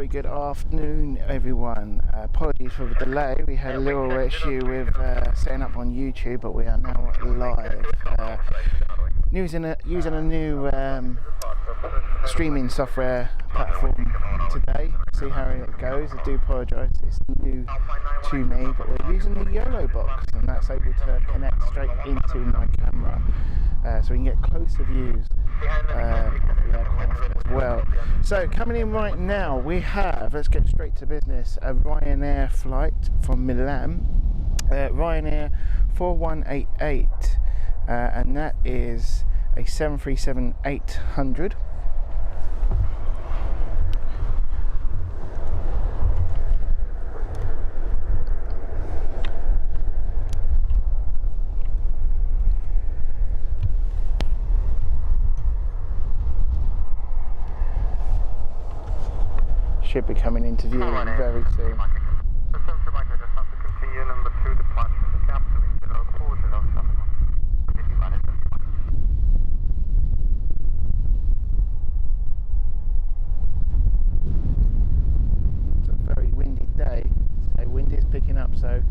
very good afternoon, everyone. Apologies for the delay. We had a little issue with setting up on YouTube, but we are now live. Using a new streaming software platform today. See how it goes. I do apologise, it's new to me, but we're using the YOLO box, and that's able to connect straight into my camera, so we can get closer views of the aircraft as well. So coming in right now, we have, let's get straight to business, a Ryanair flight from Milan, Ryanair 4188, and that is a 737-800. Should be coming into view very soon. It's a very windy day. The wind is picking up, so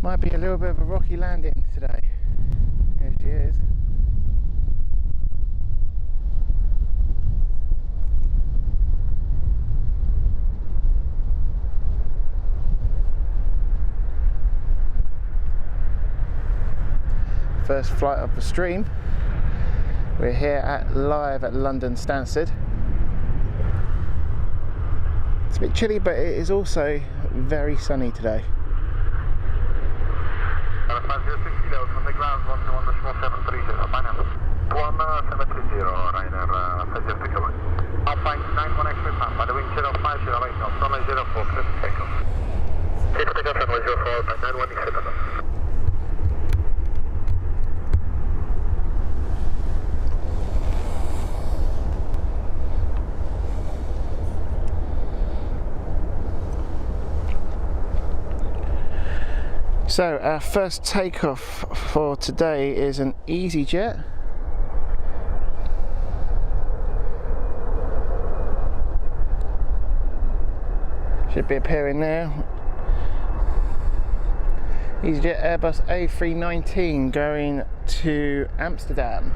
might be a little bit of a rocky landing today. Here she is. First flight of the stream. We're here live at London Stansted. It's a bit chilly, but it is also very sunny today. So our first takeoff for today is an EasyJet. Should be appearing there. EasyJet Airbus A319 going to Amsterdam.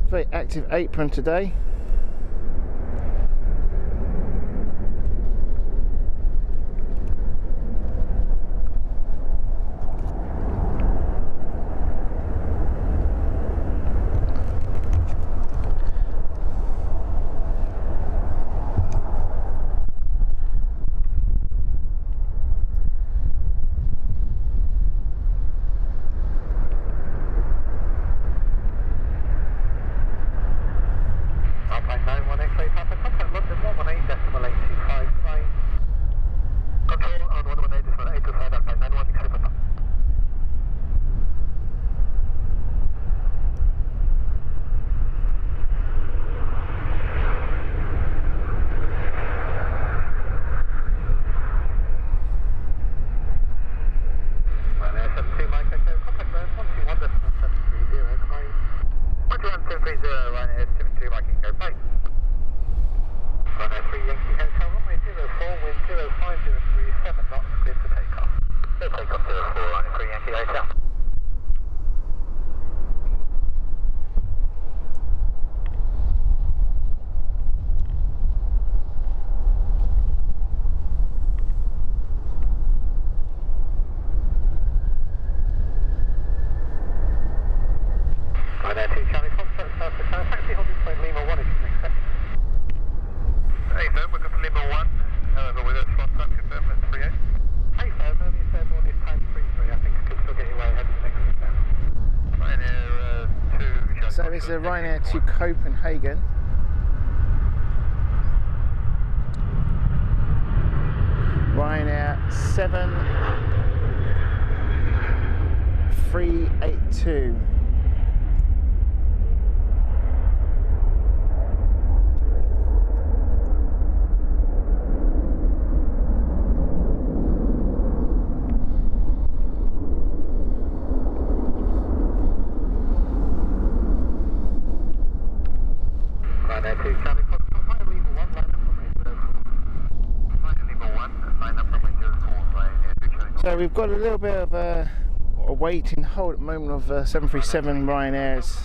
Very active apron today. Hey, sir, early February, time 3-3. I think I can still get you way ahead. Ryanair to Copenhagen. Ryanair 7382. So we've got a little bit of a waiting hold at the moment of 737 Ryanairs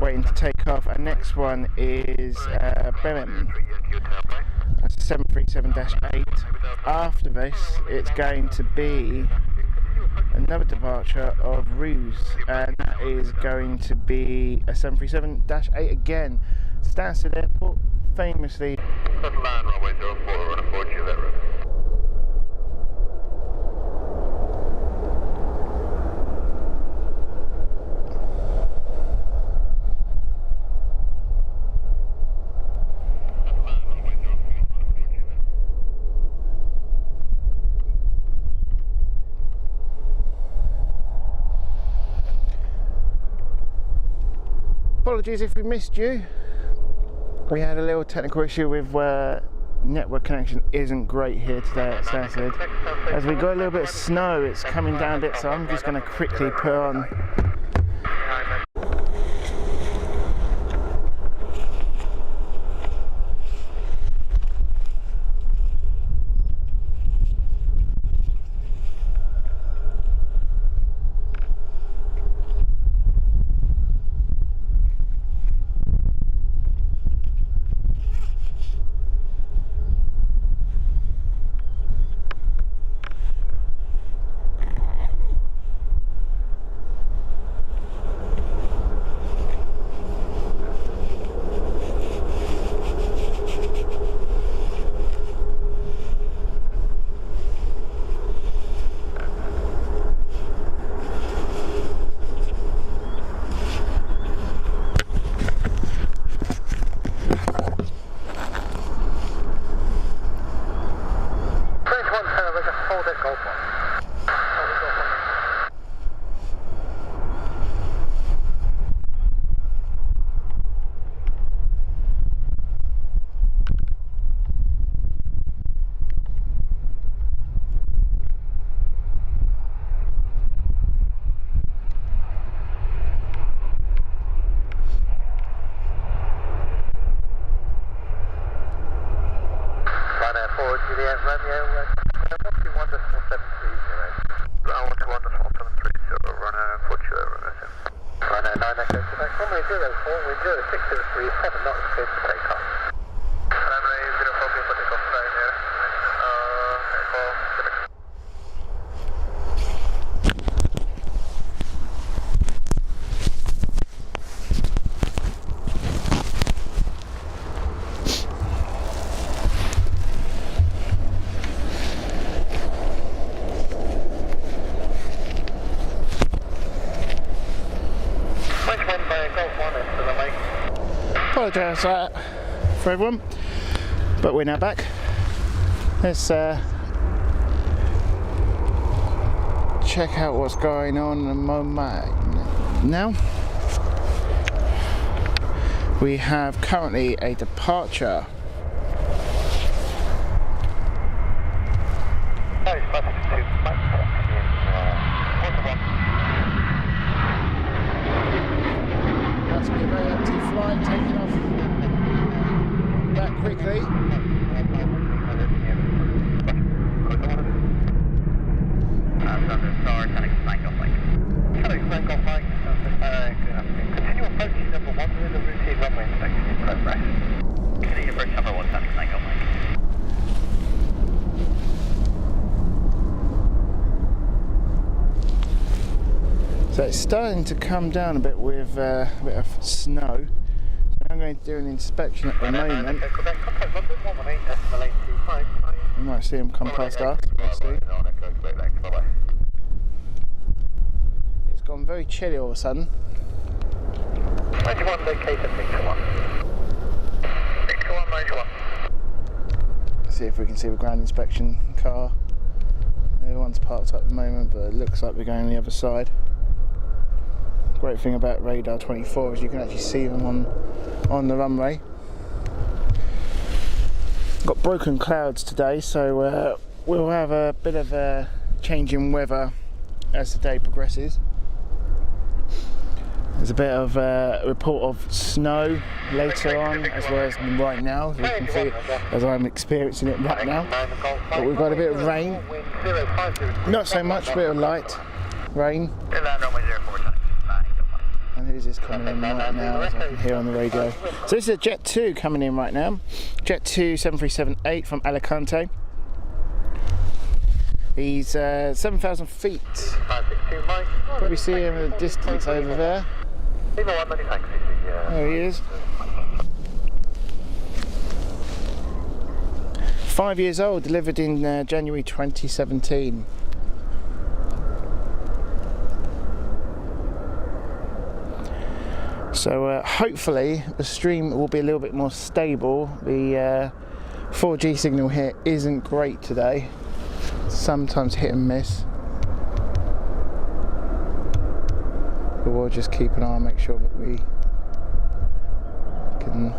waiting to take off. Our next one is Boeing. That's 737-8. After this, it's going to be another departure of Ruse, and that is going to be a 737-8 again. Stansted Airport, famously. Runway 04, run a 4 Juliet route. Apologies if we missed you. We had a little technical issue with network connection isn't great here today at Stansted. As we got a little bit of snow, it's coming down a bit, so I'm just going to quickly put on. Apologise for everyone, but we're now back. Let's check out what's going on in a moment. Now we have currently a departure. That's be a very empty flight taking off that quickly. Continue approaching number 1 with the routine runway inspection in progress. Continue approach number 1, standing flank on Mike. So it's starting to come down a bit with a bit of snow. So I'm going to do an inspection at the moment. You might see them come past us. We'll see. It's gone very chilly all of a sudden. 91, located Victor 1. Victor 1, 91. See if we can see the ground inspection car. Everyone's parked up at the moment, but it looks like we're going on the other side. Great thing about radar 24 is you can actually see them on the runway. Got broken clouds today, so we'll have a bit of a change in weather as the day progresses. There's a bit of a report of snow later on, as well as right now. You can see it as I'm experiencing it right now. But we've got a bit of rain. Not so much, a bit of light rain. And who's this coming in right now, as I can hear on the radio. So this is a Jet 2 coming in right now. Jet 2 737-8 from Alicante. He's 7,000 feet. Probably see him in the distance over there. There he is. 5 years old, delivered in January 2017. So hopefully the stream will be a little bit more stable. The 4G signal here isn't great today. Sometimes hit and miss. But we'll just keep an eye and make sure that we can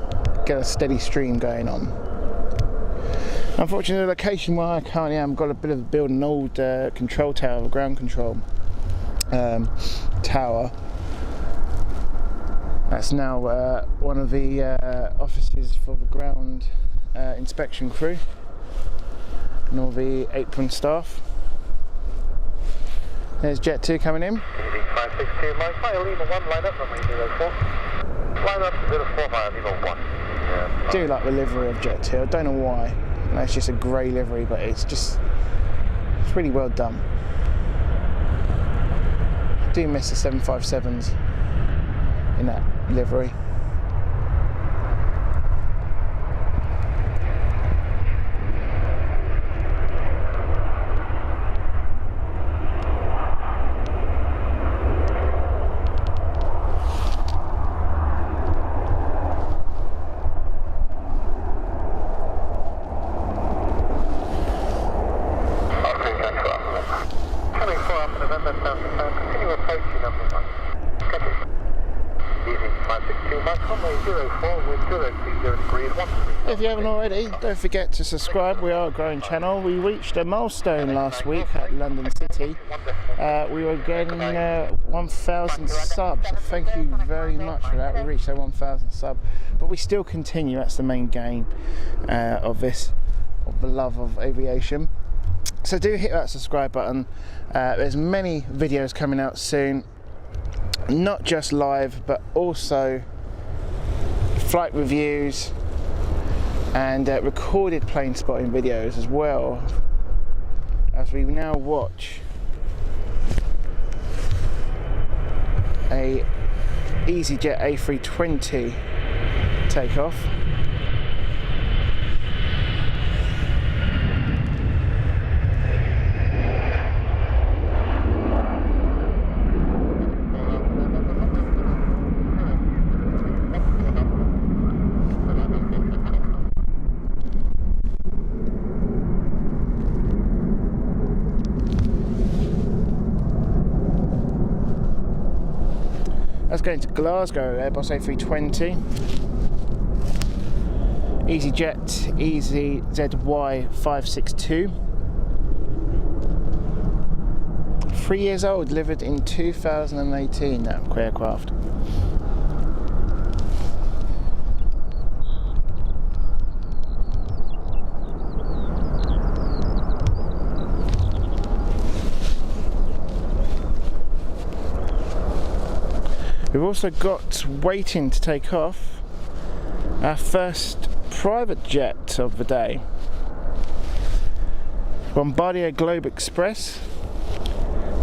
get a steady stream going on. Unfortunately, the location where I currently am, got a bit of a build, an old control tower, a ground control tower. That's now one of the offices for the ground inspection crew and all the apron staff. There's Jet 2 coming in. 562, Mike, Mile Lima 1, line up, runway 04. Line up, 04, Mile Lima 1. I do like the livery of Jet 2, I don't know why. It's just a grey livery, but it's really well done. I do miss the 757s in that livery. If you haven't already, don't forget to subscribe. We are a growing channel. We reached a milestone last week at London City. We were getting 1,000 subs. So thank you very much for that. We reached our 1,000 sub, but we still continue. That's the main game of the love of aviation. So do hit that subscribe button. There's many videos coming out soon, not just live, but also flight reviews and recorded plane spotting videos as well, as we now watch a EasyJet A320 take off. That's going to Glasgow, Airbus A320. EasyJet EasyZY562. 3 years old, delivered in 2018, that aircraft. We've also got waiting to take off our first private jet of the day. Bombardier Globe Express,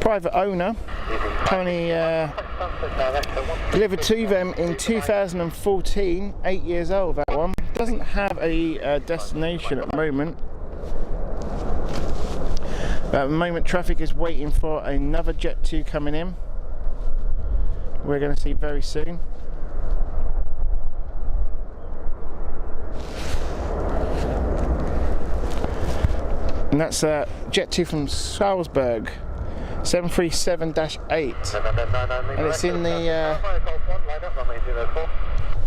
private owner, currently delivered to them in 2014, 8 years old that one. Doesn't have a destination at the moment. But at the moment traffic is waiting for another Jet 2 coming in. We're going to see very soon. And that's Jet 2 from Salzburg, 737-8. And it's in the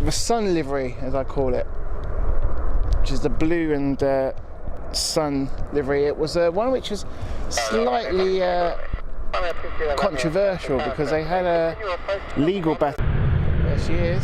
sun livery, as I call it, which is the blue and sun livery. It was one which was slightly controversial because they had a legal battle. There she is.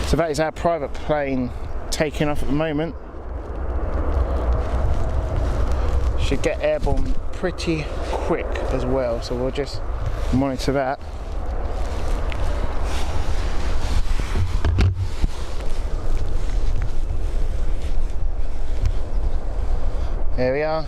So that is our private plane taking off at the moment. Should get airborne pretty quick as well, so we'll just monitor that. There we are.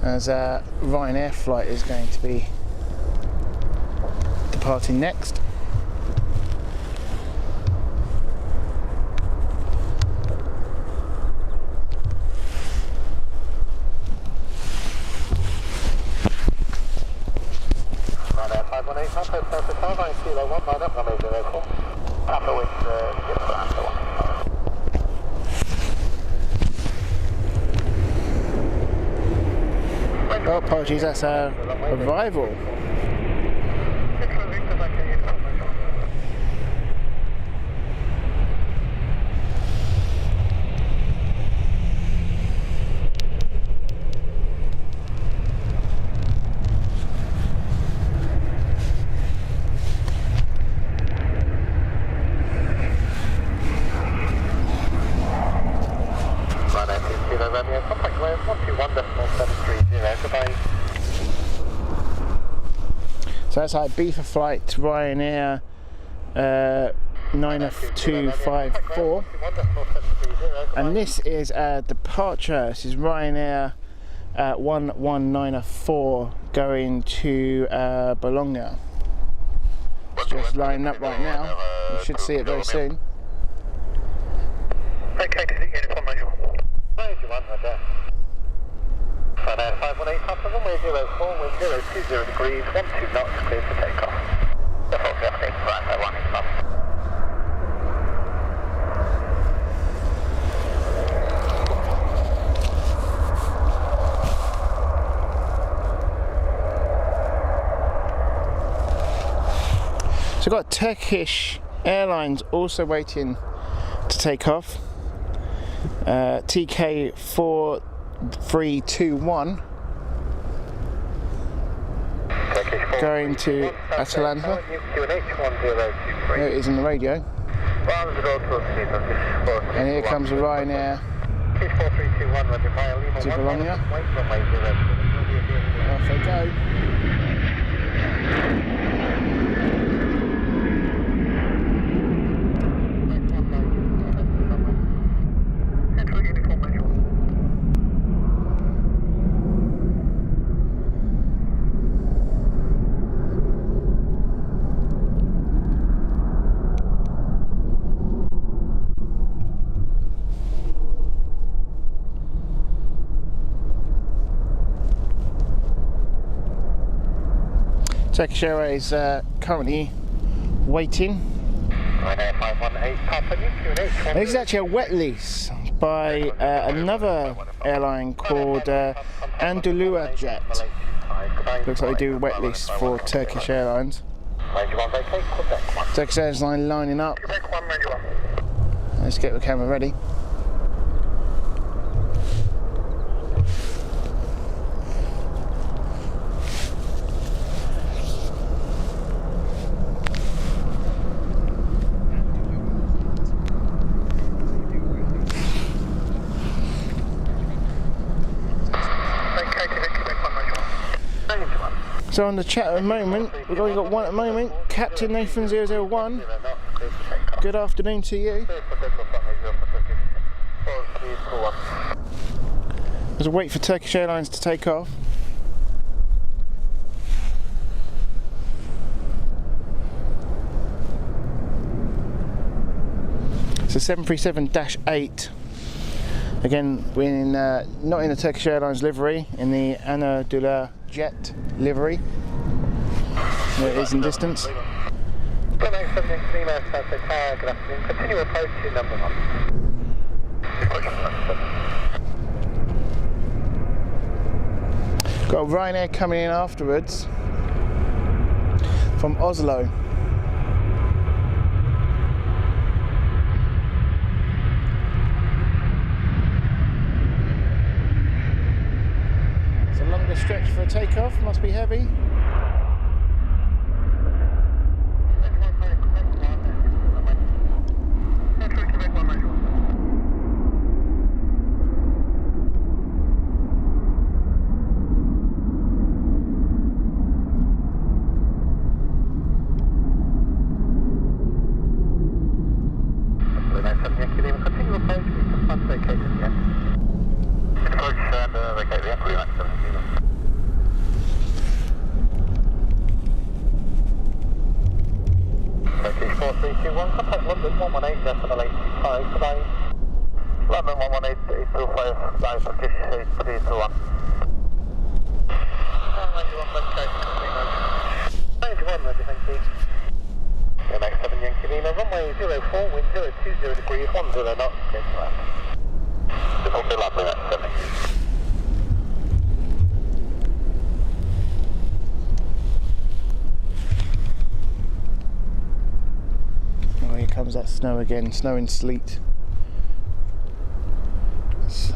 As our Ryanair flight is going to be departing next. Ryanair 518, Papa Delta 5, Kilo 1, line up, runway 04. Papa with 0 after 1. Oh, apologies, that's our arrival. So that's our Ibiza flight, Ryanair 9254, and this is our departure. This is Ryanair 11904 going to Bologna. It's just lining up right now. You should see it very soon. Okay, to see uniform visual. Where do you want that? Ryanair 518, Papa, runway 04, wind 020 degrees, 12 knots, clear for takeoff. Default lifting, Ryanair 1 is up. So we've got Turkish Airlines also waiting to take off. TK4321 going to Atalanta. There it is on the radio. And here comes the Ryanair to Bologna. Off they go. Turkish Airways currently waiting. This is actually a wet lease by another airline called Anadolu Jet. Looks like they do wet lease for Turkish Airlines. Turkish Airlines lining up. Let's get the camera ready. So on the chat at the moment, we've only got one at the moment, Captain Nathan 001. Good afternoon to you. There's a wait for Turkish Airlines to take off. It's a 737-8. Again, we're in, not in the Turkish Airlines livery, in the Anadolu Jet livery. There it is in distance. Continue approaching number 1. Got a Ryanair coming in afterwards from Oslo. It's a longer stretch for a takeoff, must be heavy. Runway 04, wind 020 degrees, 10 knots, clear to land. This will be landing at 70. Oh, here comes that snow again, snow and sleet. It's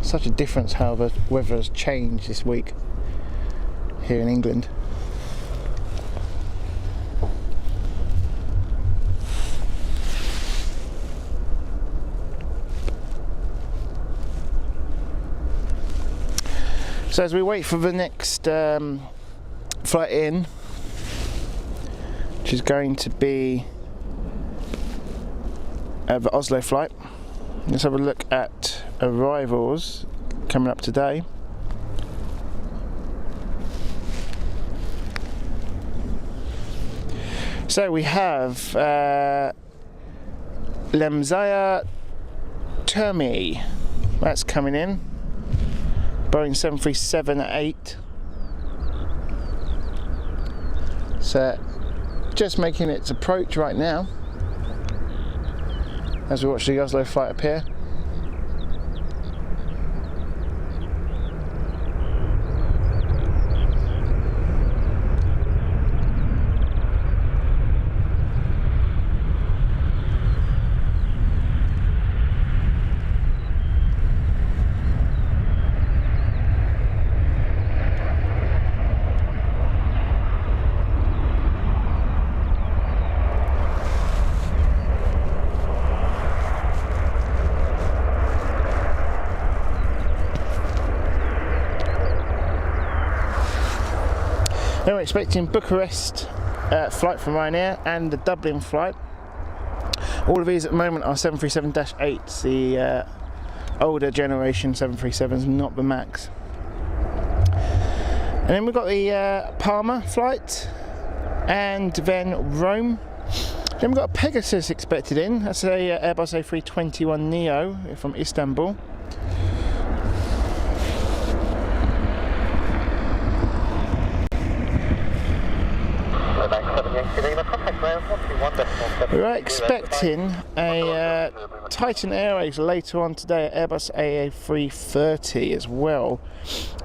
such a difference how the weather has changed this week here in England. So as we wait for the next flight in, which is going to be the Oslo flight, let's have a look at arrivals coming up today. So we have Lemzaya Termi, that's coming in. Boeing 737-8. So just making its approach right now as we watch the Oslo flight appear. Now we're expecting Bucharest flight from Ryanair and the Dublin flight. All of these at the moment are 737-8s, the older generation 737s, not the Max. And then we've got the Parma flight and then Rome. Then we've got a Pegasus expected in, that's a Airbus A321neo from Istanbul. We're expecting a Titan Airways later on today, Airbus AA330 as well.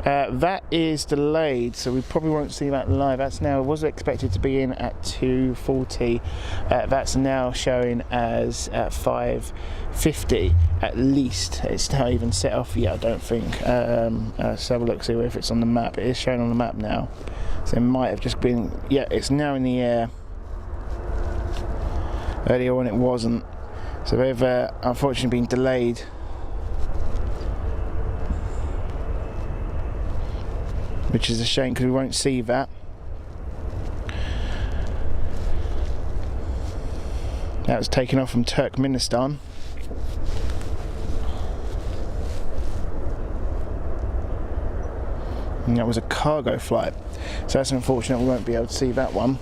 That is delayed, so we probably won't see that live. That's now, was expected to be in at 2:40. That's now showing as at 5:50 at least. It's not even set off yet, I don't think. Let's have a look, see if it's on the map. It is showing on the map now, so it might have just been, yeah, it's now in the air. Earlier on it wasn't, so they've unfortunately been delayed. Which is a shame because we won't see that. That was taken off from Turkmenistan. And that was a cargo flight. So that's unfortunate, we won't be able to see that one.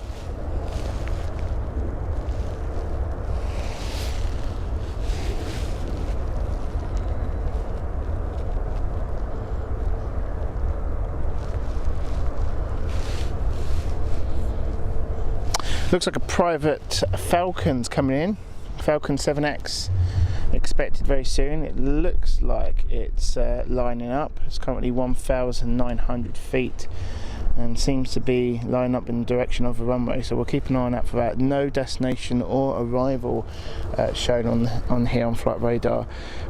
Looks like a private Falcon's coming in. Falcon 7X expected very soon. It looks like it's lining up. It's currently 1,900 feet and seems to be lining up in the direction of the runway, so we'll keep an eye on that for that. No destination or arrival shown on here on flight radar,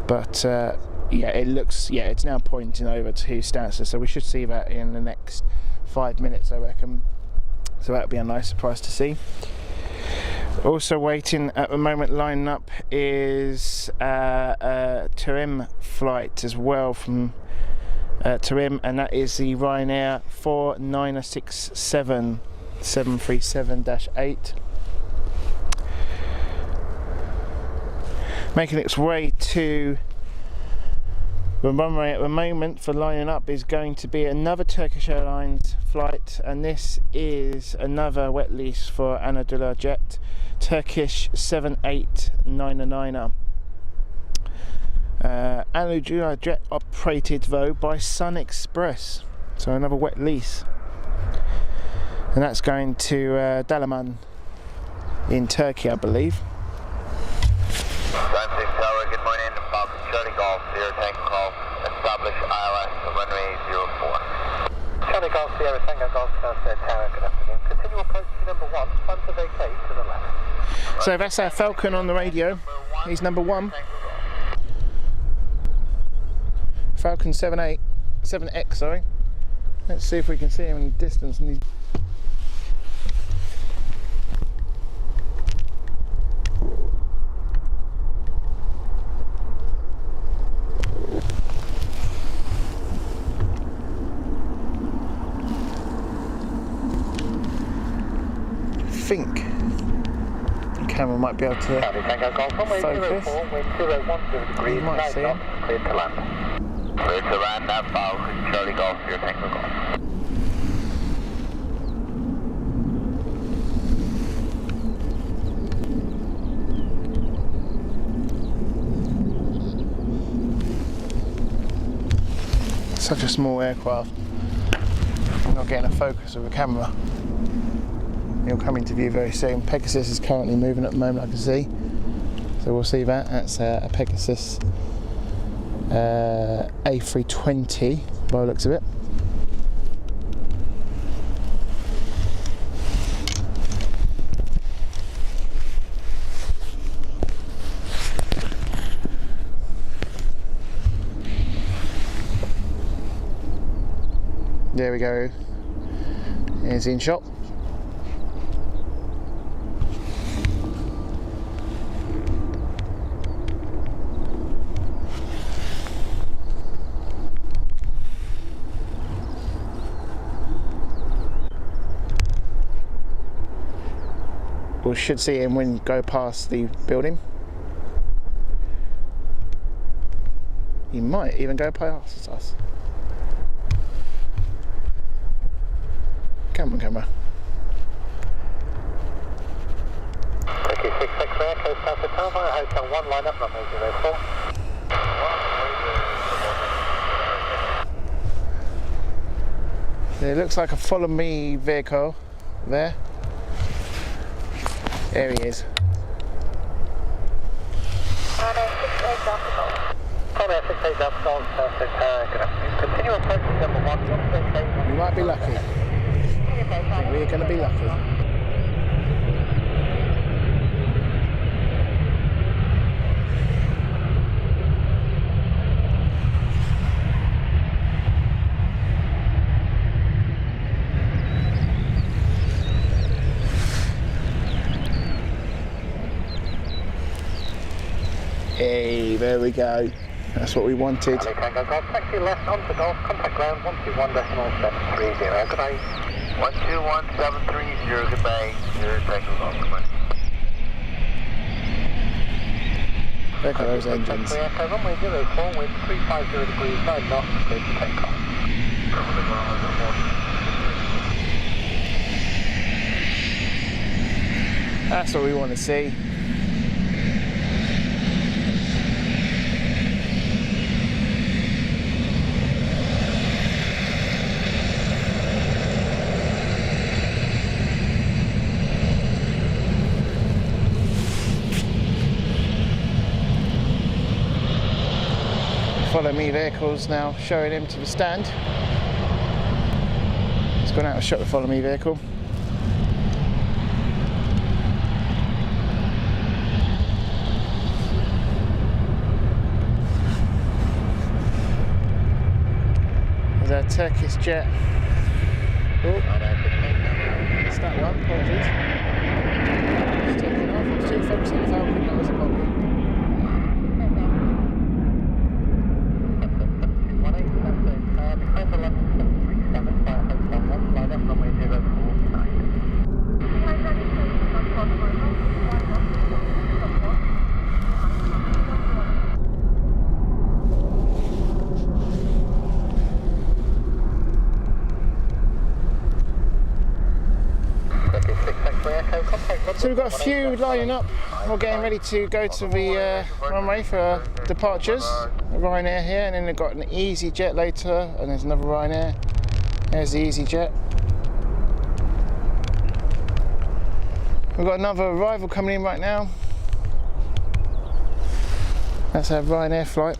but yeah, it looks, yeah, it's now pointing over to Stansted, so we should see that in the next 5 minutes, I reckon. So that'll be a nice surprise to see. Also waiting at the moment, lining up, is a Turim flight as well from Turim, and that is the Ryanair 4967 737-8. Making its way to the runway at the moment for lining up is going to be another Turkish Airlines flight, and this is another wet lease for Anadolu Jet, Turkish 7899er. Anadolu Jet operated though by Sun Express, so another wet lease, and that's going to Dalaman in Turkey, I believe. Good morning, Falcon Charlie Golf, 0 Tango Golf, establish ILS, runway 04. Charlie Golf, Sierra Tango Golf, Stansted Tower, good afternoon. Continue approach to number 1, plan to vacate to the left. So that's our Falcon on the radio. He's number 1. Falcon 7X, sorry. Let's see if we can see him in the distance. I think the camera might be able to focus. You might see him. Clear to land. Clear to land now, Falcon Charlie Golf, 0 Tango Golf. Such a small aircraft. I'm not getting a focus of the camera. He'll come into view very soon. Pegasus is currently moving at the moment, I can see. So we'll see that. That's a Pegasus A320 by the looks of it. There we go. Here's in shot. We should see him when we go past the building. He might even go past us. Come on, camera. Thank you, 66 Echo, Stansted Tower, Hotel 1, line up, runway 04. It looks like a follow me vehicle there. There he is. Runway 68 Delta Golf. Runway 68 Delta Golf, Stansted, good afternoon. Continue approaching number 1, You might be lucky. We're going to be lucky. Hey, there we go. That's what we wanted. Tango Golf, taxi left onto Golf, contact ground 121.730. Good day. 121.730, goodbye. Tango Golf, goodbye. Look at those engines. Runway 04 with 350 degrees, 9 knots, clear to take off. That's what we want to see. Follow me vehicles now showing him to the stand. He's gone out of shot, the follow me vehicle. There's our Turkish jet. Oh, missed that one, apologies. It's taking off, it's too focused on the Falcon, that was a problem. So we've got a few lining up. We're getting ready to go to the runway for our departures. Ryanair here, and then they've got an EasyJet later, and there's another Ryanair. There's the EasyJet. We've got another arrival coming in right now. That's our Ryanair flight.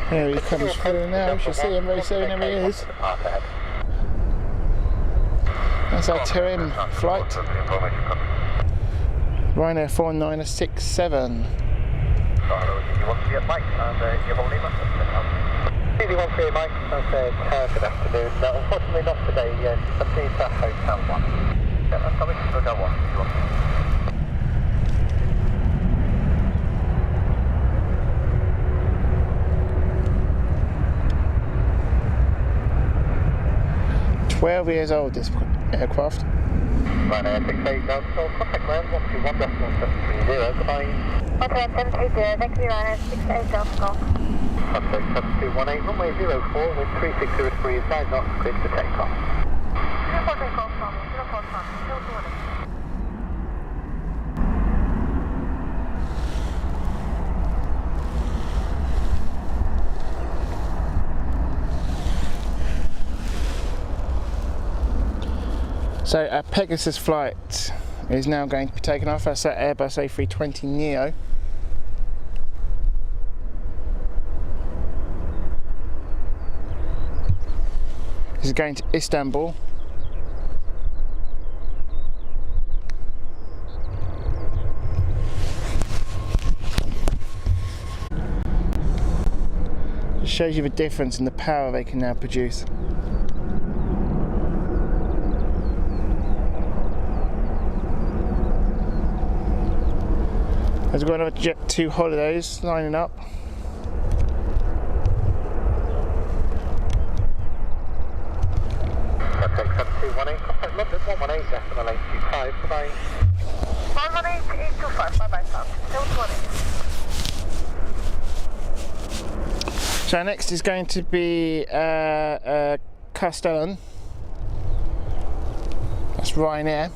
There he comes through now, we should see him very soon, there he is. That's our Turin flight. Ryanair 4967. CD138 Mike, good afternoon. Unfortunately not today, continue to Hotel 1. Yeah, that's coming to Hotel 1. 12 years old, this aircraft. Ryanair 68 Delta Golf, contact ground 121.730, goodbye. 121.730, thank you Ryanair 68 Delta Golf. Contact 7218, runway 04 with 360 degrees, 9 knots, clear to take off. 04 take off, 04 Tommy, still doing it. So our Pegasus flight is now going to be taken off. That's that Airbus A320neo. This is going to Istanbul. It shows you the difference in the power they can now produce. There's got another Jet 2 Holidays lining up. Contact 7218, contact London 118, decimal 825, goodbye. 118, 825, bye bye, Tom. Still 20. So next is going to be Castellan. That's Ryanair.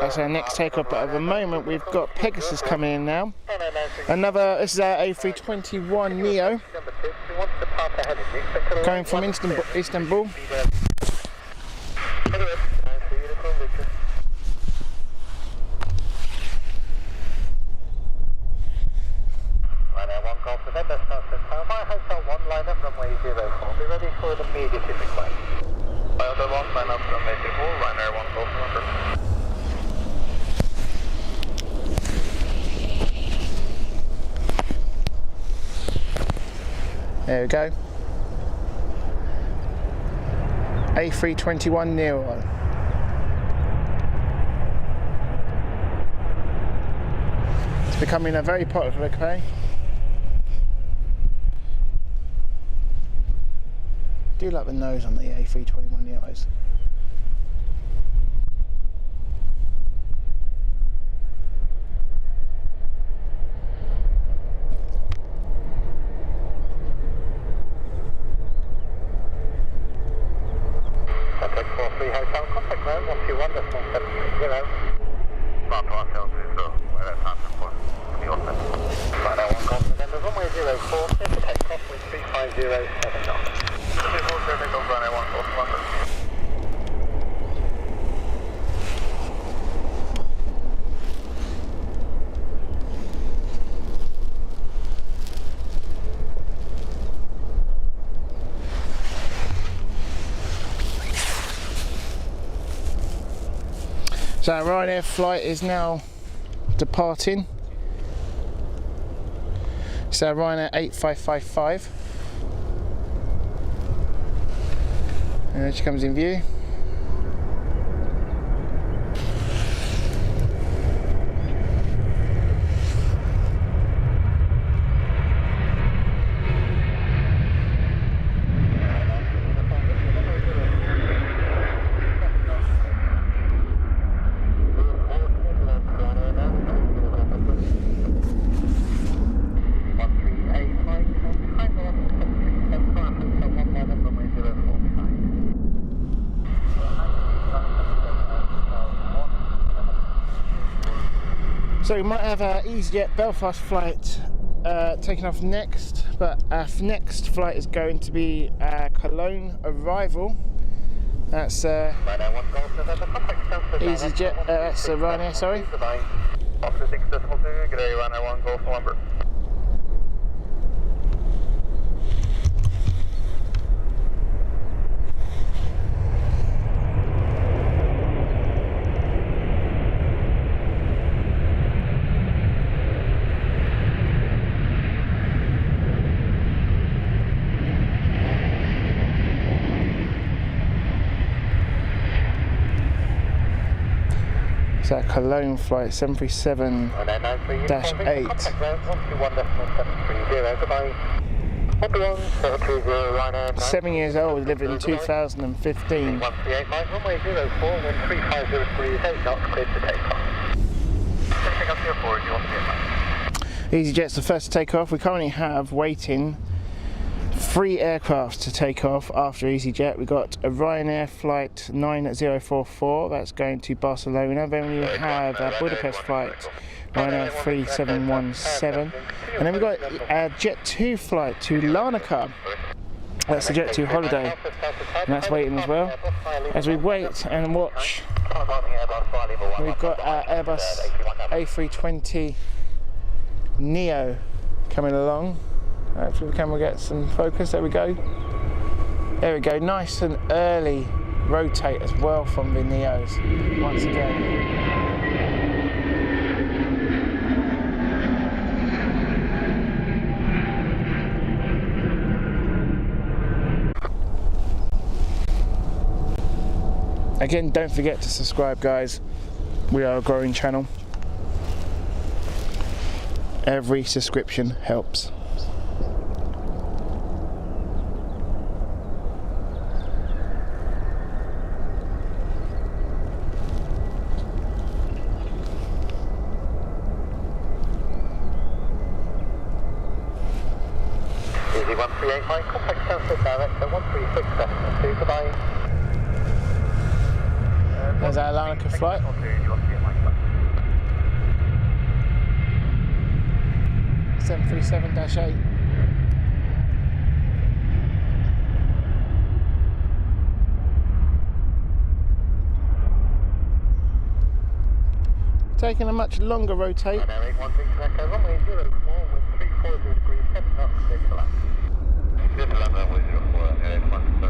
that's our next takeoff, but at the moment we've got Pegasus coming in now. This is our A321neo going from Istanbul. Hotel 1, line up runway 04. Be ready for an immediate request. Hotel 1, line up runway 04, Ryanair 1 Golf November. There we go. A321neo. It's becoming a very popular plane. I do like the nose on the A321neos. Contact 43 Hotel, contact ground 121.730. Not 120, where that's answer for the office. Right, 1 Golf November, runway 04, clear for takeoff with 3507 knots. So our Ryanair flight is now departing. It's our Ryanair 8555. And there she comes in view. So we might have our EasyJet Belfast flight taking off next, but our next flight is going to be our Cologne arrival. That's EasyJet, that's Ryanair, sorry. It's our Cologne flight, 737-8. 7 years old, delivered in 2015. EasyJet's the first to take off. We currently have waiting 3 aircraft to take off after EasyJet. We've got a Ryanair flight 9044, that's going to Barcelona. Then we have a Budapest flight, Ryanair 3717. And then we've got a Jet2 flight to Larnaca. That's the Jet2 holiday. And that's waiting as well. As we wait and watch, we've got our Airbus A320neo coming along. Hopefully the camera gets some focus. There we go. There we go. Nice and early rotate as well from the Neos once again. Again, don't forget to subscribe, guys. We are a growing channel. Every subscription helps. Easy 1385, contact Stansted Director 136.2, goodbye. There's our Larnaca flight. 737-8. Taking a much longer rotate. Runway 16 Echo, runway 04 with 340 degrees, 7 knots, clear to land. Clear to land, runway 04, Airways 16.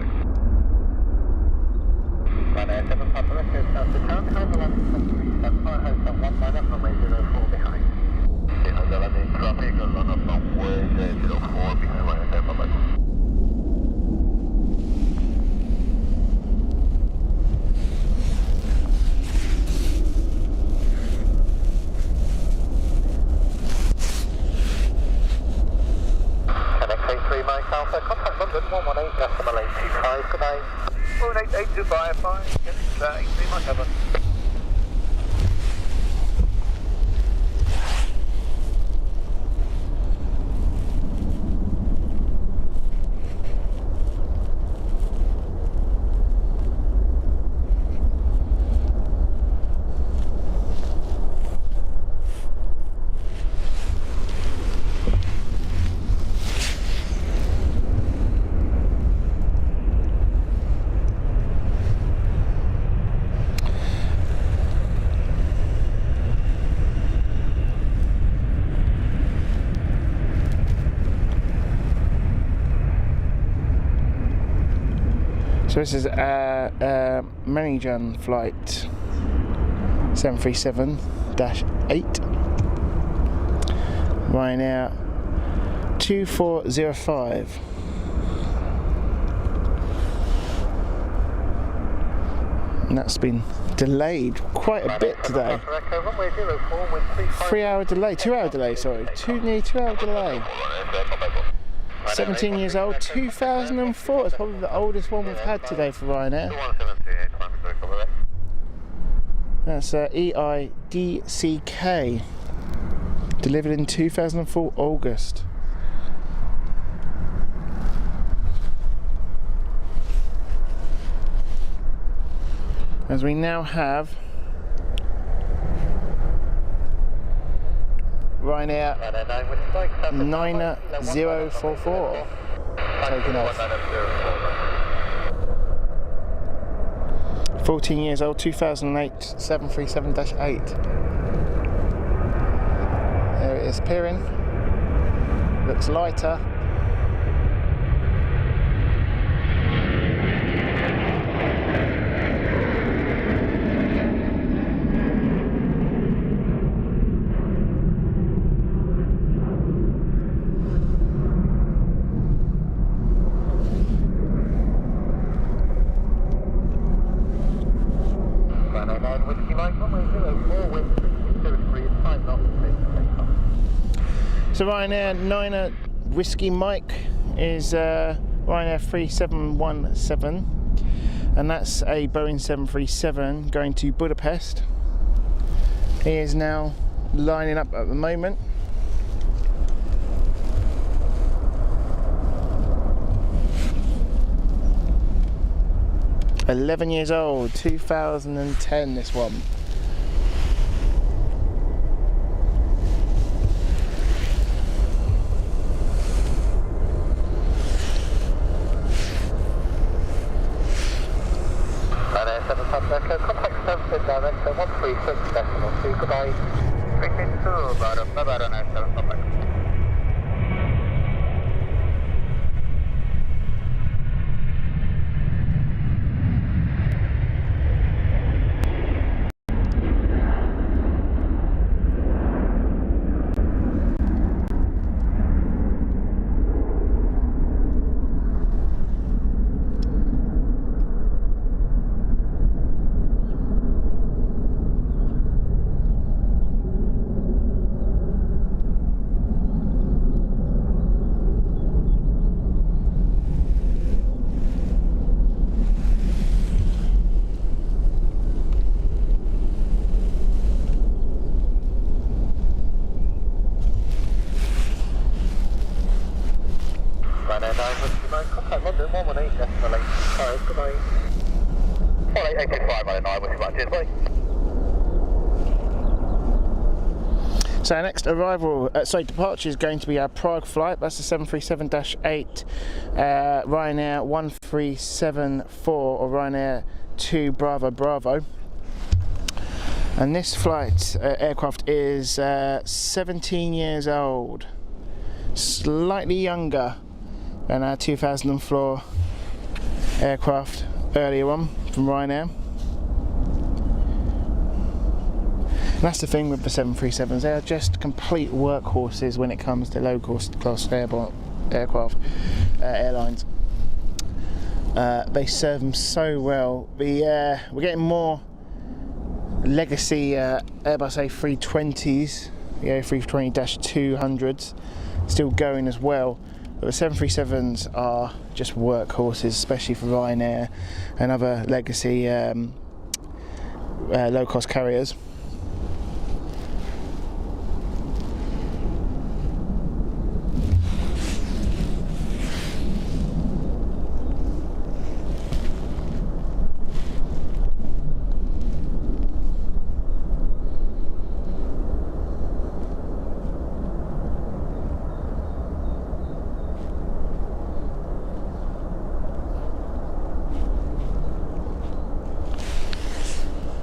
Runway 7 Papa Echo, Stansted Town, current landing 737, fire hotel 1 minus, runway 04 behind. The landing traffic, a lot of runway 04 behind, runway 7 Papa. Alpha, contact London 118.825, good day. 188.255, get it, 83 Mike Evan. So this is Manajan flight 737-8. Ryanair 2405. And that's been delayed quite a bit today. 3 hour delay, 2 hour delay, sorry. Nearly 2 hour delay. 17 years old, 2004. It's probably the oldest one we've had today for Ryanair. That's EIDCK. Delivered in 2004 August. As we now have Ryanair 9044 taking off. 14 years old, 2008 737-8. There it is appearing. Looks lighter. So Ryanair 9 Whiskey Mike is Ryanair 3717, and that's a Boeing 737 going to Budapest. He is now lining up at the moment. "11 years old, 2010 this one. Contact Stansted Director 136.2, goodbye. 362, about an 7 Papa. Contact London 118.825, goodbye. 188.5 on 9, which is cheers, bye. So our next departure is going to be our Prague flight. That's the 737-8 Ryanair 1374 or Ryanair 2 Bravo Bravo. And this flight aircraft is 17 years old, slightly younger than our 2004 aircraft earlier on from Ryanair. And that's the thing with the 737s, they are just complete workhorses when it comes to low-cost class aircraft, airlines. They serve them so well. We're getting more legacy Airbus A320s, the A320-200s, still going as well. But the 737s are just workhorses, especially for Ryanair and other legacy low-cost carriers.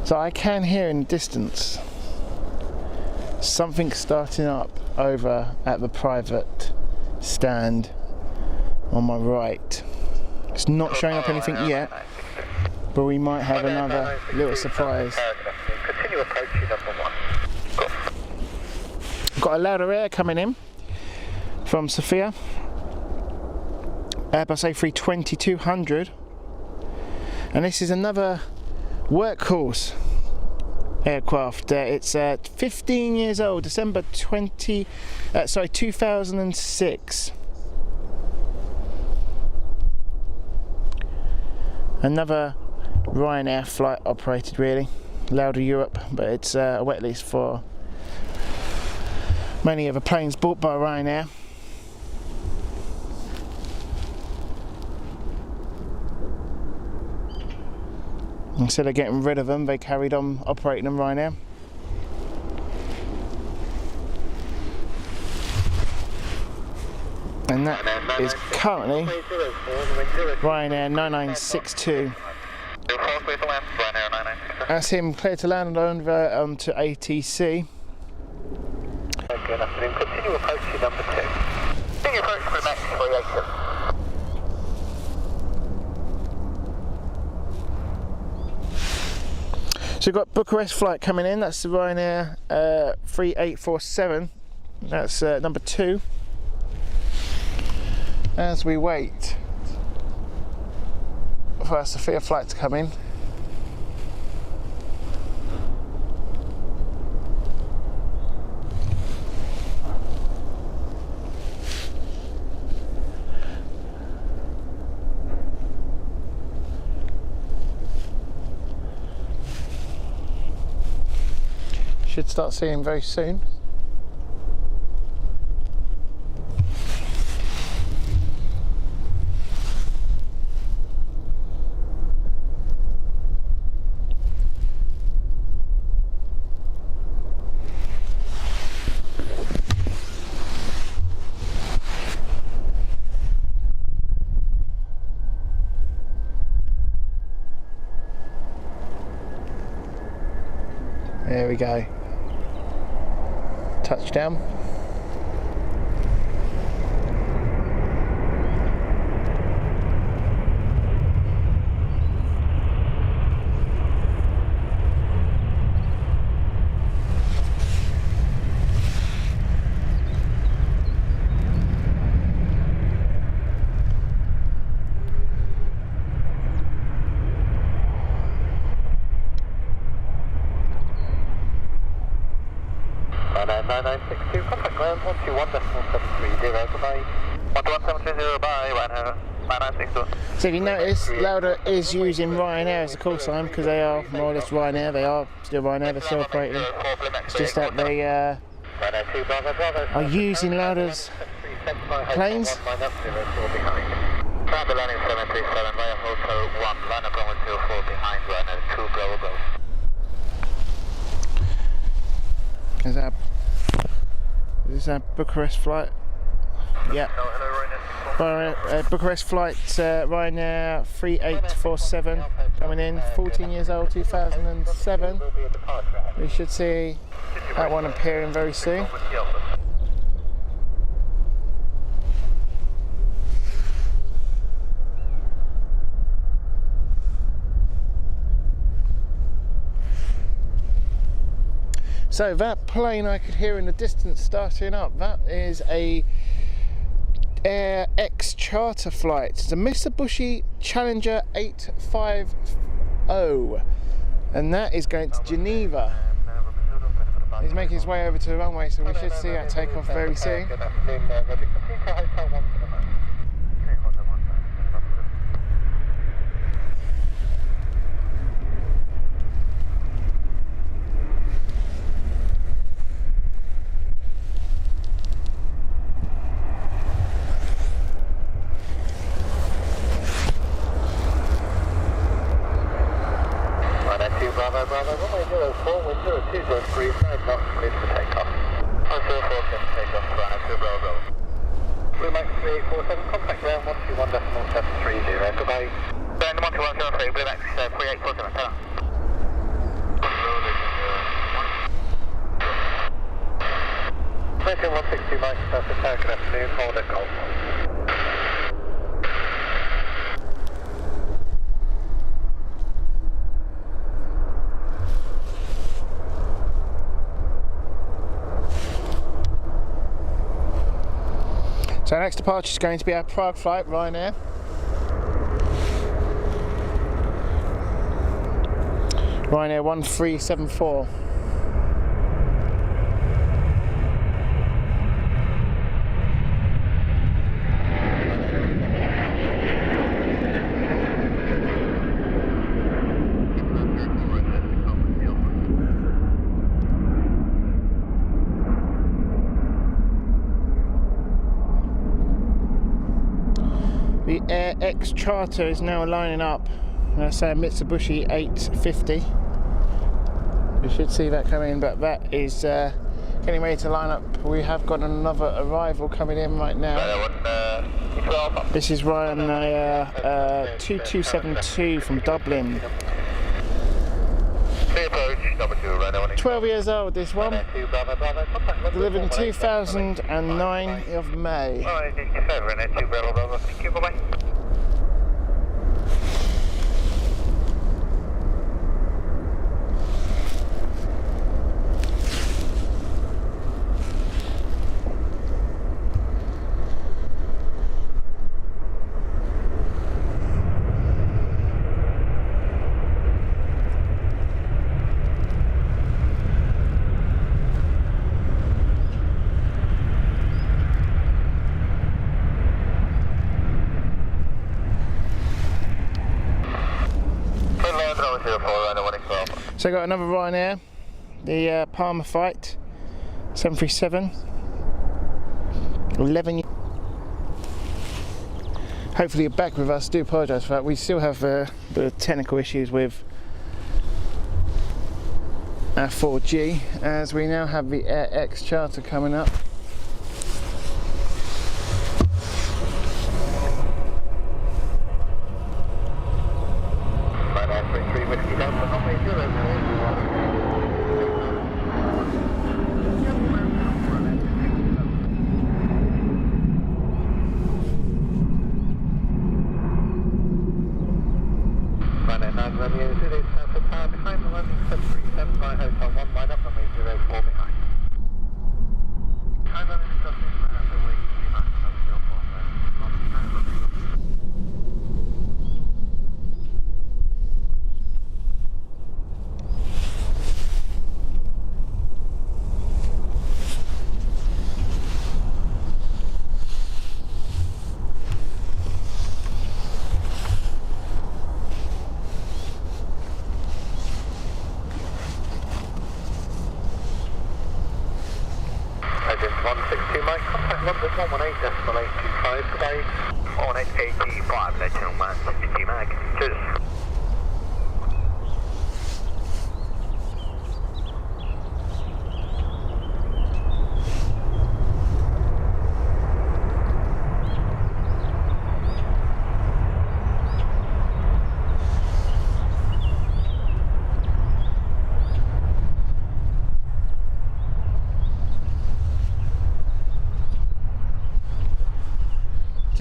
So I can hear in the distance something starting up over at the private stand on my right. It's not showing up anything yet, but we might have another little surprise. Continue approaching number 1. Got a louder air coming in from Sofia, Airbus A320-200, and this is another workhorse aircraft. It's 15 years old, December 2006. Another Ryanair flight operated, really. Lauda Europe, but it's a wet lease for many of the planes bought by Ryanair. Instead of getting rid of them, they carried on operating them Ryanair. And that is currently Ryanair 9962. That's him clear to land over onto ATC. Good afternoon. Continue approaching number 2. Continue approach for Max 387. So we've got Bucharest flight coming in, that's the Ryanair 3847, that's number 2. As we wait for our Sofia flight to come in. Should start seeing him very soon. There we go. Touchdown. Ryanair 9962, contact ground 121.730, goodbye. 121.730 by Ryanair 9962. So if you notice, Lauda is using Ryanair as a call sign because they are more or less Ryanair, they are still Ryanair, they're still operating. It's just that they are using Lauda's planes. Travel landing 737 via Hotel 1, line up runway 04 behind Ryanair 2 Bravo Bravo. There's our this is a Bucharest flight. Yeah. Bucharest flight, Ryanair 3847 coming in, 14 years old, 2007. We should see that one appearing very soon. So that plane I could hear in the distance starting up, that is a AirX charter flight. It's a Mitsubishi Challenger 850 and that is going to Geneva. He's making his way over to the runway, so we should see that take off very soon. Bravo, runway 04, wind 02 degrees, 9 knots, clear for takeoff. 104, clear for takeoff, runway 2 Bravo. Blue Max 3847, contact ground 121.730, goodbye. Ground 121.730, Blue Max 3847, ta-ra. 16162 Mike, good afternoon, hold at Golf. So our next departure is going to be our Prague flight, Ryanair. Ryanair 1374. The AirX charter is now lining up. That's a Mitsubishi 850. We should see that coming in, but that is getting ready to line up. We have got another arrival coming in right now. This is Ryanair 2272 from Dublin. 12 years old, this one. Delivered in 2009 of May. So I got another Ryanair, the Palmer flight, 737, 11. Hopefully you're back with us. Do apologise for that. We still have the technical issues with our 4G, as we now have the AirX charter coming up.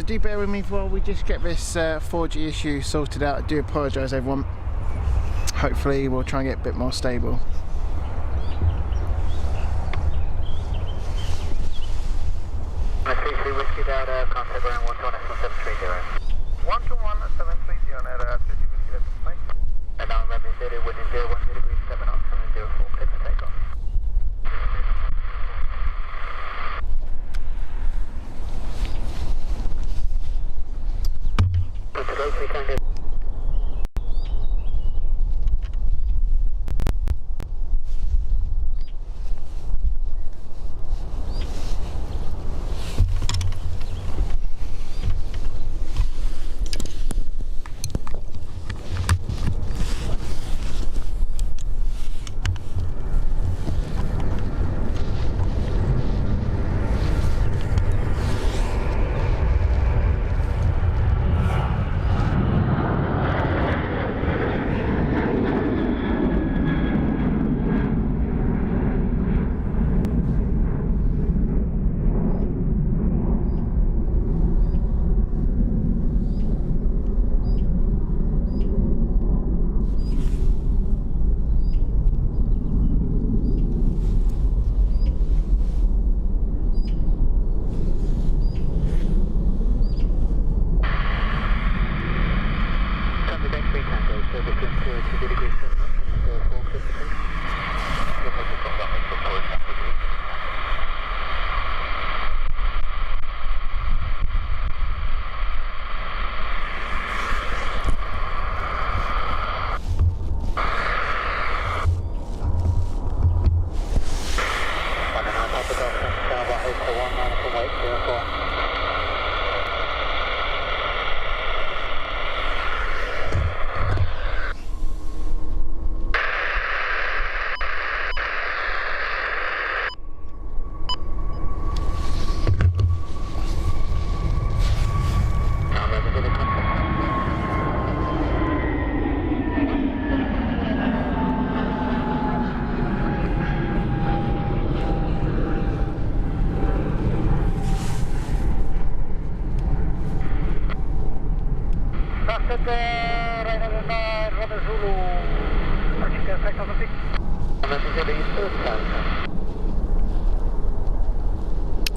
do bear with me while we just get this 4G issue sorted out. I do apologise everyone. Hopefully we'll try and get a bit more stable. CC Whiskey Delta, contact ground 121 730. 121 730 at and now remember 0 within 010 degrees 7 knots and 04 clear for takeoff.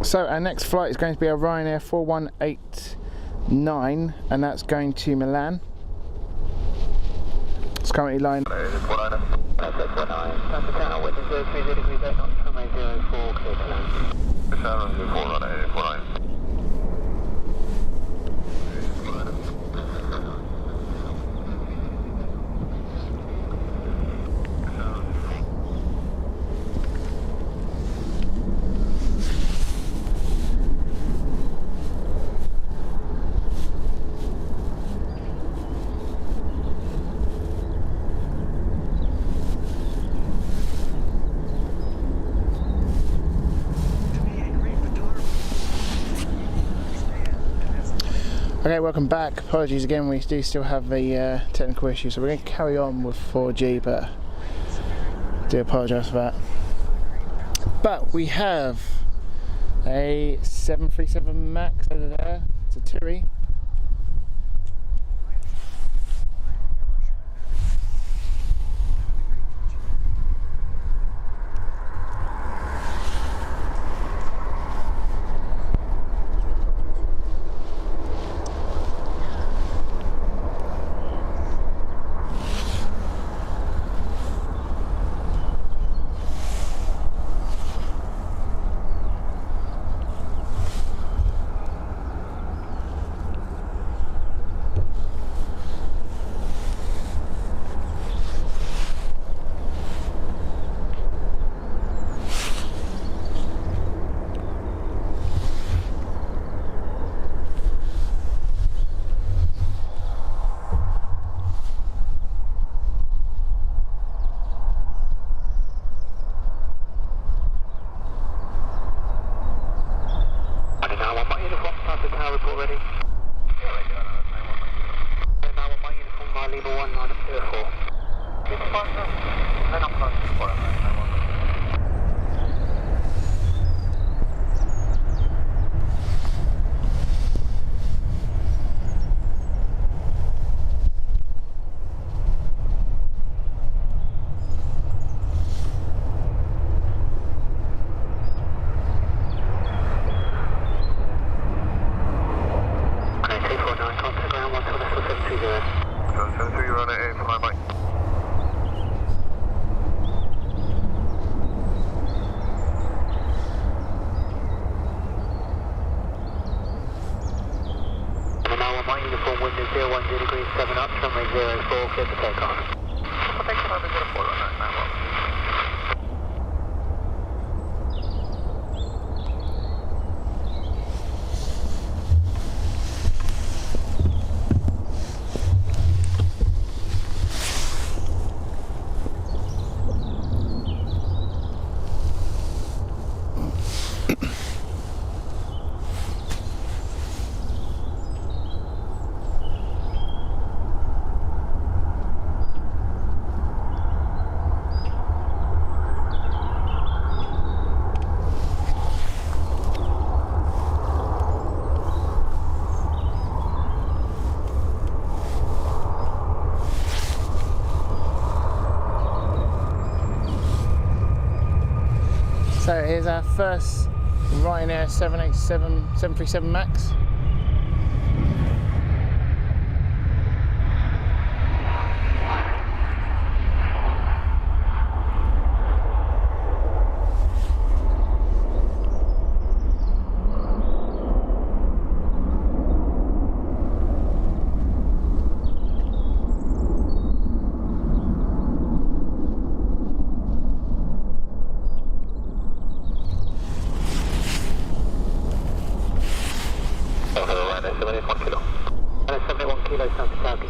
So our next flight is going to be a Ryanair 4189 and that's going to Milan. It's currently lying. Okay, welcome back. Apologies again, we do still have the technical issue, so we're going to carry on with 4G, but I do apologise for that. But we have a 737 MAX over there. It's a TUI. 720, you're on it, fine, mate. And now on my uniform, wind is 010 degrees 7 up, runway 04, clear for takeoff. I'll take some over 04 on that, now. So here's our first Ryanair 737 MAX.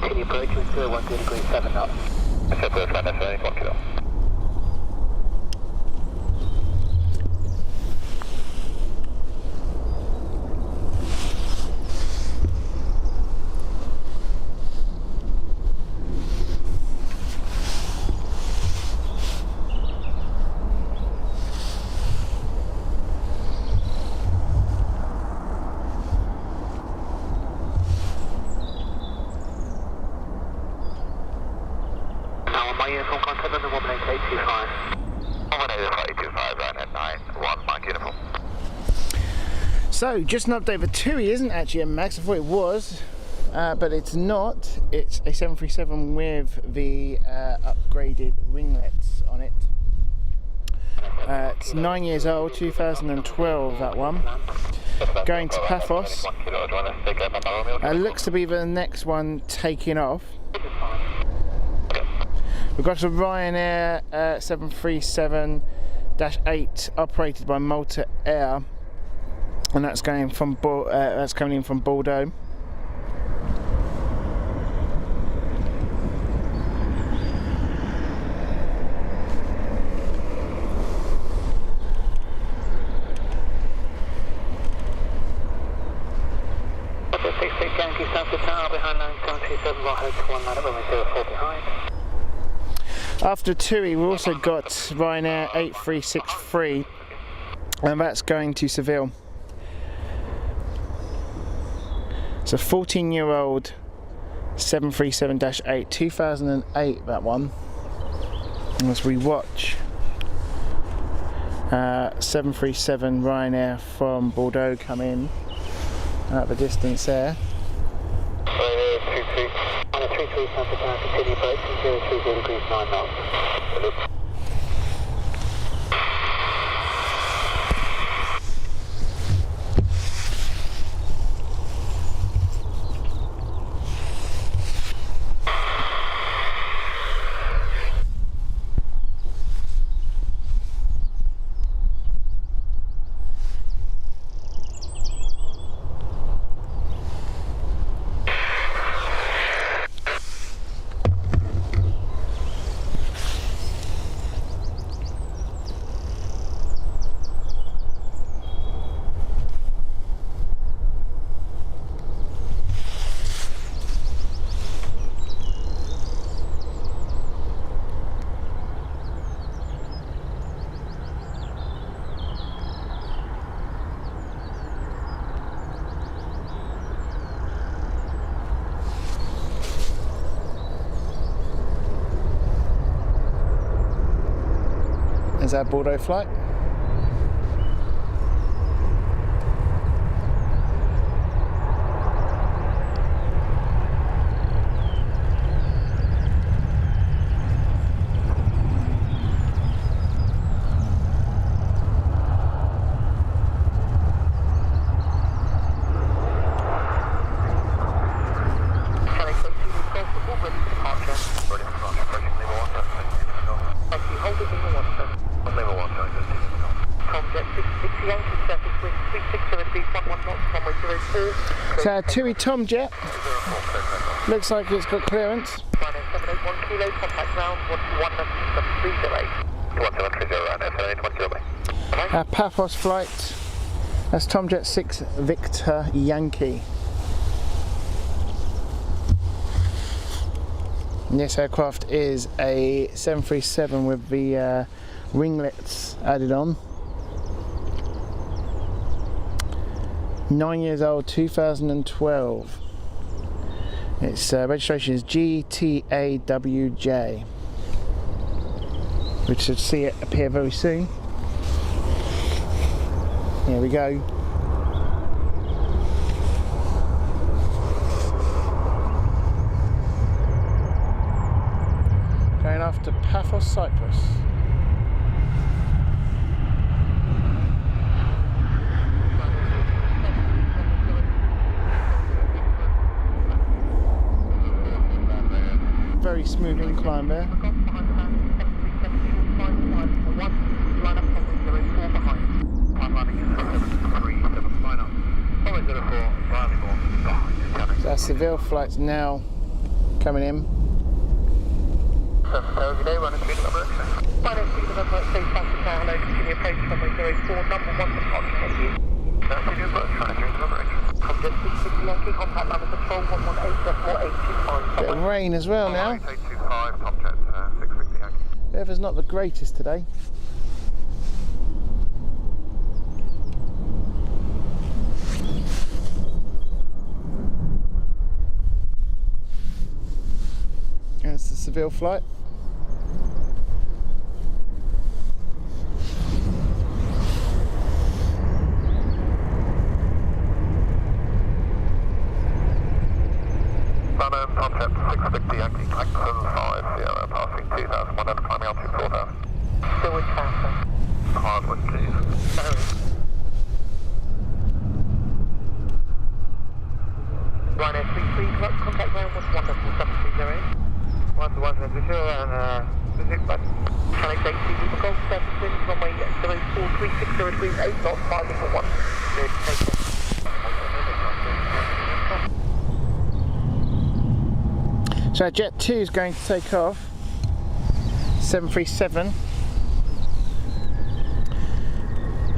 Continue approach with 010 degrees 7 knots. Okay, perfect, that's 1 kilo. Uniform contact number 18825. 18825, right at 91, Mike uniform. So, just an update for TUI isn't actually a MAX. I thought it was, but it's not. It's a 737 with the upgraded ringlets on it. It's 9 years old, 2012, that one. Going to Paphos. Looks to be the next one taking off. We've got a Ryanair 737-8 operated by Malta Air, and that's going from that's coming in from Bordeaux. Stansted Tower behind 9727, right head to 19 at runway 04 behind. After TUI, we've also got Ryanair 8363, and that's going to Seville. It's a 14-year-old 737-8, 2008, that one. And as we watch 737 Ryanair from Bordeaux come in at the distance there. 33 Stansted Tower, continue approach from 030 degrees 9 knots. Is our Bordeaux flight. It's a TUI Tomjet. Looks like it's got clearance. 781 kilo, contact ground 11730. Paphos flight. That's Tomjet 6 Victor Yankee. And this aircraft is a 737 with the ringlets added on. 9 years old, 2012. Its registration is GTAWJ. We should see it appear very soon. Here we go. Going off to Paphos, Cyprus. Very smooth incline there. So our Seville flight's now coming in. Bit of rain as well now. Weather's not the greatest today. There's the Seville flight. Tomjet 650 Yankee, Claxon 5 Sierra, passing 2,100, climbing altitude 4,000. Still with traffic. Hardwood, please. Ryanair 33, contact ground 11730. 11730 and visit bus. Channel 8 Lima Golf, surface wind, runway 04360 degrees, 8 knots, 5 for 1. Good, take care. So Jet 2 is going to take off. 737.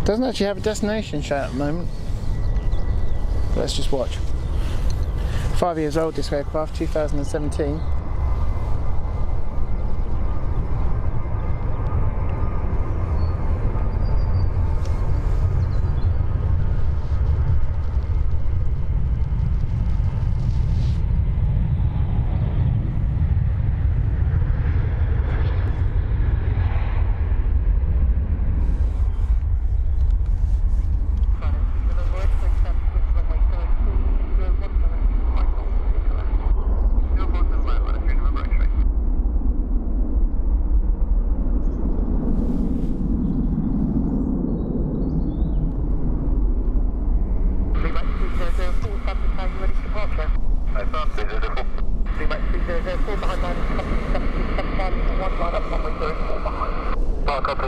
Doesn't actually have a destination show at the moment. But let's just watch. 5 years old this aircraft, 2017.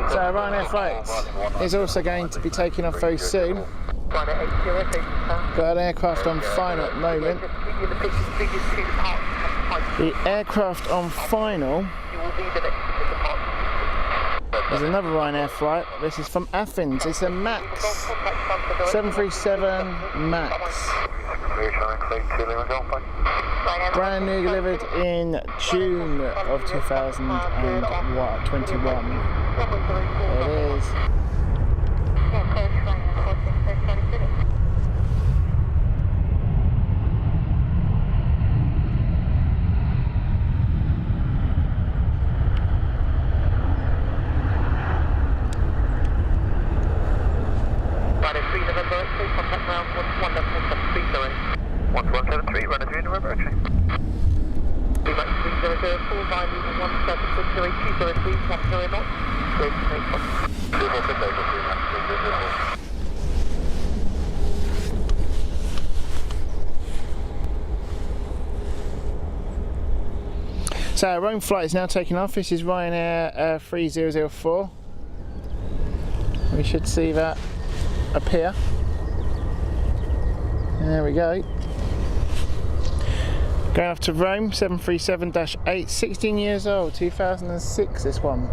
So Ryanair flights is also going to be taking off very soon. Got an aircraft on final at the moment. The aircraft on final is another Ryanair flight. This is from Athens. It's a MAX 737 MAX. Brand new, delivered in June of 2021. There it is. Contact ground 1173, runner 3 November entry. Max 3004, 91760, 10 knots, great to take off. 246 So our own flight is now taking off. This is Ryanair 3004. We should see that appear. There we go. Going off to Rome, 737-8, 16 years old, 2006 this one.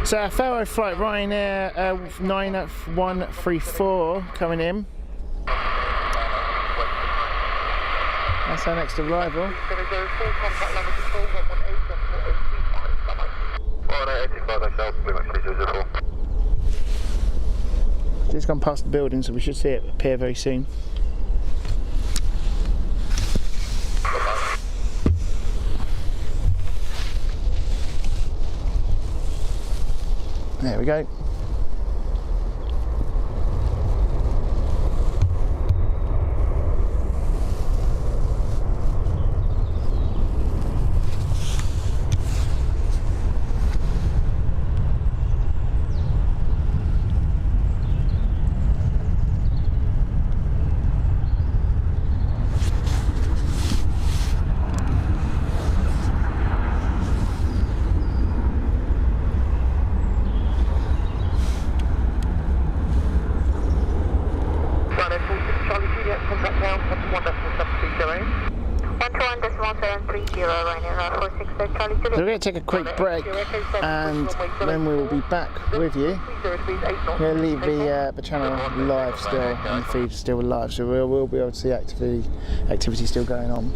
So a Faro flight, Ryanair 9134 coming in. That's our next arrival. Just gone past the building, so we should see it appear very soon. There we go. So we're going to take a quick break and then we will be back with you. We're going to leave the channel live still and the feed still live, so we'll be able to see activity still going on.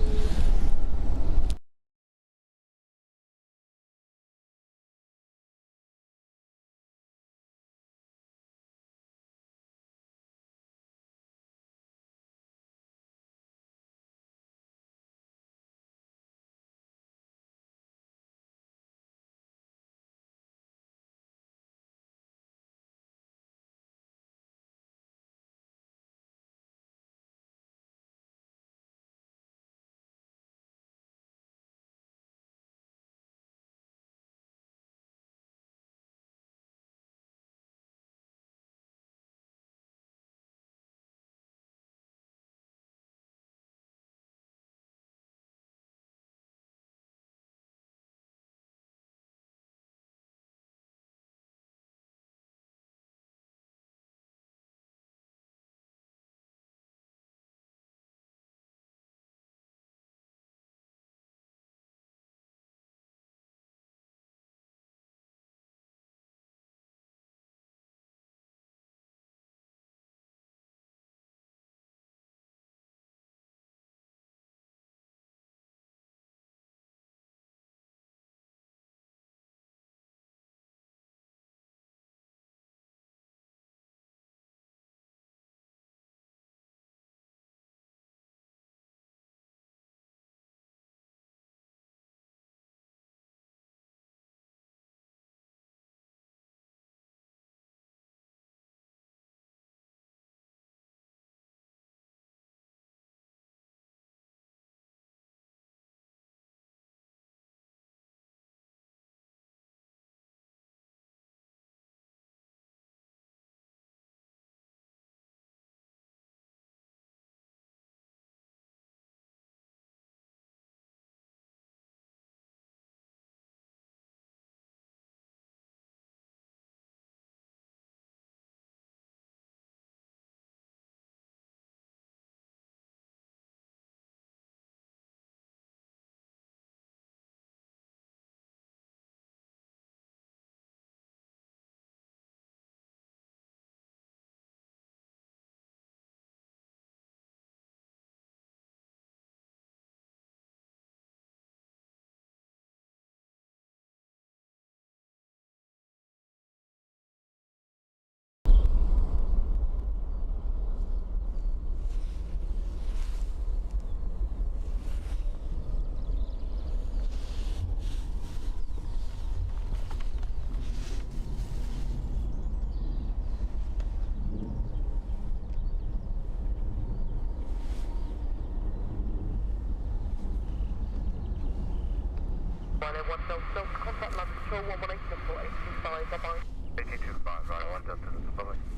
Ryanair 1 Delta, contact London Shore 118.825, bye-bye. 1825, Ryanair 1 Delta, bye-bye.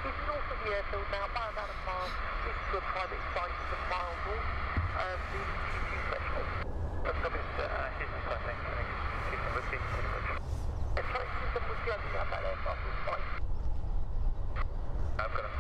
It's north of the airfield now, about a mile. It's to a private site that's a mile north. The TQ threshold. That's a bit, here's my first thing. Keep them with pretty much. It's like some would be under that aircraft is fine. I've got a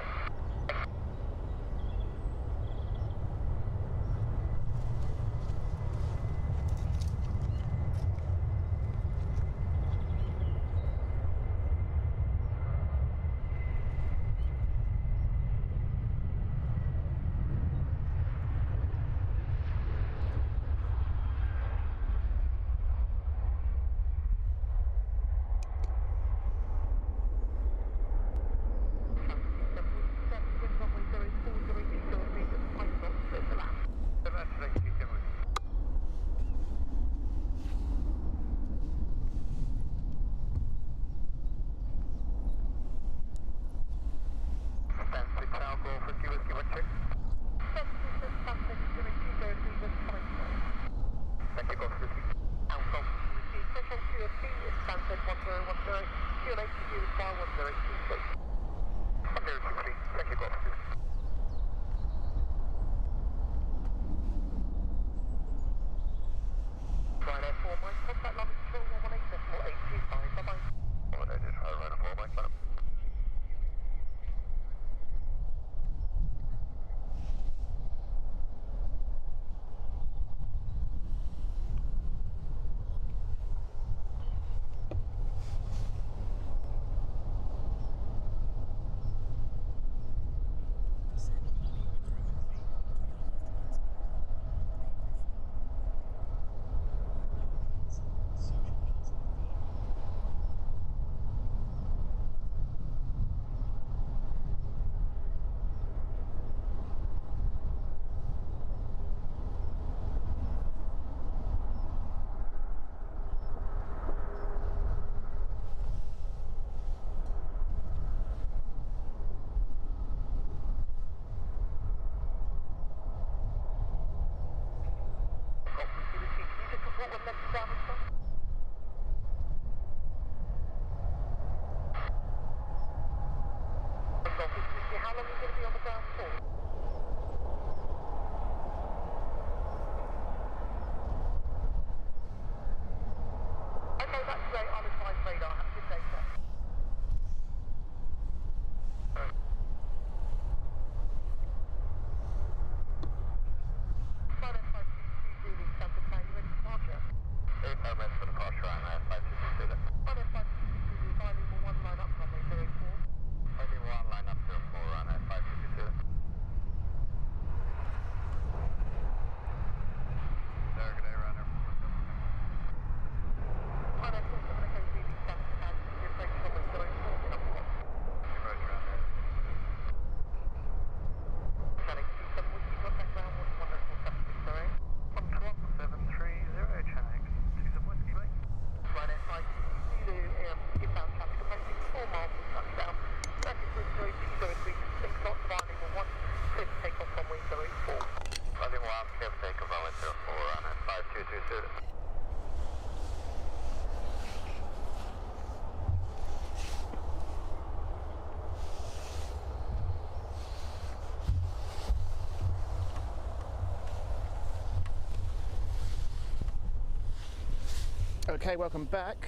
Okay, welcome back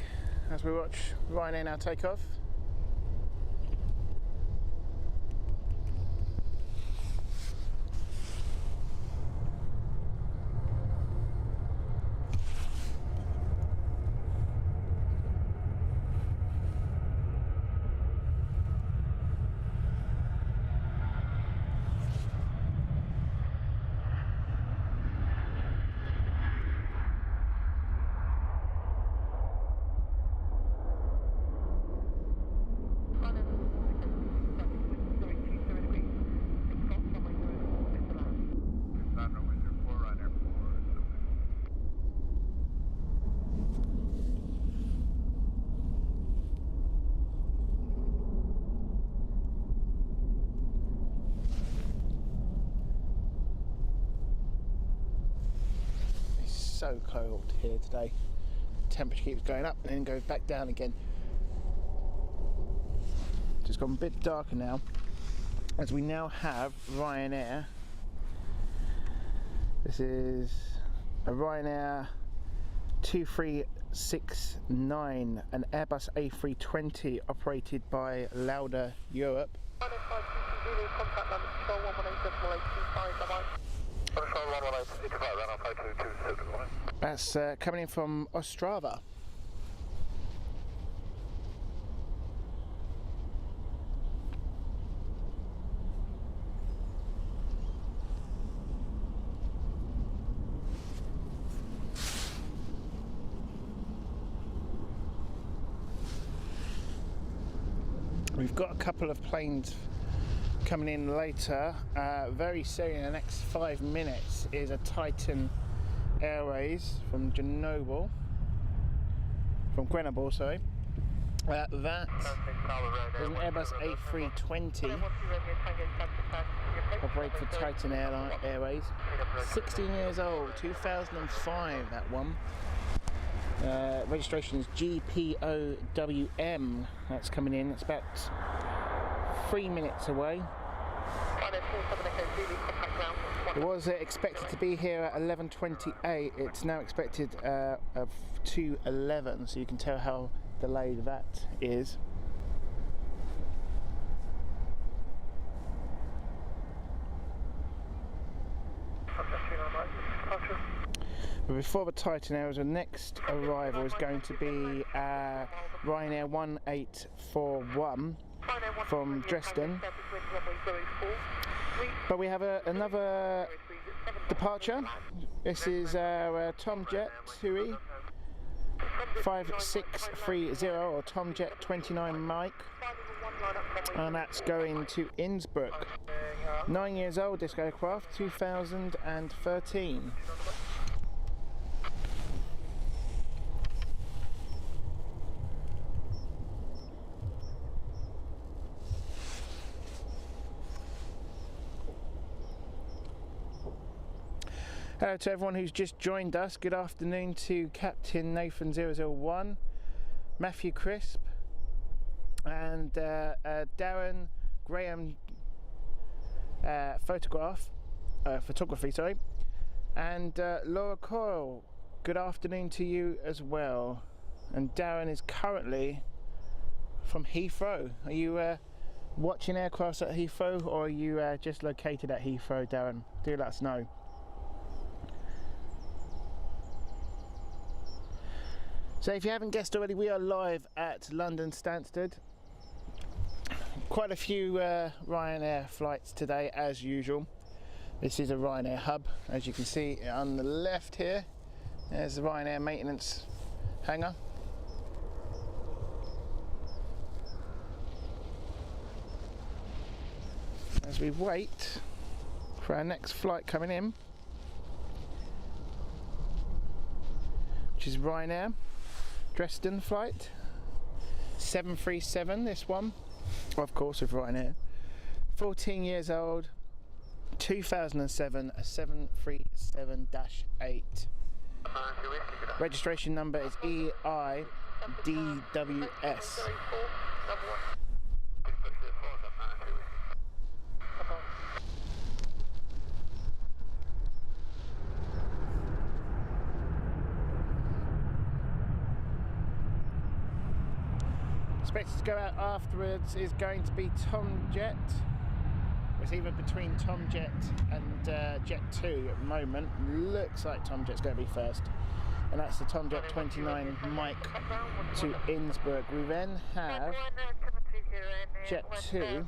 as we watch Ryanair now take off. So cold here today. Temperature keeps going up and then goes back down again. Just gone a bit darker now. as we now have Ryanair. This is a Ryanair 2369, an Airbus A320 operated by Lauda Europe. That's coming in from Ostrava. We've got a couple of planes coming in later. Very soon, in the next 5 minutes, is a Titan Airways from Grenoble. Sorry. That is an Airbus A320 operated for Titan Airways. 16 years old, 2005, that one. Registration is GPOWM. That's coming in. It's about 3 minutes away. It was expected to be here at 11:28. It's now expected to 11, so you can tell how delayed that is. But before the Titan Airways, the next arrival is going to be Ryanair 1841 from Dresden. But we have another departure. This is our Tomjet TUI 5630 or Tomjet 29 Mike, and that's going to Innsbruck. 9 years old, this aircraft, 2013. Hello to everyone who's just joined us. Good afternoon to Captain Nathan 001, Matthew Crisp, and Darren Graham photography, sorry, and Laura Coyle. Good afternoon to you as well. And Darren is currently from Heathrow. Are you watching aircrafts at Heathrow, or are you just located at Heathrow, Darren? Do let us know. So if you haven't guessed already, we are live at London Stansted. Quite a few Ryanair flights today, as usual. This is a Ryanair hub, as you can see on the left here. There's the Ryanair maintenance hangar. As we wait for our next flight coming in, which is Ryanair Dresden flight 737, this one, of course, with Ryanair. 14 years old, 2007, a 737-8. Registration number is EIDWS. Expected to go out afterwards is going to be Tomjet. It's either between Tomjet and Jet 2 at the moment. Looks like Tomjet's going to be first. And that's the Tomjet 29 Mike to Innsbruck. We then have Jet 2.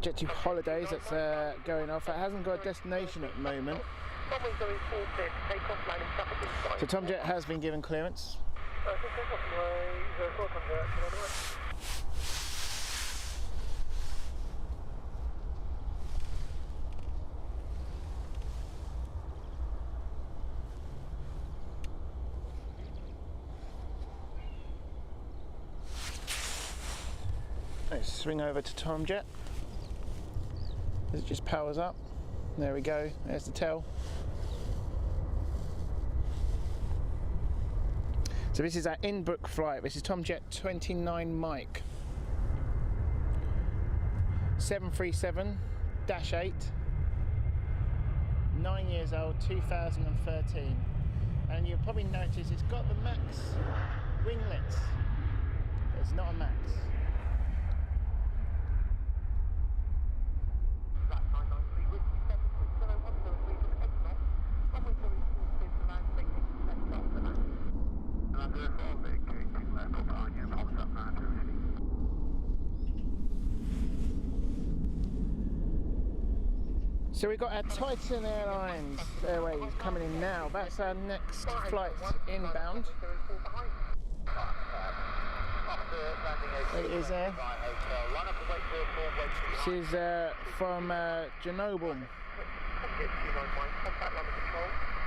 Jet 2 Holidays, that's going off. It hasn't got a destination at the moment. So Tomjet has been given clearance. Let's swing over to Tomjet as it just powers up. There we go, there's the tail. So this is our Innsbruck flight. This is Tomjet 29 Mike. 737-8, 9 years old, 2013. And you'll probably notice it's got the max winglets, but it's not a max. So we've got our Titan Airways coming in now. That's our next flight inbound. It is there. This is from Grenoble.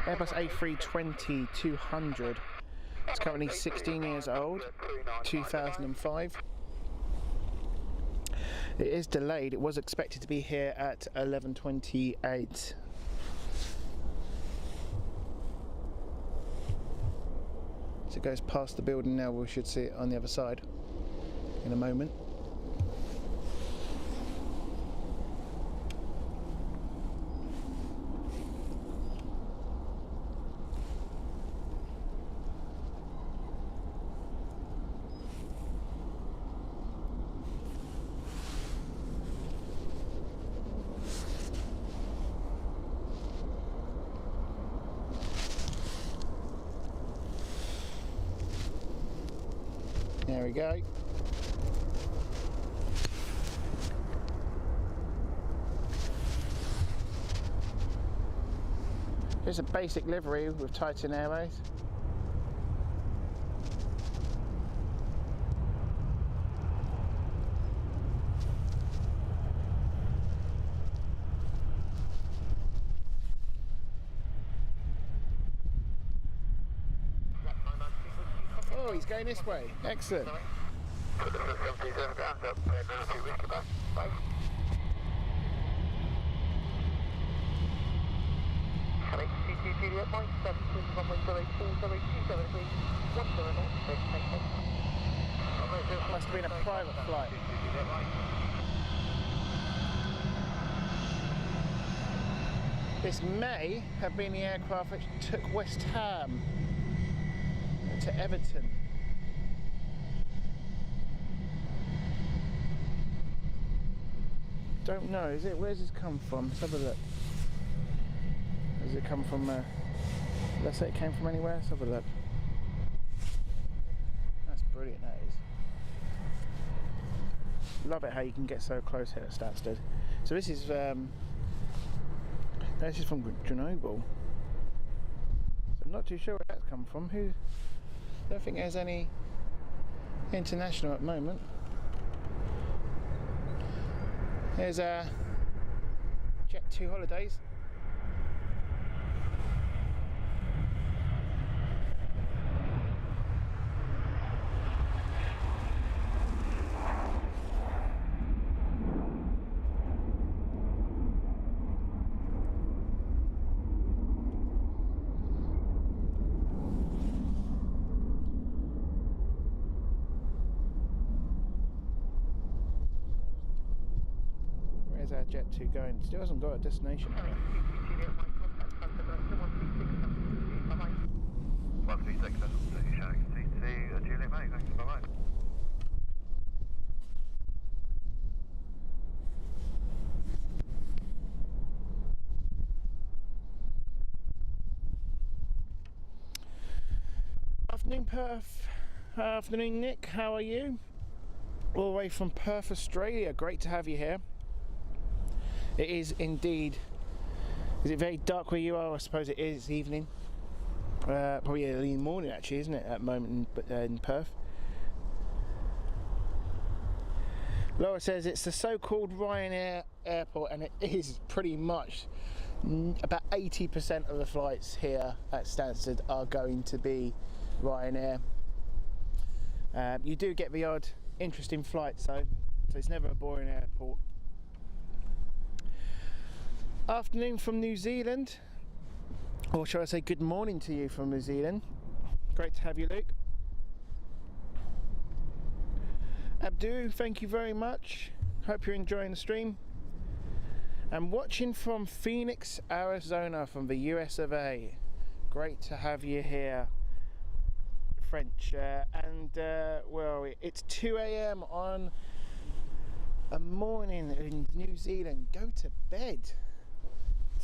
Airbus A320-200. It's currently 16 years old, 2005. It is delayed. It was expected to be here at 11:28. So it goes past the building now. We should see it on the other side in a moment. There we go. Here's a basic livery with Titan Airways. Oh, he's going this way. Excellent. Put the 77 ground up, now to whiskey back. Bye. Hello, CC Juliet, Mike 7, runway 02, 10 Must have been a private flight. This may have been the aircraft which took West Ham to Everton. Don't know, is it? Where's this come from? Let's have a look. Does it come from, let's say it came from anywhere? Let's have a look. That's brilliant, that is. Love it how you can get so close here at Stansted. So this is from Grenoble. So I'm not too sure where that's come from. I don't think there's any international at the moment. There's Jet 2 Holidays. Our Jet 2 going, still hasn't got a destination. Afternoon Perth, afternoon Nick, how are you? All the way from Perth, Australia, great to have you here. It is indeed. Is it very dark where you are? I suppose it is evening. Probably early in the morning actually, isn't it, at the moment in Perth. Laura says it's the so-called Ryanair airport, and it is pretty much. About 80% of the flights here at Stansted are going to be Ryanair. You do get the odd interesting flights though, so it's never a boring airport. Afternoon from New Zealand, or shall I say good morning to you from New Zealand. Great to have you, Luke. Abdu, thank you very much. Hope you're enjoying the stream. I'm watching from Phoenix, Arizona, from the US of A. Great to have you here, French. Well, it's 2 AM on a morning in New Zealand. Go to bed.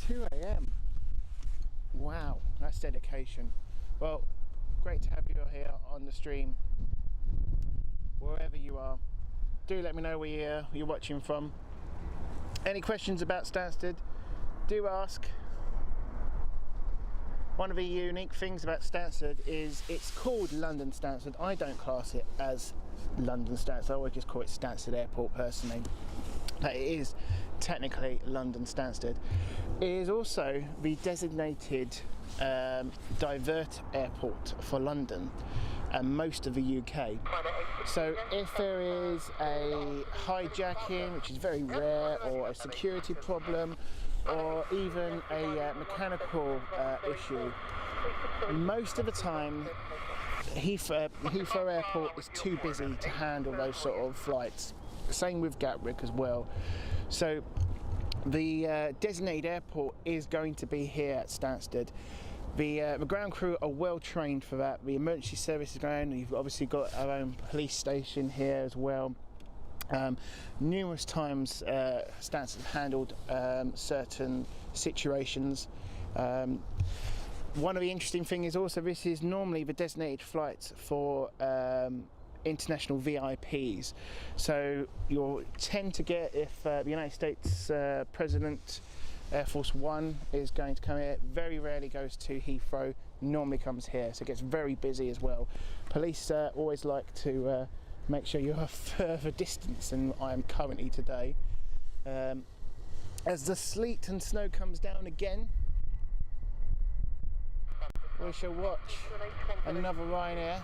2 AM. Wow, that's dedication. Well, great to have you here on the stream, wherever you are. Do let me know where you're watching from. Any questions about Stansted, do ask. One of the unique things about Stansted is it's called London Stansted. I don't class it as London Stansted, I always just call it Stansted Airport personally. But it is technically London Stansted. It is also the designated divert airport for London and most of the UK. So if there is a hijacking, which is very rare, or a security problem, or even a mechanical issue, most of the time Heathrow Airport is too busy to handle those sort of flights. Same with Gatwick as well. So the designated airport is going to be here at Stansted. The ground crew are well trained for that. The emergency service is going. You've obviously got our own police station here as well. Numerous times Stansted have handled certain situations. One of the interesting things is also this is normally the designated flights for international VIPs. So you'll tend to get, if the United States President, Air Force One is going to come here, very rarely goes to Heathrow, normally comes here, so it gets very busy as well. Police always like to make sure you're a further distance than I am currently today. As the sleet and snow comes down again, we shall watch another Ryanair.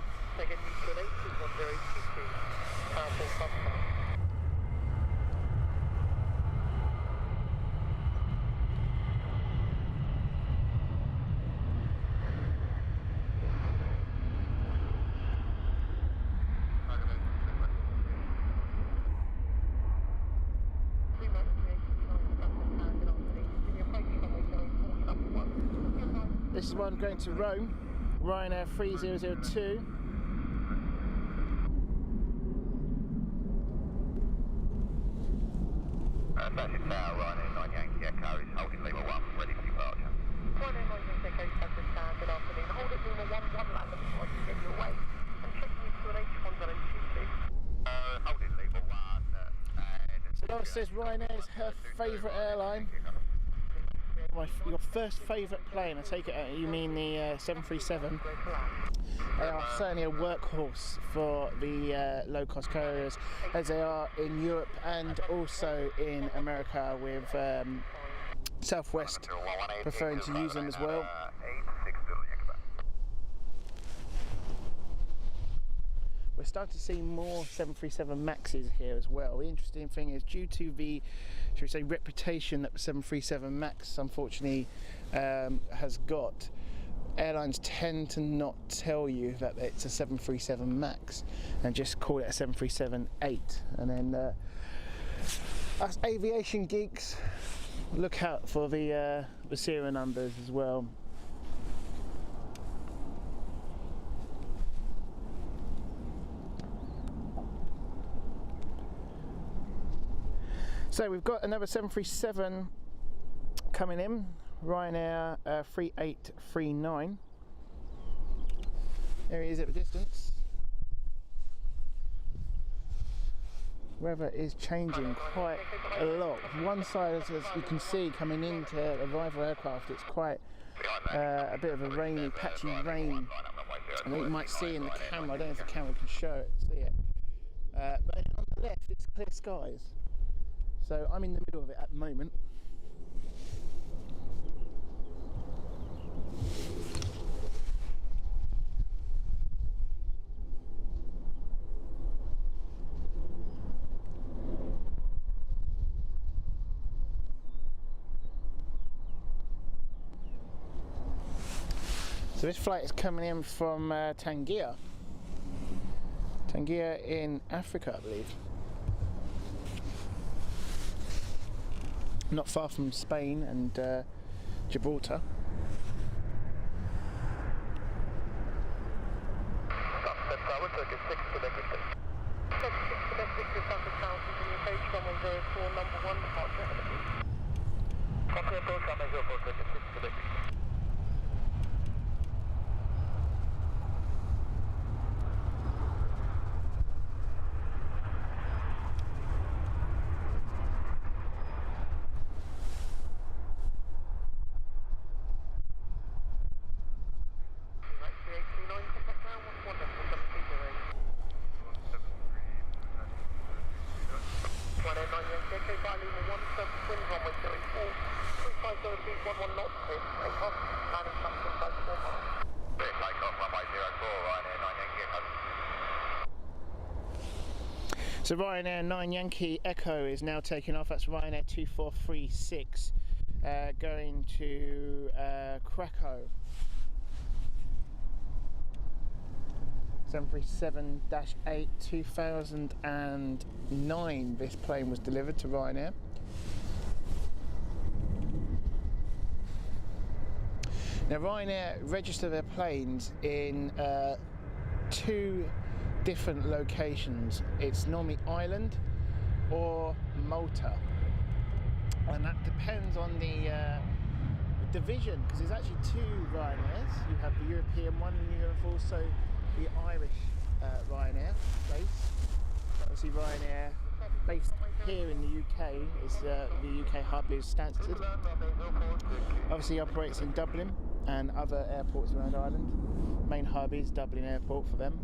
This is one going to Rome, Ryanair 3002. Stansted Tower, Ryanair 9 Yankee Echo is holding Lima 1, ready for departure. Ryanair 9 Yankee Echo, Stansted Tower, good afternoon. Hold it Lima 1, 1 land before I can get you away. I'm checking you to an H1022. Hold it Lima 1. So Laura says Ryanair is her favourite airline. Your first favourite plane, I take it you mean the 737. They are certainly a workhorse for the low-cost carriers, as they are in Europe and also in America, with Southwest preferring to use them as well. We're starting to see more 737 Maxes here as well. The interesting thing is, due to the, shall we say, reputation that the 737 Max unfortunately has got, airlines tend to not tell you that it's a 737 Max and just call it a 737-8. And then us aviation geeks, look out for the serial numbers as well. So we've got another 737 coming in, Ryanair 3839. There he is at the distance. Weather is changing quite a lot. One side, as you can see, coming into the arrival aircraft, it's quite a bit of a rainy, patchy rain. I think you might see in the camera, I don't know if the camera can see it. But on the left, it's clear skies. So I'm in the middle of it at the moment. So this flight is coming in from Tangier in Africa, I believe. not far from Spain and Gibraltar. Stansted Airport, Turkish 6 Quebec, 6 Quebec, Victor Santa Claus, communication from 104, number 1, departure. Copy approach, I'm 04, Turkish 6 Quebec. So Ryanair 9 Yankee Echo is now taking off. That's Ryanair 2436 going to Krakow. 737-8 2009 this plane was delivered to Ryanair. Now Ryanair register their planes in 2 different locations. It's normally Ireland or Malta, and that depends on the division, because there's actually 2 Ryanairs. You have the European one and you have also the Irish Ryanair base. Obviously Ryanair based here in the UK is the UK hub is Stansted. Obviously operates in Dublin and other airports around Ireland. Main hub is Dublin Airport for them.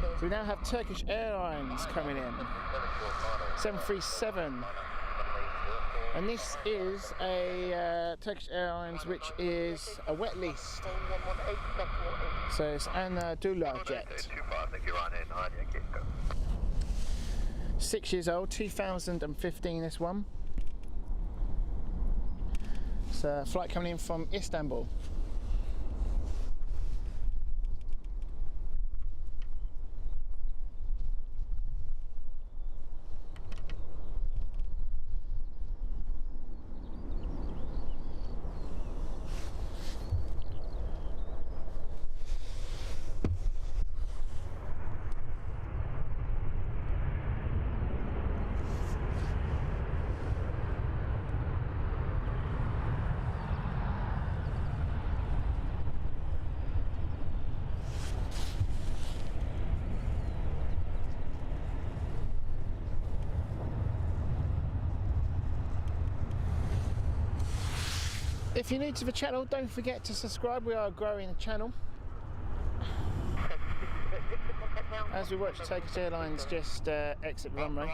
So we now have Turkish Airlines coming in, 737, and this is a Turkish Airlines which is a wet lease, so it's an Anadolu jet. 6 years old, 2015 this one. It's a flight coming in from Istanbul. If you're new to the channel, don't forget to subscribe. We are growing the channel. As we watch Turkish Airlines just exit the runway.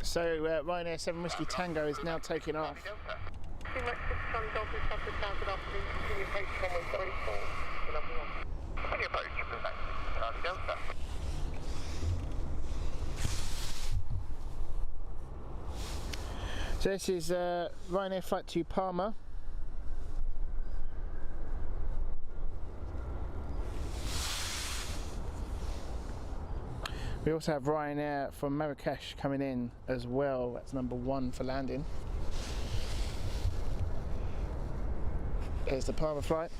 So Ryanair 7 Whiskey Tango is now taking off. So this is Ryanair flight to Palma. We also have Ryanair from Marrakesh coming in as well. That's number 1 for landing. There's the Palma flight.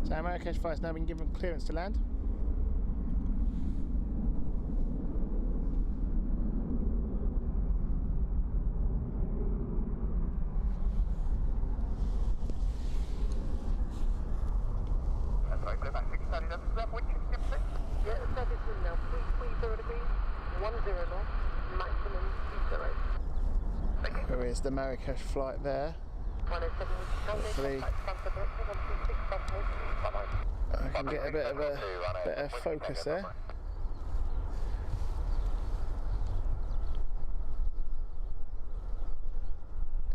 So our Marrakesh flight has now been given clearance to land. There is the Marrakesh flight there. Hopefully I can get a bit of a better focus there.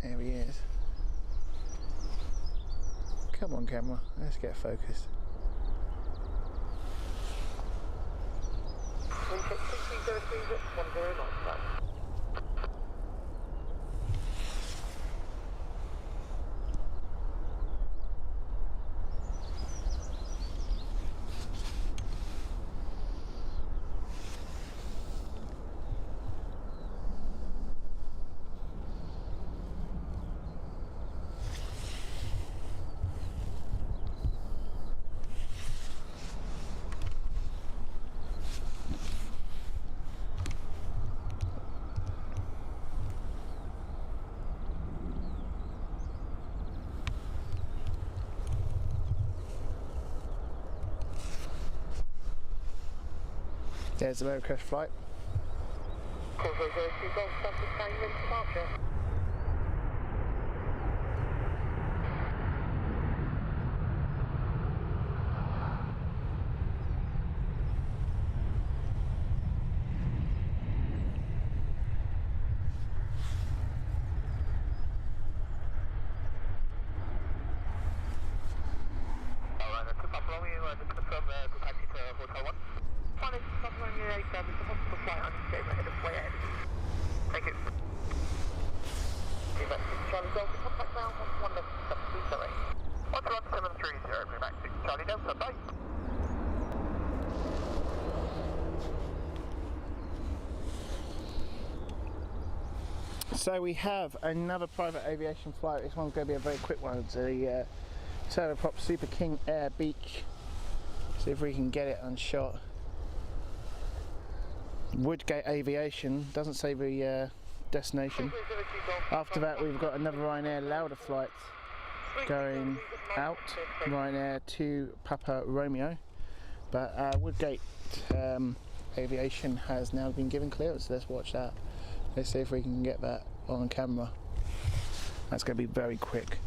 There he is. Come on camera, let's get focused. There's the American flight. So we have another private aviation flight. This one's going to be a very quick one. It's a turboprop Super King Air Beach. See if we can get it on shot. Woodgate Aviation, doesn't say the destination. After that we've got another Ryanair Lauda flight going out, Ryanair to Papa Romeo. But Woodgate Aviation has now been given clearance. Let's watch that. Let's see if we can get that on camera. That's going to be very quick.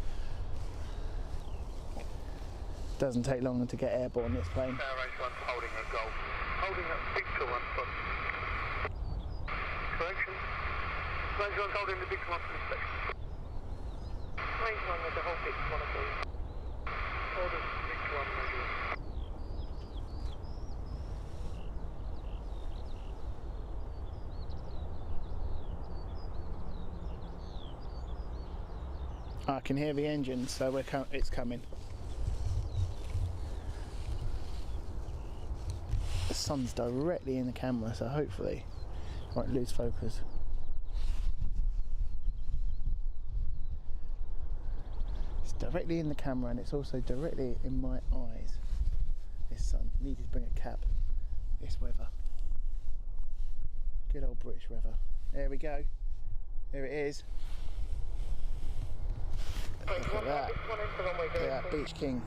Doesn't take long to get airborne this plane. Airways holding at Golf. Holding at Victor 1 foot. Correction. Range 1's holding the Victor 1 for inspection. Range 1 with the whole Victor 1 approved. Holding Victor 1 measure. I can hear the engine, so it's coming. The sun's directly in the camera, so hopefully I won't lose focus. It's directly in the camera and it's also directly in my eyes. This sun. Needed to bring a cap. This weather. Good old British weather. There we go. There it is. Look at that. Look at that Beach King.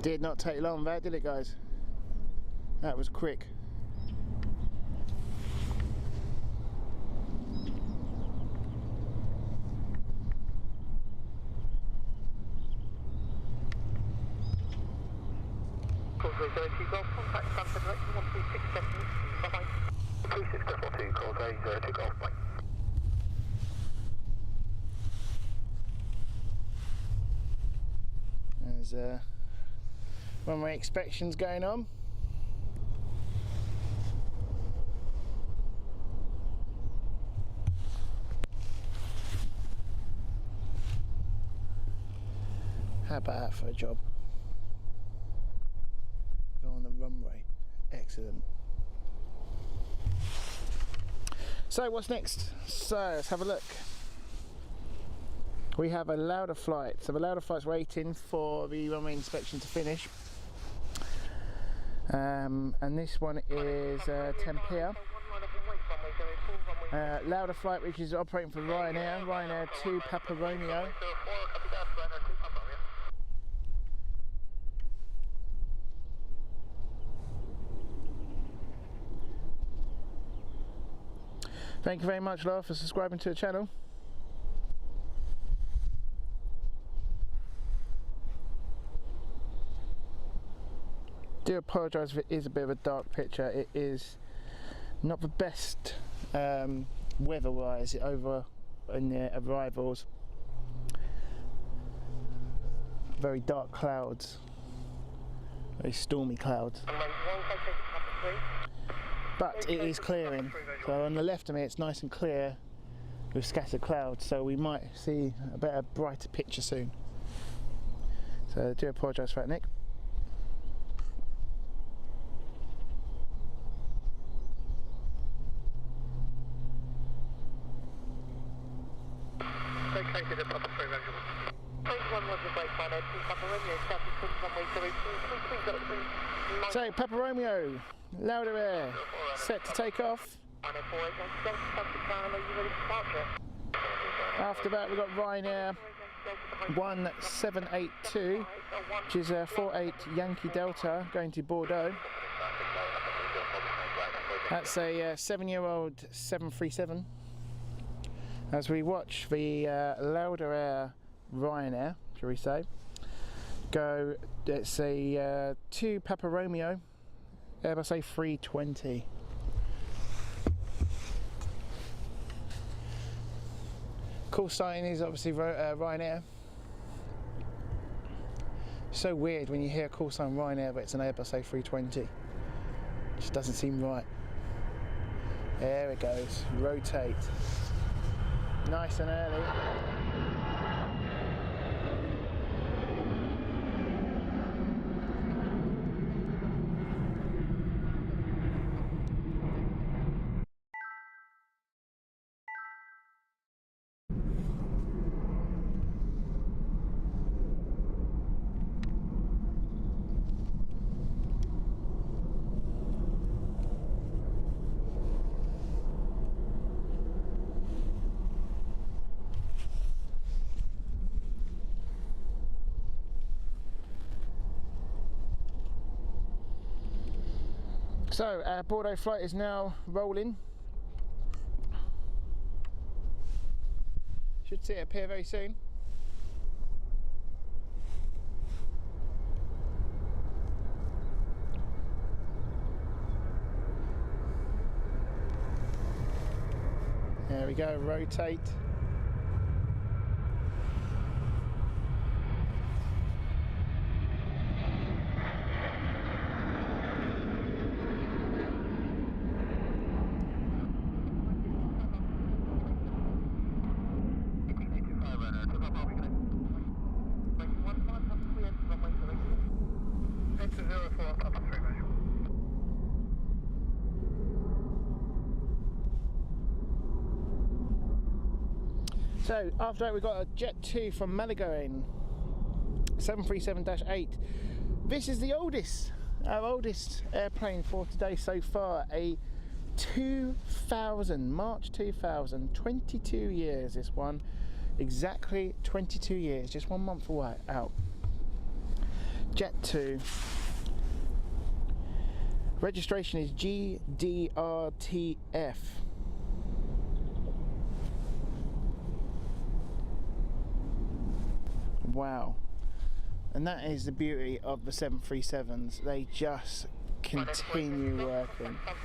Did not take long that, did it guys? That was quick. Contact Stansted Airport 1367. Bye-bye. 2642, call day 02 Golf, bye. There's runway inspections going on. How about that for a job? Go on the runway. Excellent. So what's next? So let's have a look. We have a Lauda flight. So the Lauda flight's waiting for the runway inspection to finish. And this one is Tempere. Lauda flight, which is operating for Ryanair. Ryanair 2 Papa Romeo. Thank you very much, Laura, for subscribing to the channel. Do apologise if it is a bit of a dark picture. It is not the best weather-wise over in the arrivals. Very dark clouds, very stormy clouds. But it is clearing. So on the left of me, it's nice and clear with scattered clouds. So we might see a better, brighter picture soon. So I do apologise for that, Nick. So, Papa Romeo, Lauda Air, set to take off. After that, we've got Ryanair 1782, which is a 48 Yankee Delta going to Bordeaux. That's a 7-year-old 737. As we watch the Lauda Air Ryanair, shall we say, go, it's a 2 Papa Romeo Airbus A320. Call sign is obviously Ryanair. So weird when you hear a call sign Ryanair but it's an Airbus A320. Just doesn't seem right. There it goes, rotate. Nice and early. So our Bordeaux flight is now rolling. Should see it appear very soon. There we go, rotate. So after that we've got a Jet 2 from Malaga, 737-8. This is the oldest, our oldest airplane for today so far. A 2000, March 2000, 22 years this one. Exactly 22 years, just 1 month away out. Jet 2. Registration is GDRTF. Wow, and that is the beauty of the 737s, they just continue working. Can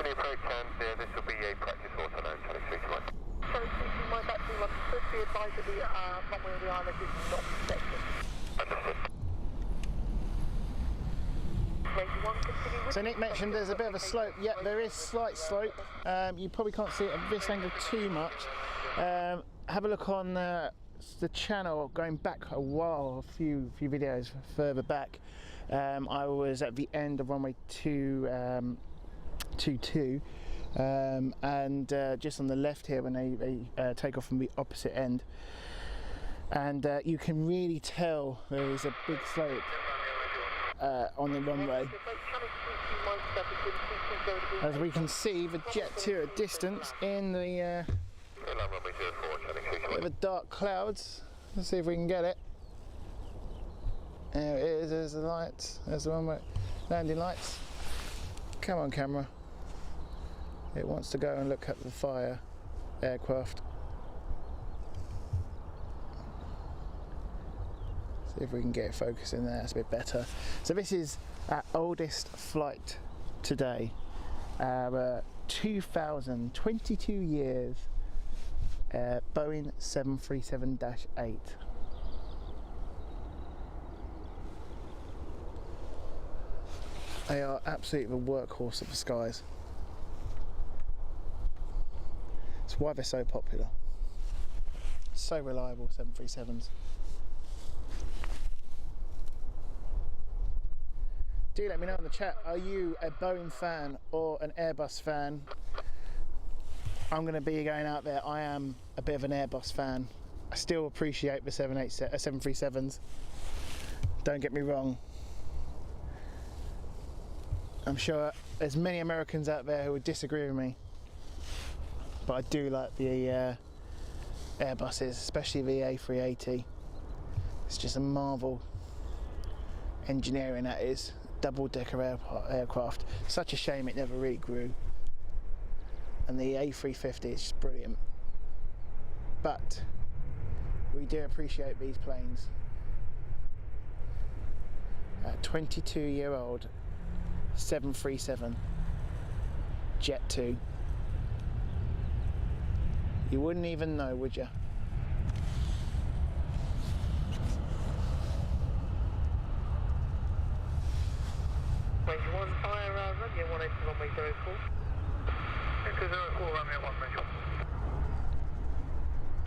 you approach and this will be a practice auto now, Charlie 321. Charlie 321, back to London, first be advised that the runway on the island is not protected. Understood. So Nick mentioned there's a bit of a slope. Yeah, there is slight slope. You probably can't see it at this angle too much. Have a look on the channel going back a while, a few videos further back. I was at the end of runway 2 22, and just on the left here when they take off from the opposite end, and you can really tell there is a big slope on the runway. As we can see the Jet 2 at distance in the bit of a dark clouds. Let's see if we can get it. There it is, there's the lights, there's the runway landing lights. Come on camera. It wants to go and look at the fire aircraft. See if we can get it focused in there, that's a bit better. So this is our oldest flight today. 2022 years Boeing 737-8. They are absolutely the workhorse of the skies. It's why they're so popular. So reliable, 737s. Do let me know in the chat, are you a Boeing fan or an Airbus fan? I'm going to be going out there, I am a bit of an Airbus fan. I still appreciate the 737s. Don't get me wrong. I'm sure there's many Americans out there who would disagree with me, but I do like the Airbuses, especially the A380. It's just a marvel engineering that is. Double-decker aircraft. Such a shame it never really grew. And the A350 is just brilliant. But we do appreciate these planes. 22-year-old 737 Jet 2. You wouldn't even know, would you? Range 1, fire, runway 18, runway 04. Into 04, runway 1, range 1.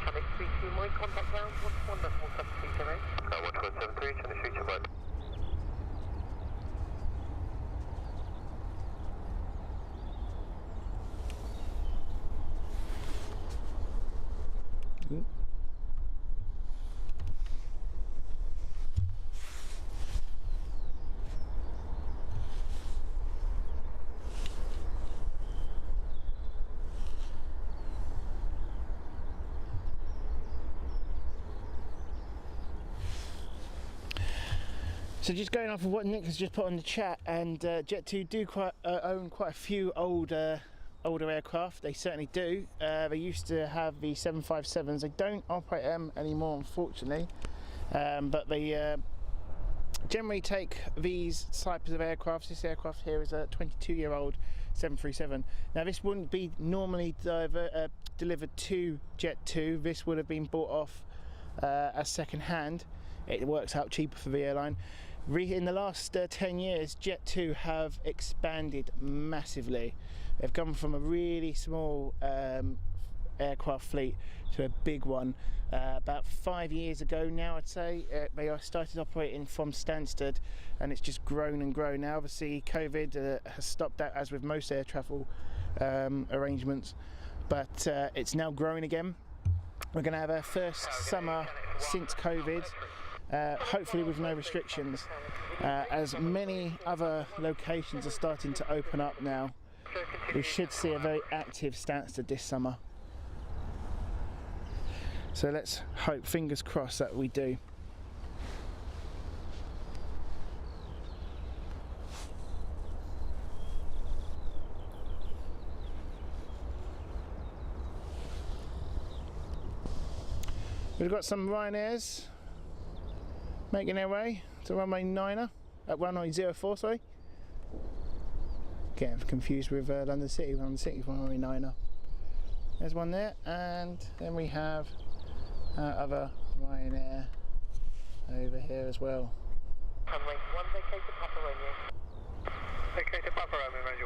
Traffic 32, my contact ground, 1.1.73, 1.73, trying to shoot your word. So just going off of what Nick has just put on the chat, and Jet 2 do own quite a few older aircraft. They certainly do. They used to have the 757s. They don't operate them anymore, unfortunately. But they generally take these types of aircraft. This aircraft here is a 22-year-old 737. Now this wouldn't be normally delivered to Jet 2. This would have been bought off as second hand. It works out cheaper for the airline. In the last 10 years, Jet 2 have expanded massively. They've gone from a really small aircraft fleet to a big one. About 5 years ago now, I'd say, they started operating from Stansted, and it's just grown and grown. Now obviously COVID has stopped that, as with most air travel arrangements, but it's now growing again. We're going to have our first summer since COVID, hopefully with no restrictions, as many other locations are starting to open up now. We should see a very active Stansted this summer. So let's hope, fingers crossed, that we do. We've got some Ryanairs making their way to runway 9er, runway 04, sorry. Getting confused with London City, runway 9er. There's one there, and then we have other Ryanair over here as well. Runway 1, vacate to Papa Romeo. Vacate to Papa Romeo, range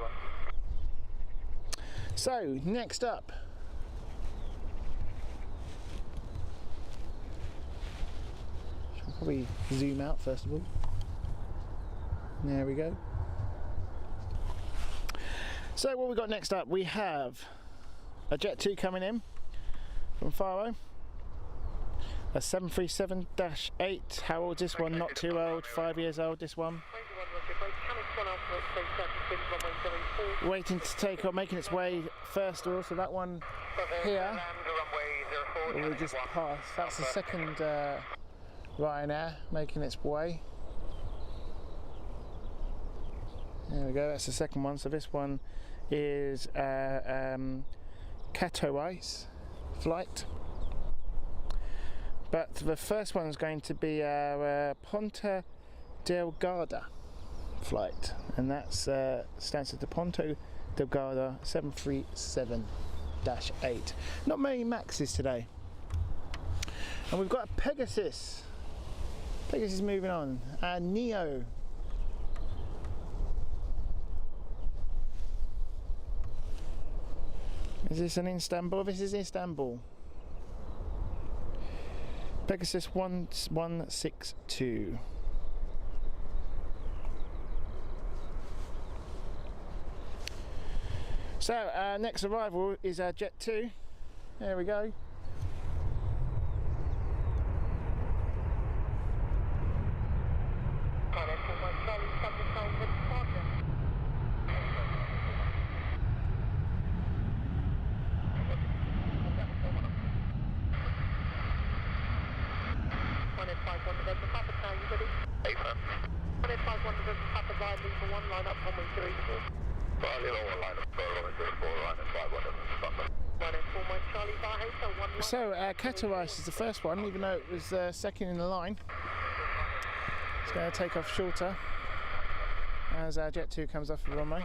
1. So, next up, probably zoom out first of all. There we go. So what we got next up, we have a Jet 2 coming in from Faro. A 737-8. How old is this one? Not too old. 5 years old, this one. Waiting to take off, making its way first door. So that one here, we just passed. That's the second Ryanair making its way. There we go, that's the second one. So this one is Katowice flight. But the first one is going to be our Ponta Delgada flight, and that's Stansted to Ponta Delgada 737-8. Not many Maxes today. And we've got a Pegasus. Pegasus moving on. Neo. Is this in Istanbul? This is Istanbul. Pegasus 1162. So our next arrival is our Jet 2. There we go. So Katowice is the first one, even though it was second in the line. It's going to take off shorter as our Jet 2 comes off the runway.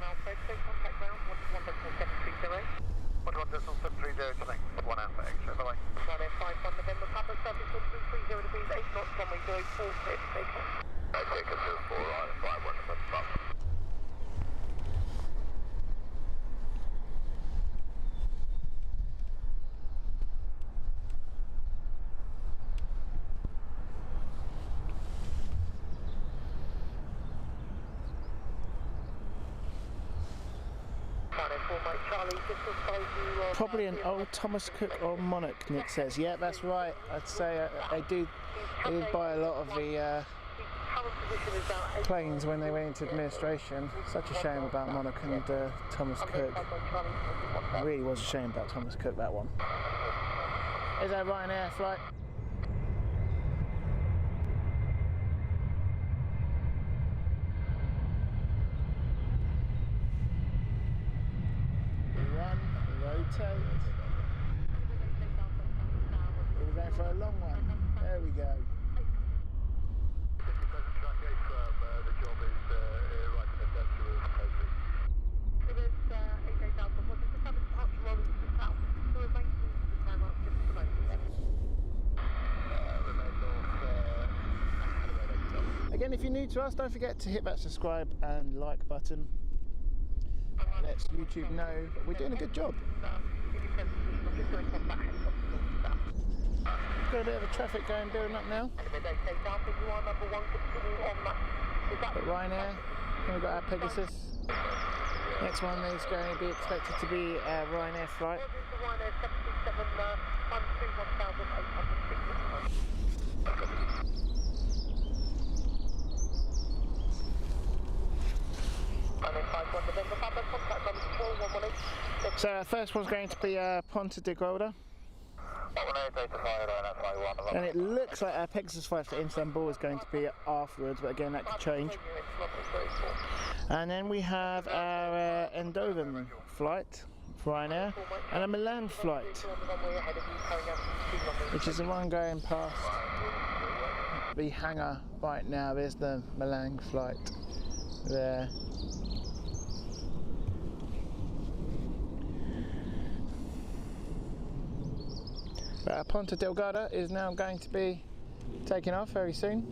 Probably an old Thomas Cook or Monarch, Nick says. Yeah, that's right. I'd say they did buy a lot of the planes when they went into administration. Such a shame about Monarch and Thomas Cook. It really was a shame about Thomas Cook, that one. Is that Ryanair flight? Rotate. We're going for a long one. There we go. Again, if you're new to us, don't forget to hit that subscribe and like button. Lets YouTube know that we're doing a good job. Got a bit of a traffic building up now. But Ryanair, then we've got our Pegasus. Next one is going to be expected to be a Ryanair flight. So our first one's going to be Ponta Delgada, and it looks like our Pegasus flight to Istanbul is going to be afterwards, but again that could change. And then we have our Eindhoven flight for Ryanair, and a Milan flight, which is the one going past the hangar right now. There's the Milan flight there. But Ponta Delgada is now going to be taking off very soon.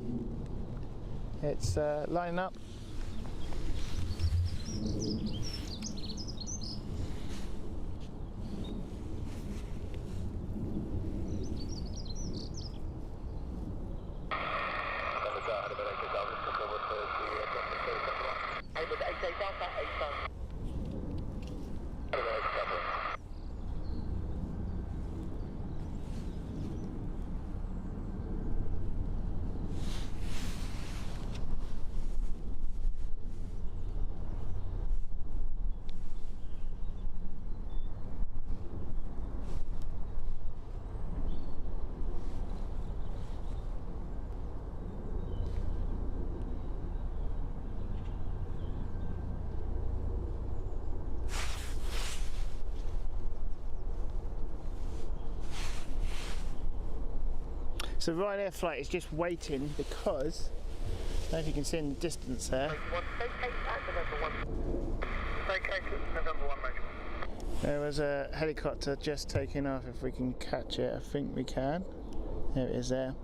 It's lining up. So Ryanair flight is just waiting because, I don't know if you can see in the distance there. There was a helicopter just taking off. If we can catch it, I think we can. There it is there.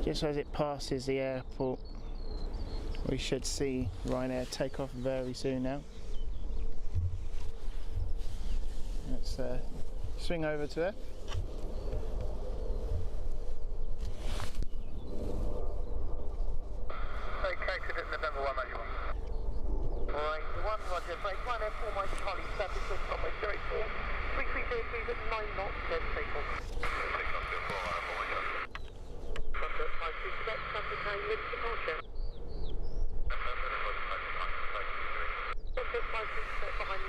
Just as it passes the airport, we should see Ryanair take off very soon now. Let's swing over to her. Located at November 1, Major 1. Right, 1 Roger, break 1 Air4 Mike Charlie, service with Runway 04, 3303 at 9 knots, dead take off. 6 knots, 4 Air4 Mike Charlie. Roger, 5 Quebec, traffic time, mid departure.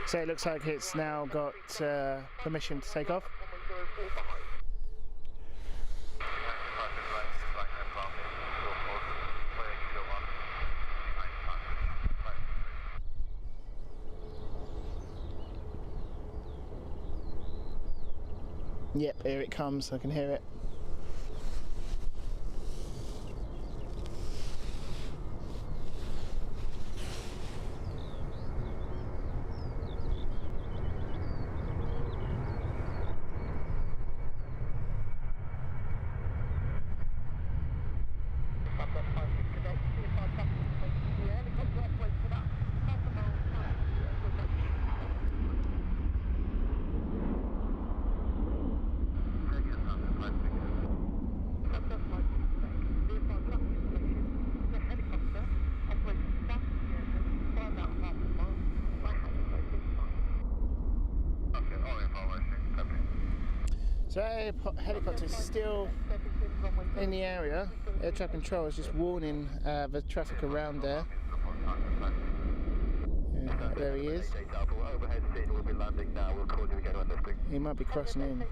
So it looks like it's now got permission to take off. Yep, here it comes, I can hear it. So helicopter is still in the area. Air traffic control is just warning the traffic around there. There he is. He might be crossing in.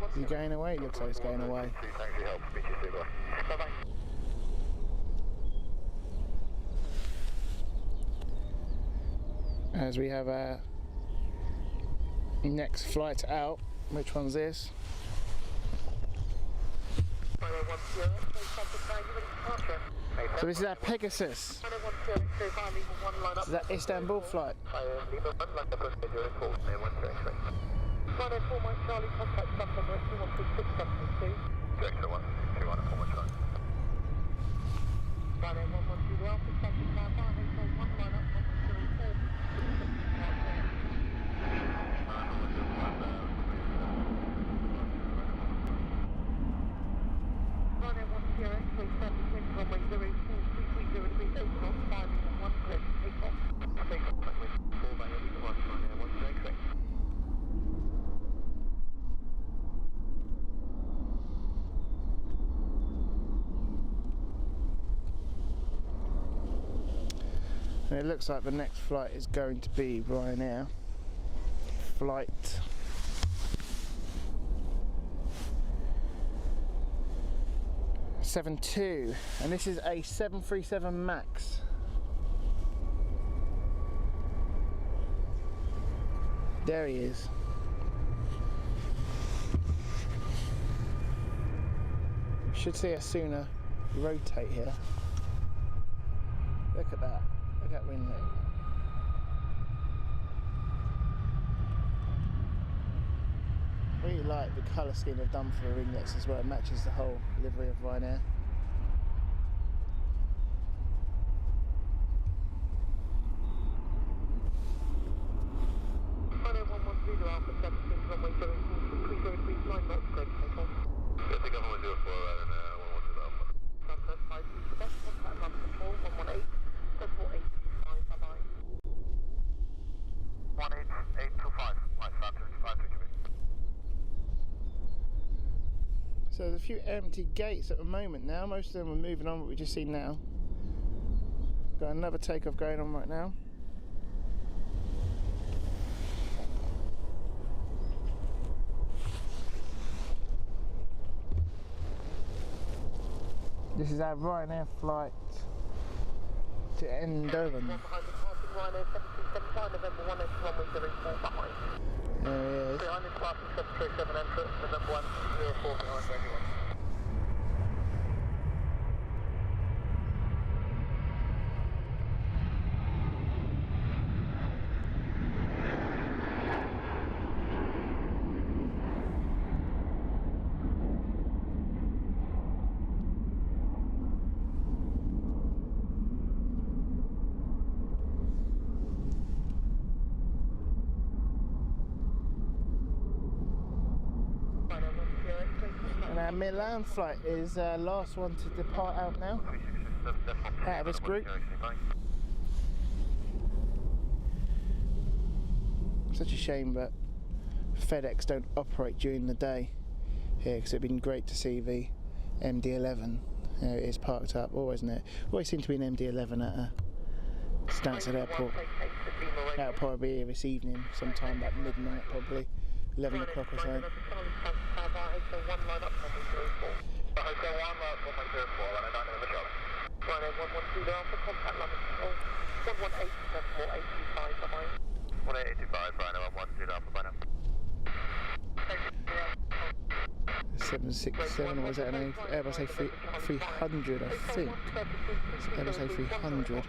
Is he going away? It looks like he's going away. As we have our next flight out. Which one's this? So this is our Pegasus. Is that Istanbul flight? And it looks like the next flight is going to be Ryanair flight 72, and this is a 737 MAX. There he is. Should see us sooner rotate here. Look at that. Look at that winglet. Really like the colour scheme they've done for the ringlets as well. It matches the whole livery of Ryanair. So there's a few empty gates at the moment now. Most of them are moving on, what we just seen now. Got another takeoff going on right now. This is our Ryanair flight to Eindhoven. 175, November 1 into runway 04 behind. There he is. Behind is class 737 entrance, November 104 behind everyone. And our Milan flight is last one to depart out now, out of this group. Such a shame that FedEx don't operate during the day here, because it'd been great to see the MD-11. There it is parked up, always, isn't it? Always seems to be an MD-11 at Stansted Airport. That'll probably be here this evening, sometime about midnight, probably 11 o'clock or so. The 767, or was that an Airbus A300, I think? It's Airbus A300.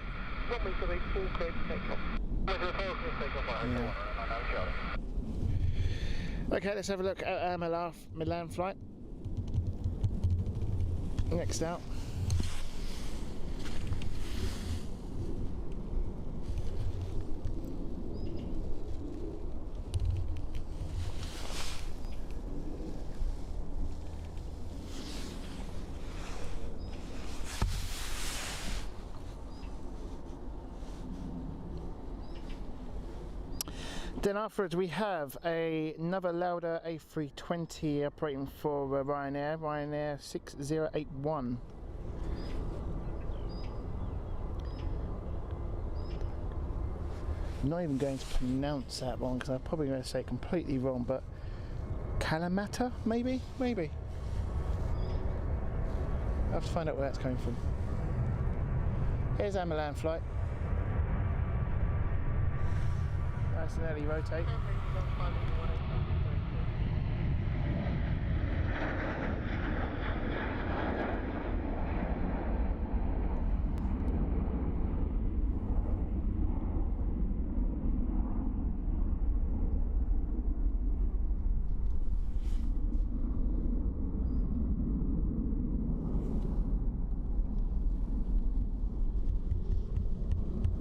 Yeah. Okay, let's have a look at our Milan flight. Next out. Then afterwards we have another Lauda A320 operating for Ryanair 6081. I'm not even going to pronounce that one because I'm probably going to say it completely wrong, but Kalamata, maybe? Maybe. I'll have to find out where that's coming from. Here's our Milan flight. Nice and early rotate.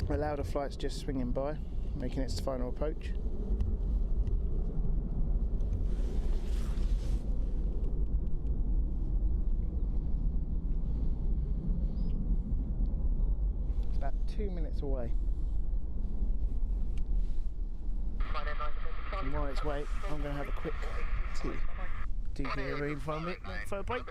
The Lauda flight's just swinging by, making its final approach. It's about 2 minutes away. And while it's wait, I'm going to have a quick deviate for a minute for a break.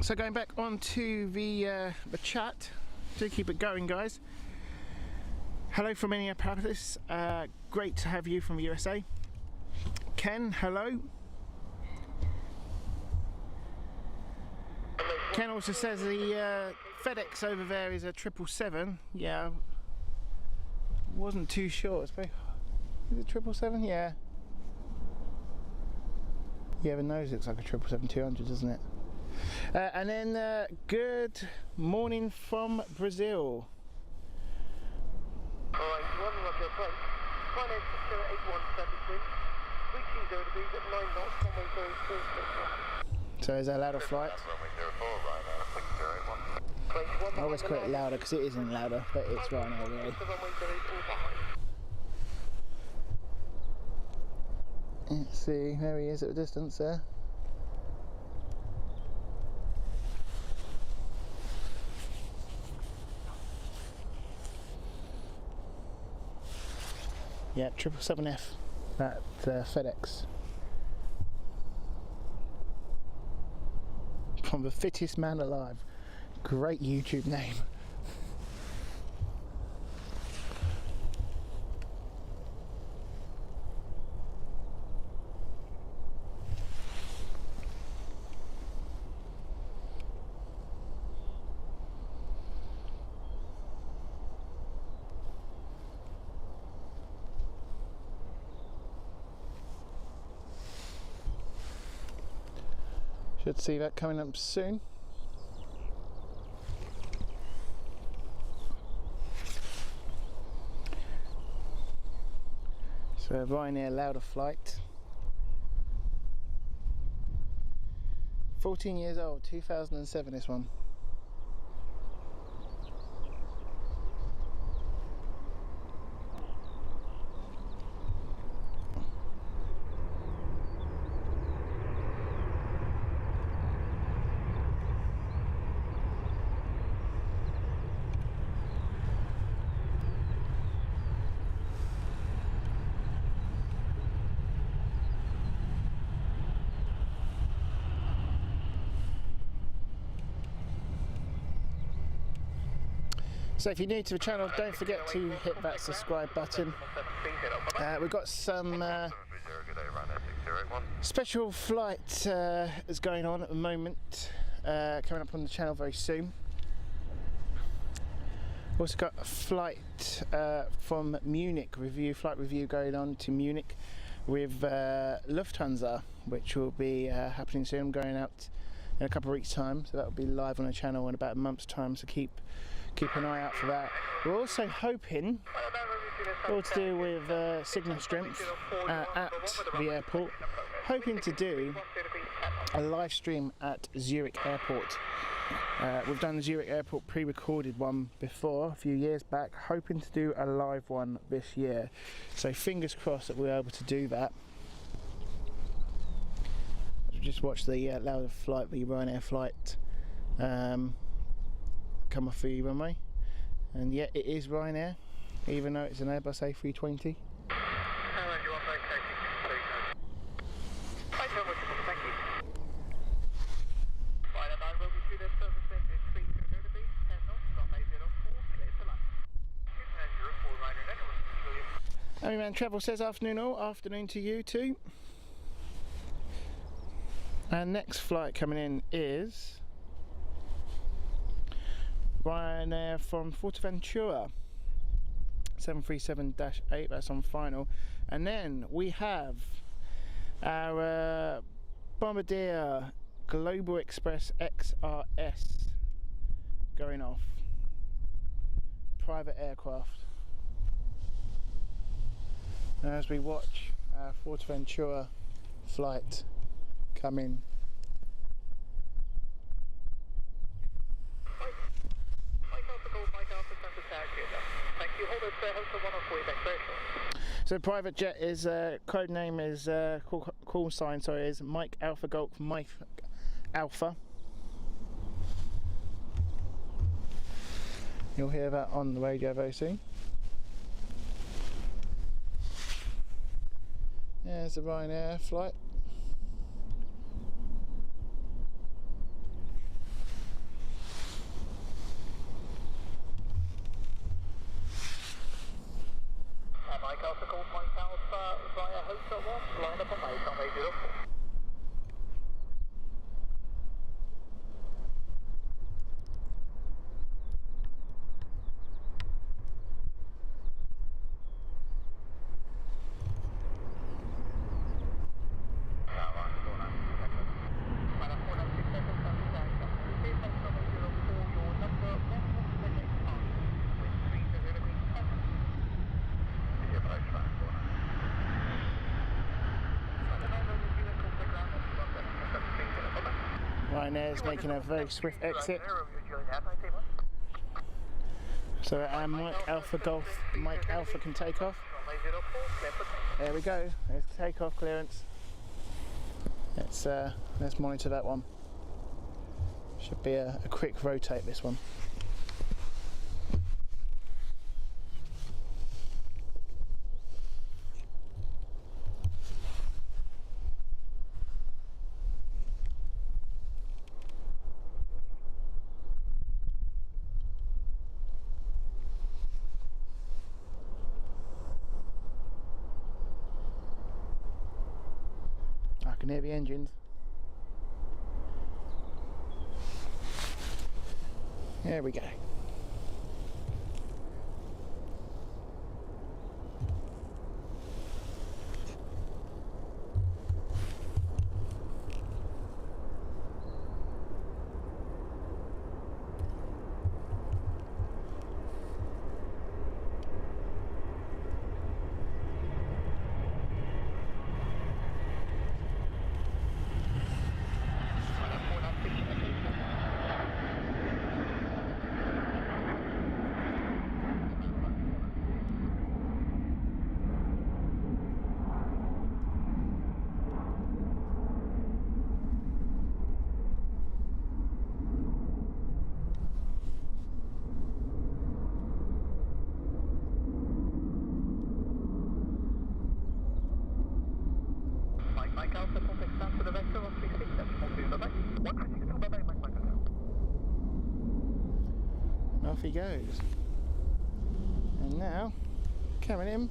So going back onto the chat, do keep it going, guys. Hello from Minneapolis. Great to have you from the USA. Ken, hello. Ken also says the FedEx over there is a 777. Yeah, wasn't too sure. It's very, is it 777? Yeah. Yeah, the nose looks like a 777-200, doesn't it? And then good morning from Brazil. 081 reaching 0 degrees at 9 knots, runway 04. So is that a louder flight? I always call it louder because it isn't louder, but it's Ryanair really. Let's see, there he is at a distance there. Yeah, 777F at FedEx. From the fittest man alive. Great YouTube name. Should see that coming up soon. So Ryanair louder flight. 14 years old, 2007 this one. So if you're new to the channel, don't forget to hit that subscribe button. We've got some special flight that's going on at the moment, coming up on the channel very soon. Also got a flight from Munich flight review going on to Munich with Lufthansa, which will be happening soon. I'm going out in a couple of weeks' time, so that will be live on the channel in about a month's time, so keep an eye out for that. We're also hoping, all to do with signal strength at the airport, hoping to do a live stream at Zurich Airport. We've done the Zurich Airport pre-recorded one before, a few years back, hoping to do a live one this year. So fingers crossed that we're able to do that. Just watch the louder flight, the Ryanair flight, come off the runway, and yeah, it is Ryanair, even though it's an Airbus A320. Everyman Travel says afternoon all, afternoon to you too. Our next flight coming in is Ryanair from Fuerteventura, 737-8, that's on final. And then we have our Bombardier Global Express XRS going off. Private aircraft. As we watch our Fuerteventura flight come in. So private jet is code name is call sign is Mike Alpha Golf Mike Alpha. You'll hear that on the radio very soon. There's the Ryanair flight. Mike Alpha Golf Mike Alpha via Hotel 1, line up on Mike on 804. Ryanair is making a very swift exit. So Mike Alpha can take off. There we go. There's takeoff clearance. Let's monitor that one. Should be a quick rotate, this one. I can hear the engines. There we go. Off he goes. And now, coming in,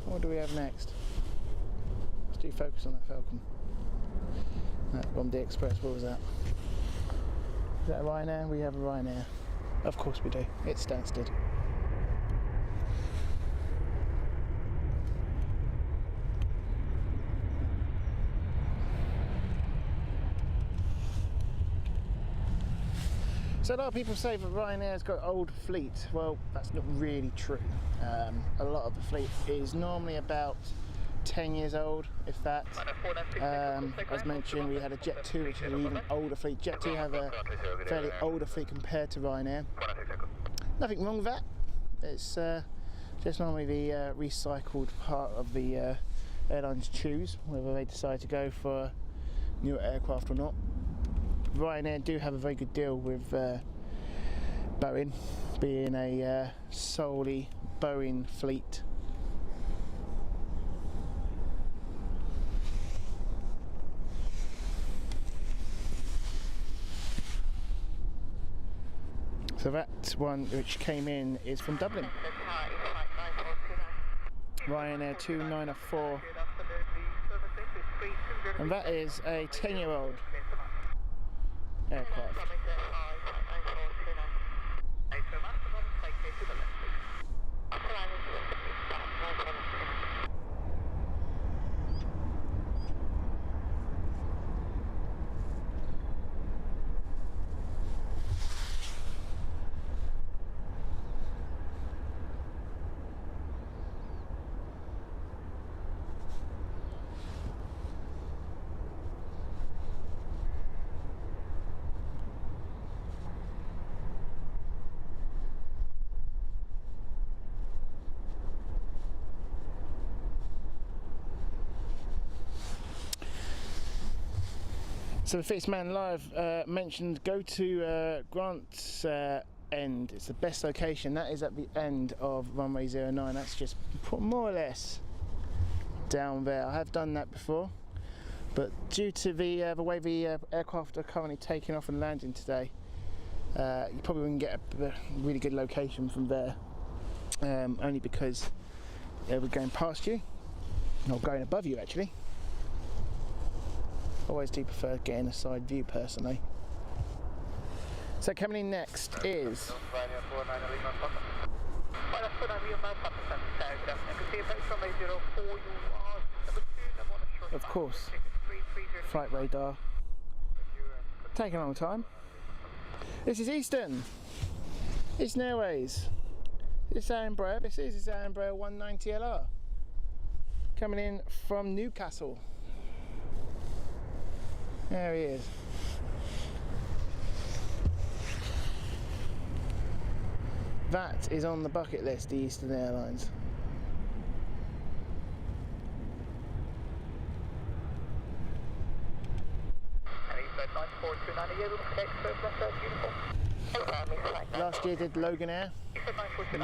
what do we have next? Let's do focus on that Falcon. That Bombay Express, what was that? Is that a Ryanair? We have a Ryanair. Of course we do, it's Stansted. So a lot of people say that Ryanair's got old fleet. Well, that's not really true. A lot of the fleet is normally about 10 years old, if that. As mentioned, we had a Jet 2, which is an even older fleet. Jet 2 have a fairly older fleet compared to Ryanair. Nothing wrong with that. It's just normally the recycled part of the airlines choose, whether they decide to go for newer aircraft or not. Ryanair do have a very good deal with Boeing, being a solely Boeing fleet. So that one which came in is from Dublin. Ryanair 2904, and that is a 10-year-old aircraft. So the Fixed Man Live mentioned go to Grant's end. It's the best location. That is at the end of runway 09. That's just more or less down there. I have done that before, but due to the way the aircraft are currently taking off and landing today, you probably wouldn't get a really good location from there, only because we're going past you, or going above you actually. Always do prefer getting a side view personally. So coming in next is of course flight radar. Taking a long time. This is Eastern. It's Airways. This is Embraer 190 LR. Coming in from Newcastle. There he is. That is on the bucket list, the Eastern Airlines. Last year did Logan Air.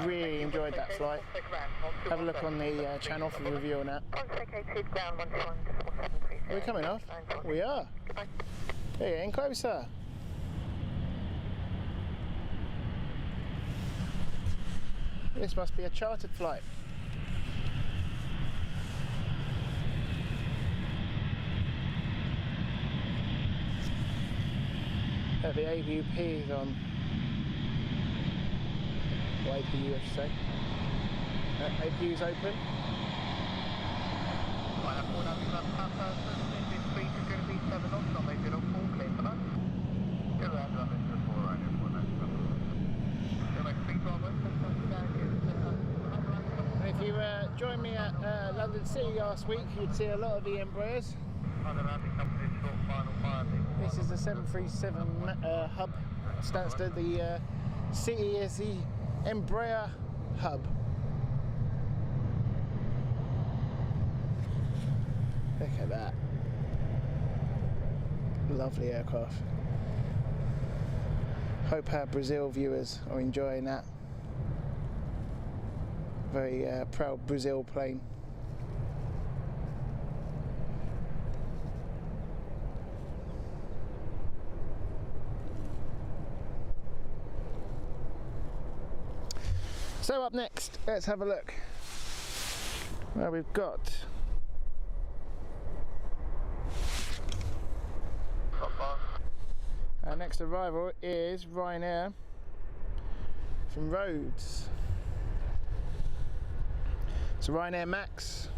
Really enjoyed that flight. Have a look on the channel for a review on that. Are we coming off? We are. They're getting closer. This must be a chartered flight. The AVP is on. Or APU, I should say. APU is open. If you joined me at London City last week, you'd see a lot of the Embraers. This is the 737 hub, Stansted. The City is the Embraer hub. Look at that. Lovely aircraft. Hope our Brazil viewers are enjoying that. Very proud Brazil plane. So up next, let's have a look. Well, we've got our next arrival is Ryanair from Rhodes. It's a Ryanair Max.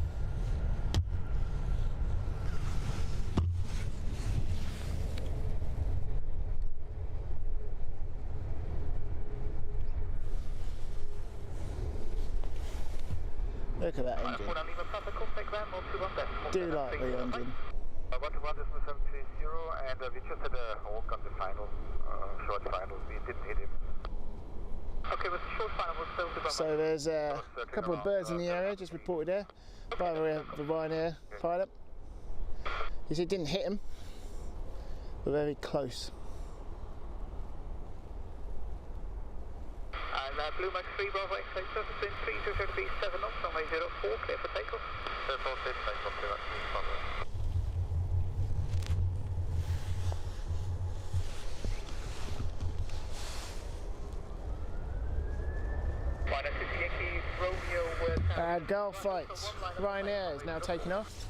Look at that engine. Do like the engine. 121 is 730, and we just had a walk on the final, short final. We didn't hit him. Okay, with the short final was still. So there's a couple of birds in the area, just reported there, by the Ryanair pilot. He said didn't hit him, but very close. And Blue Max 3 Bravo X-ray surface in 3237 knots, runway 04, clear for takeoff. 04, clear for takeoff, Blue Max 3 Bravo. Gulf flights. Ryanair is now taking off.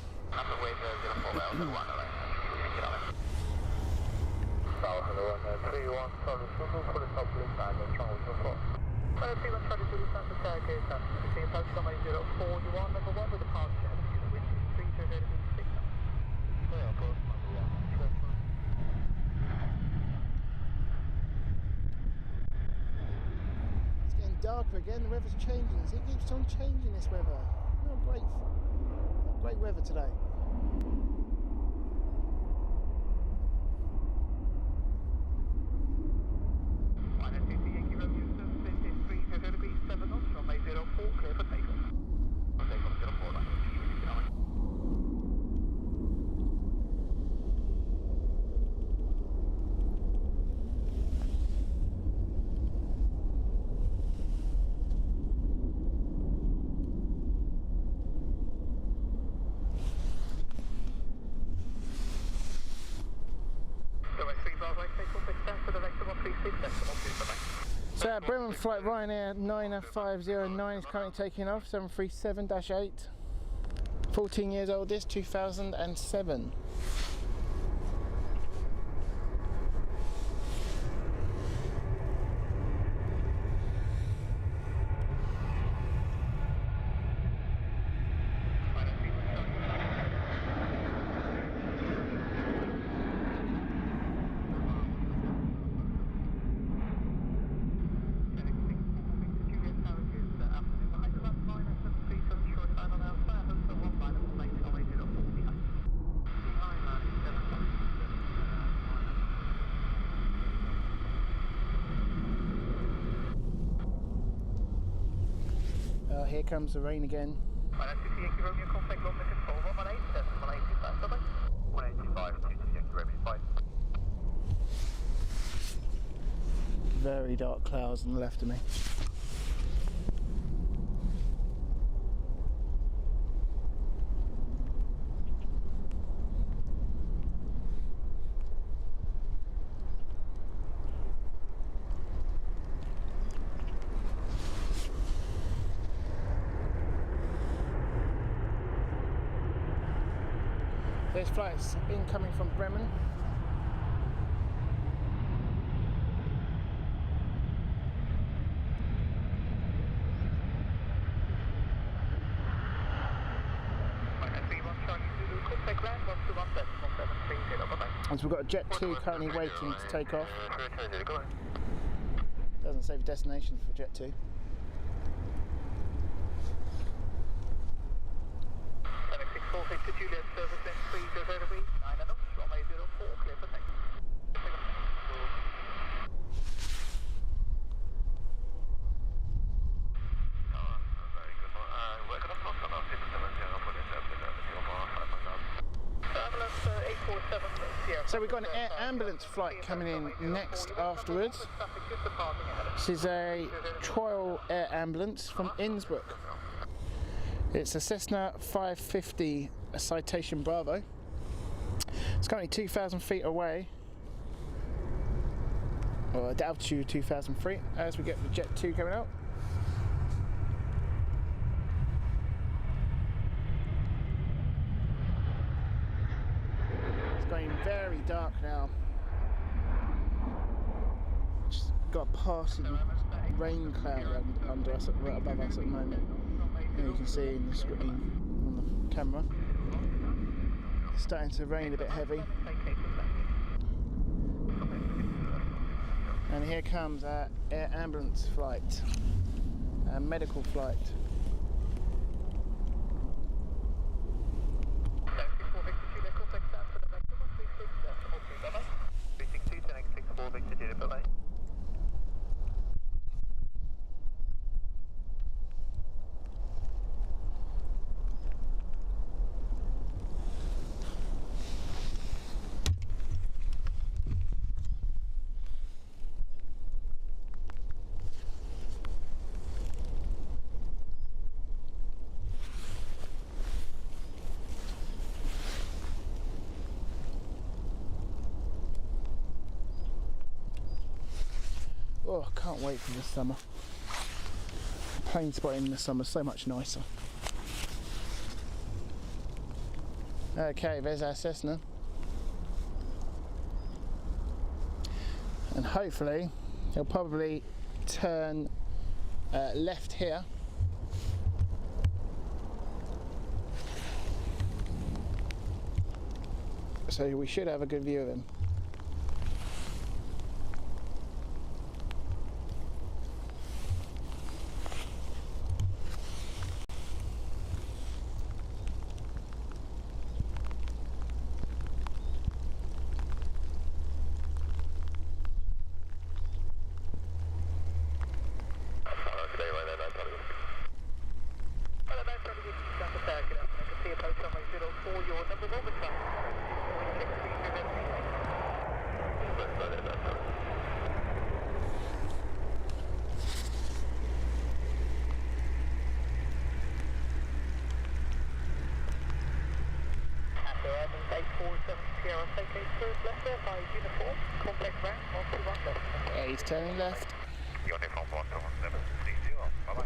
It's getting darker again, the weather's changing. It keeps on changing, this weather. Not great weather today. So Bremen flight Ryanair 9509 is currently taking off, 737-8. 14 years old this, 2007. here comes the rain again. Contact London Control 118, 185, 185, Very dark clouds on the left of me. This flight's incoming from Bremen. And so we've got a Jet 2 currently waiting to take off. Doesn't say the destination for Jet 2. Juliet service in 300 9 and Runway 04, clear for takeoff. Very good. We're going to cross on our 670 for this ambulance 847. So we've got an air ambulance flight coming in next afterwards. This is a trial air ambulance from Innsbruck. It's a Cessna 550 Citation Bravo. It's currently 2,000 feet away, or at altitude 2,000 feet, as we get the Jet 2 coming out. It's going very dark now. Just got a passing rain cloud under us, right above us at the moment. And you can see in the screen on the camera, it's starting to rain a bit heavy. And here comes our air ambulance flight, our medical flight. Oh, I can't wait for this summer. Plane spotting in the summer is so much nicer. Okay, there's our Cessna. And hopefully he'll probably turn left here. So we should have a good view of him. Yeah, he's turning left. Uniform 11730, bye-bye.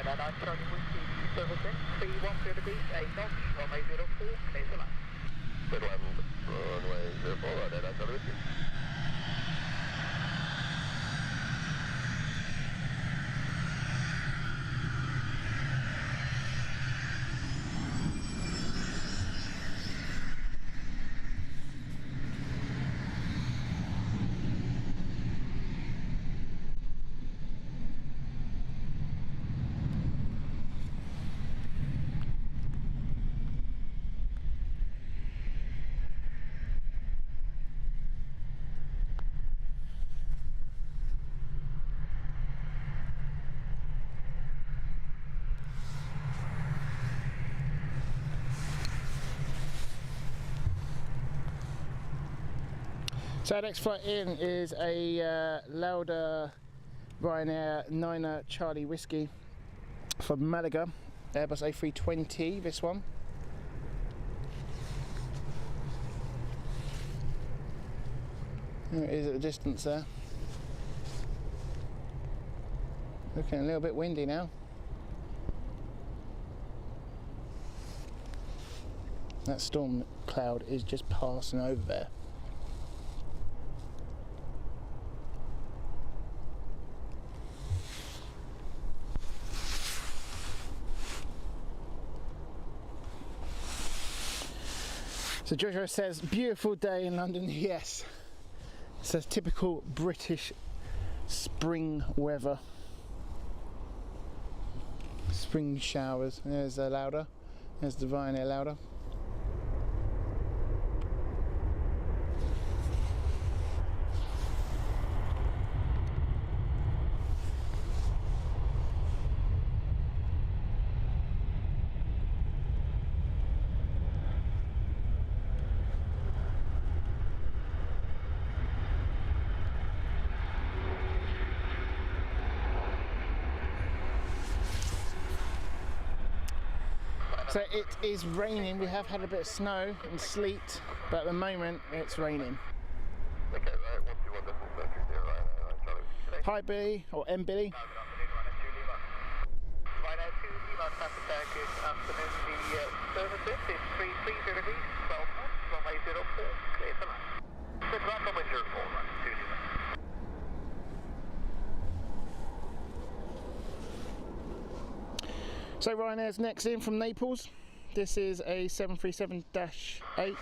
I'm Charlie Whiskey, servicing 310 degrees, 8 knots, runway 04, clear the line. Good one, runway 04, right there, Charlie Whiskey. So our next flight in is a Lauda Ryanair 9er Charlie Whiskey from Malaga, Airbus A320, this one. There it is at the distance there. Looking a little bit windy now. That storm cloud is just passing over there. So Joshua says, beautiful day in London. Yes, it's a typical British spring weather. Spring showers. There's the Lauda. There's the Ryanair Lauda. So it is raining. We have had a bit of snow and sleet, but at the moment it's raining. Okay, right, 121.30, Hi Billy, or M Billy. Ryanair 2 Lima traffic good afternoon. The service is 330 degrees, 12 knots, runway 04, clear for land. Good run, runway 04, running 2 Lima. So Ryanair's next in from Naples. This is a 737-8.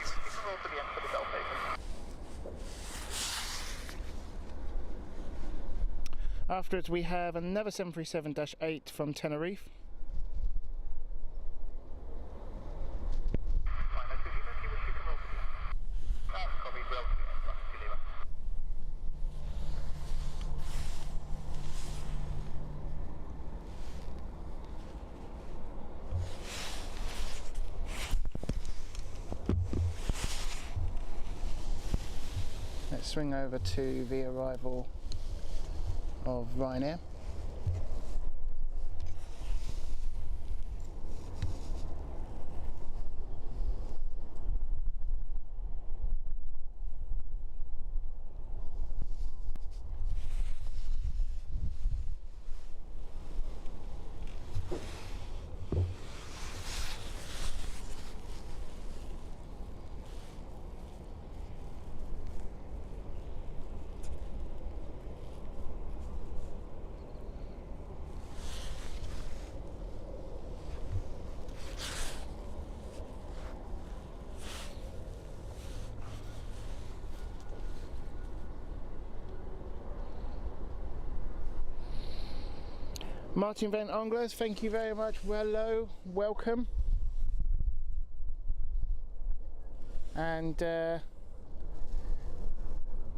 Afterwards we have another 737-8 from Tenerife. Let's swing over to the arrival of Ryanair. Martin Van Anglers, thank you very much. Hello, welcome. And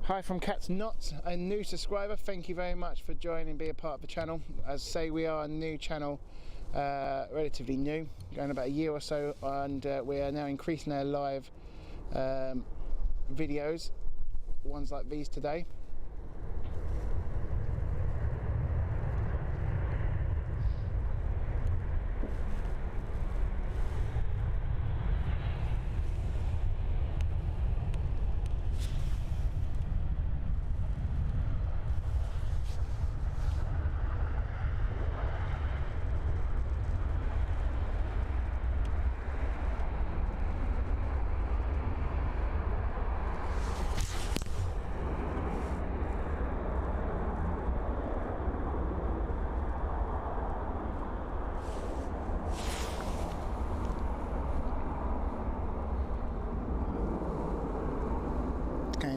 hi from Cat's Knots, a new subscriber. Thank you very much for joining and being a part of the channel. As I say, we are a new channel, relatively new, going about a year or so, and we are now increasing our live videos, ones like these today.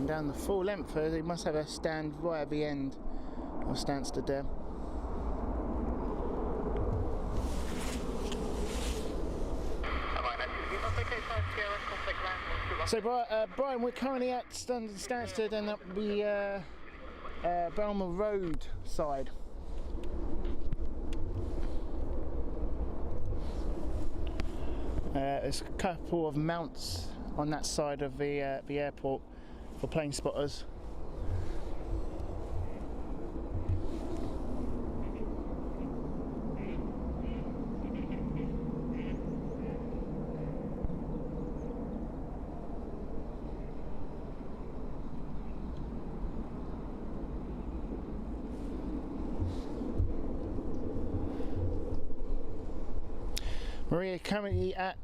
Down the full length, they must have a stand right at the end of Stansted there. So Brian, we're currently at Stansted and up the Belmer Road side. There's a couple of mounts on that side of the airport for plane spotters. Marie's currently at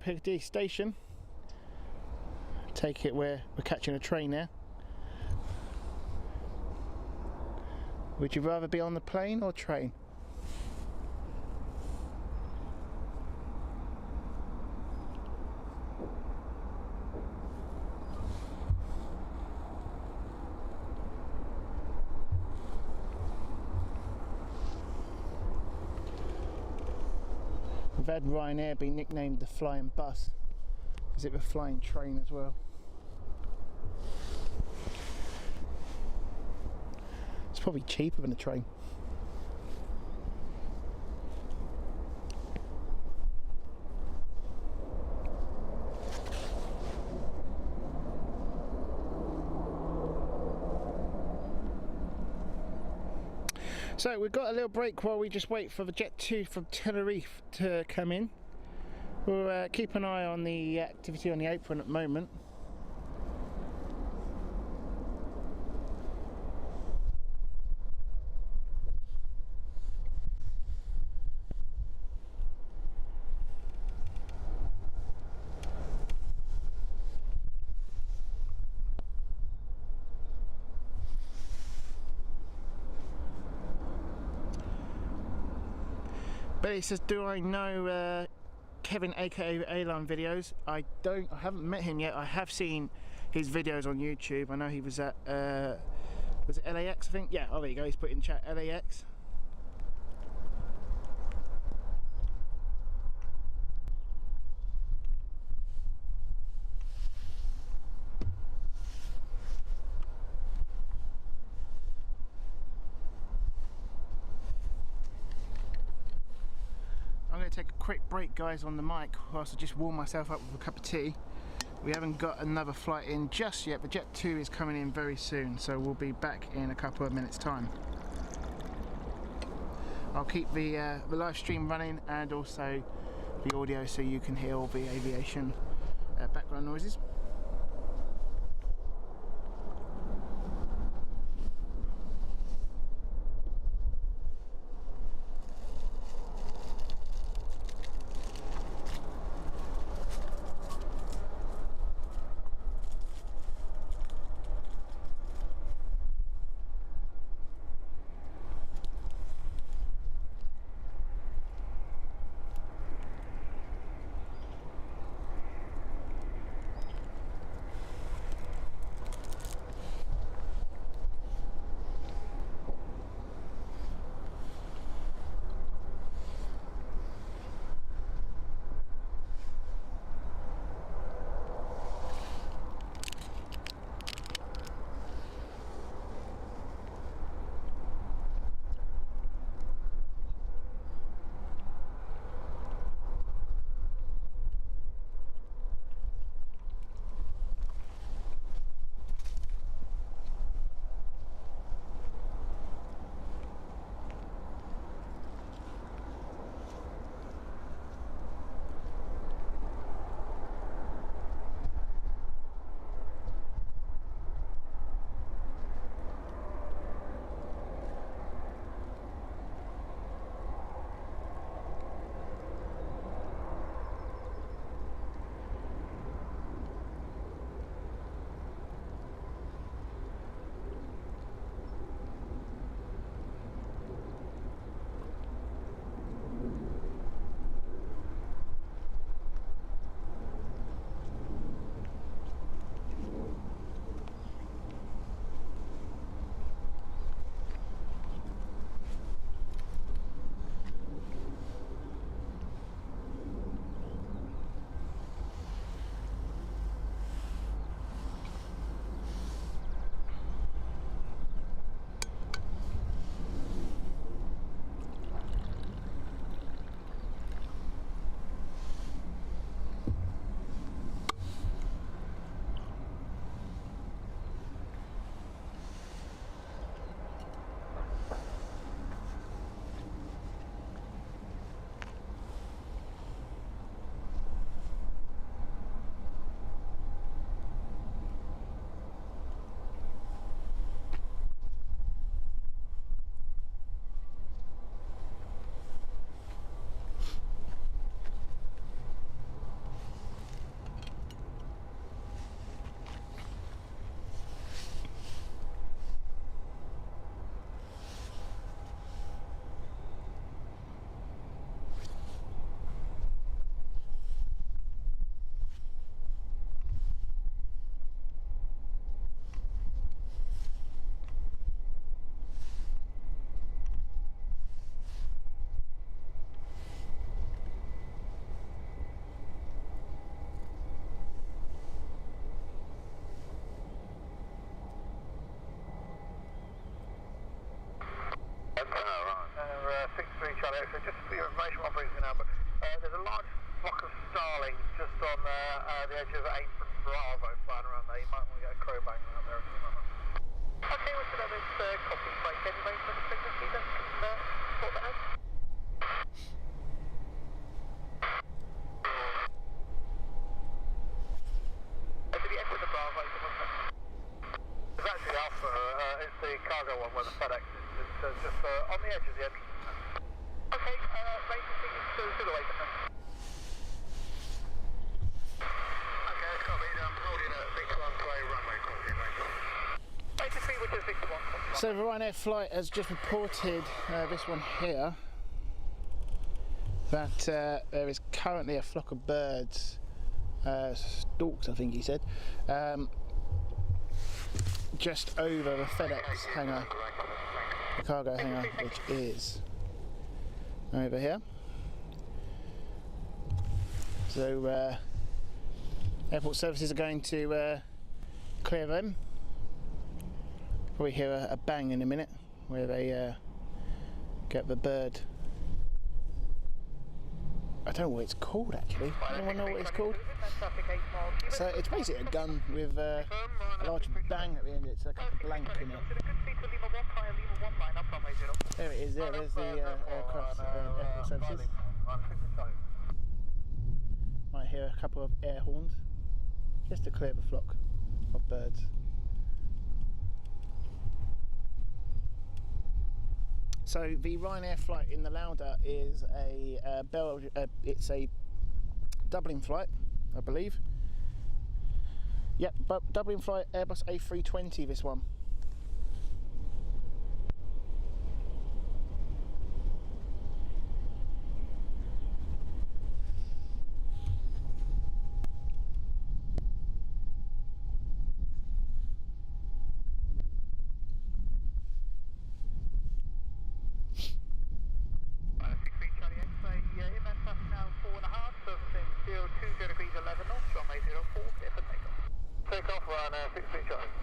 Piccadilly Station. Take it we're catching a train now. Would you rather be on the plane or train? We've had Ryanair be nicknamed the flying bus because it was a flying train as well. It's probably cheaper than a train. So we've got a little break while we just wait for the Jet 2 from Tenerife to come in. We'll keep an eye on the activity on the apron at the moment. Billy says, do I know Kevin aka Airline Videos? I haven't met him yet. I have seen his videos on YouTube. I know he was at was it LAX, I think? Yeah, oh there you go, he's put in chat LAX. I'm going to take a quick break, guys, on the mic whilst I just warm myself up with a cup of tea. We haven't got another flight in just yet, but Jet 2 is coming in very soon, so we'll be back in a couple of minutes time. I'll keep the live stream running and also the audio so you can hear all the aviation background noises. on the edge of apron Bravo flying around there. You might want to get a crow bang around there or something like that. Okay, what's the name? It's copy flight anyway for the frequency then. Sort that out. Did he enter the Bravo? It's actually Alpha, it's the cargo one where the FedEx is. It's just on the edge of the entrance. Okay, range is to the way then. Okay, copy, I'm holding at 61 play runway, copy, thank you. 83, which is 61. So the Ryanair flight has just reported, this one here, that there is currently a flock of birds, storks I think he said, just over the FedEx hangar, the cargo hangar, which is over here. So airport services are going to clear them. Probably hear a bang in a minute where they get the bird. I don't know what it's called actually. Anyone know what it's called? So it's basically a gun with a large bang at the end. It's like a blank in it. There it is. There. There's the aircraft airport services. Might hear a couple of air horns just to clear the flock of birds. So the Ryanair flight in the Lauda is it's a Dublin flight, I believe. Yep, but Dublin flight, Airbus A320. This one.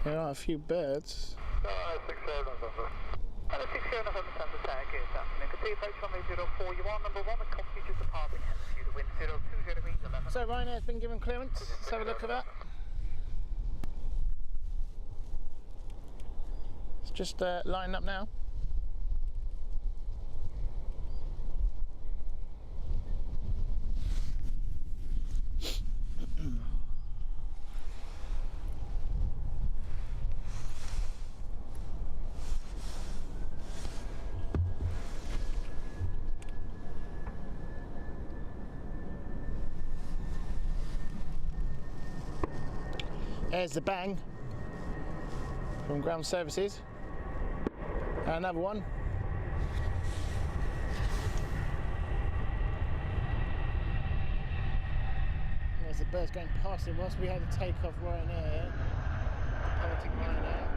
There are a few birds. So Ryanair's been given clearance. Let's have a look at that. It's just lining up now. There's the bang from ground services. Another one. There's the birds going past it whilst we had to take off Ryanair. Departing Ryanair.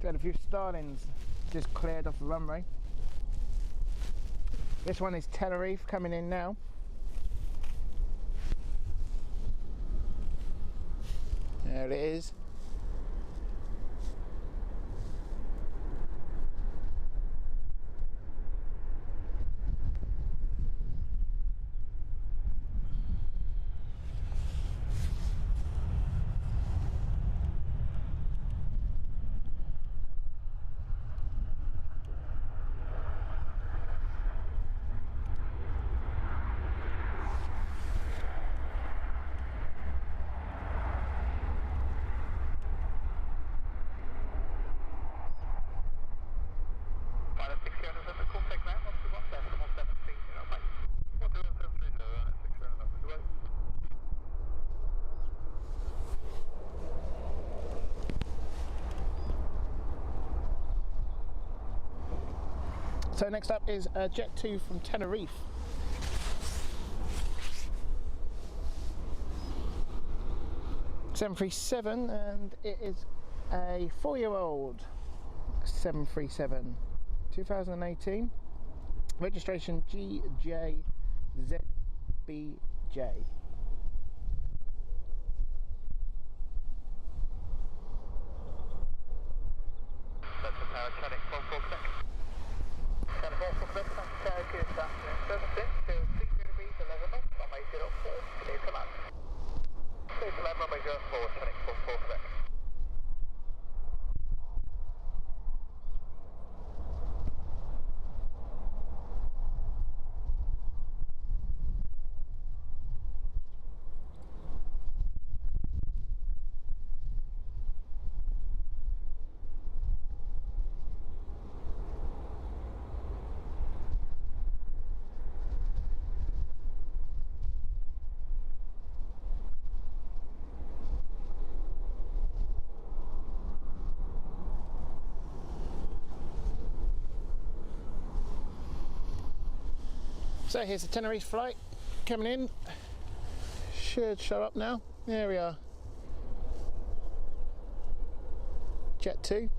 Got a few starlings just cleared off the runway. This one is Tenerife coming in now. There it is. So next up is Jet 2 from Tenerife. .737, and it is a 4-year-old 737, 2018, registration GJZBJ. That's a parachonic 14 seconds. 10 4 from the Turkish afternoon 76 to 30 degrees 11 knots, runway 04, clear to land. Clear to land, runway 04, turning 44 seconds. So here's the Tenerife flight coming in. Should show up now. There we are. Jet 2.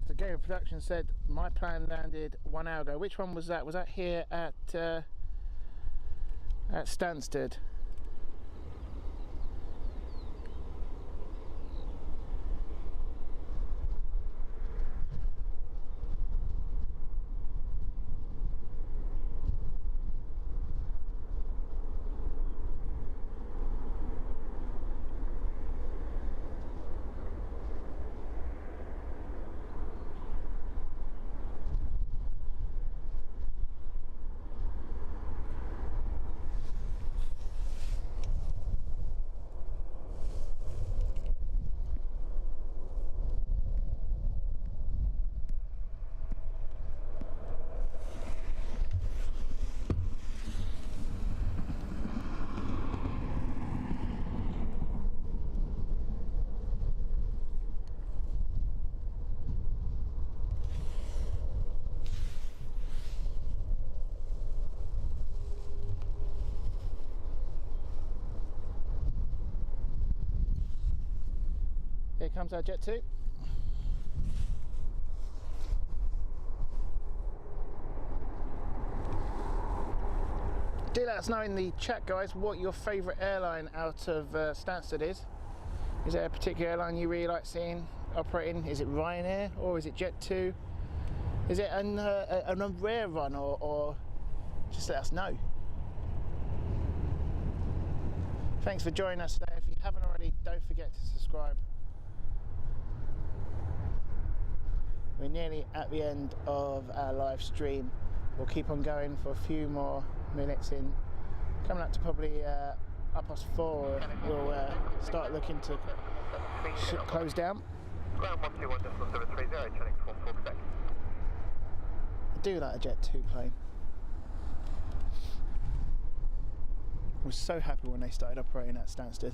The Gary Production said my plan landed 1 hour ago. Which one was that? Was that here at Stansted? Here comes our Jet 2. Do let us know in the chat, guys, what your favourite airline out of Stansted is. Is there a particular airline you really like seeing operating? Is it Ryanair or is it Jet 2? Is it a rare run, or just let us know. Thanks for joining us today. If you haven't already, don't forget to subscribe. We're nearly at the end of our live stream. We'll keep on going for a few more minutes in. Coming up to probably 4:30, we'll start looking to close down. Ground 121, just 730, turning 44 seconds. I do like a Jet 2 plane. I was so happy when they started operating at Stansted.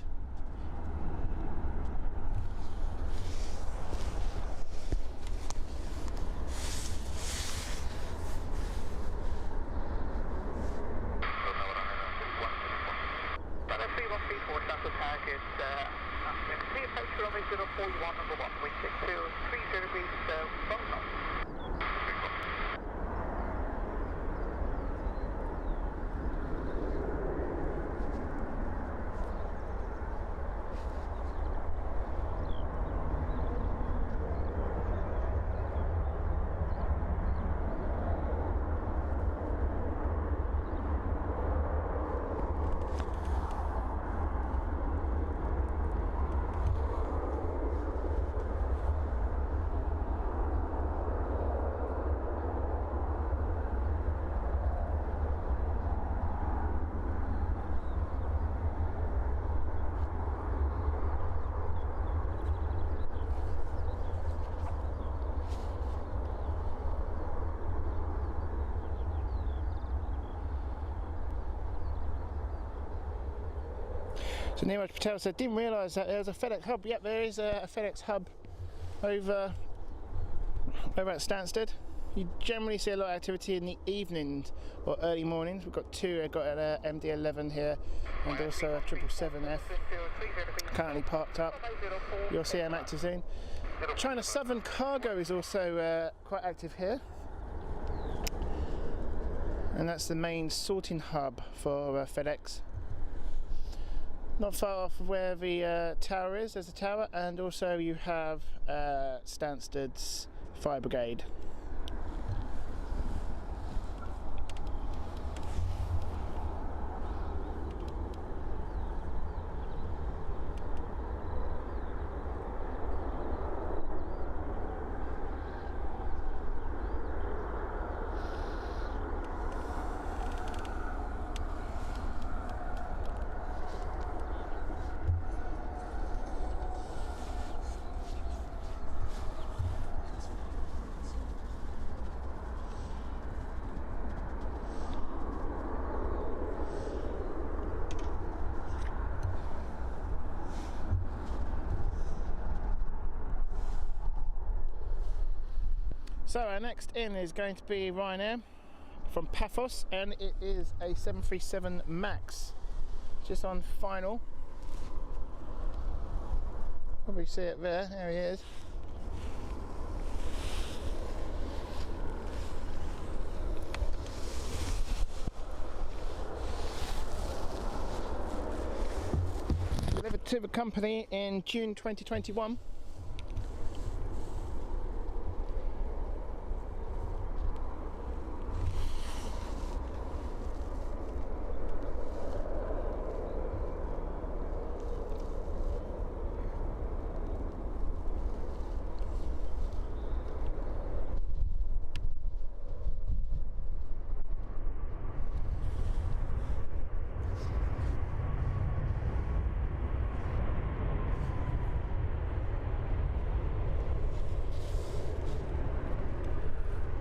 So Neeraj Patel said, didn't realise that there was a FedEx hub. Yep, there is a FedEx hub over at Stansted. You generally see a lot of activity in the evenings or early mornings. We've got two. I've got an MD-11 here and also a 777F currently parked up. You'll see them active soon. China Southern Cargo is also quite active here. And that's the main sorting hub for FedEx. Not far off of where the tower is, there's a tower, and also you have Stansted's Fire Brigade. So our next in is going to be Ryanair from Paphos, and it is a 737 MAX, just on final. Probably see it there, there he is. Delivered to the company in June 2021.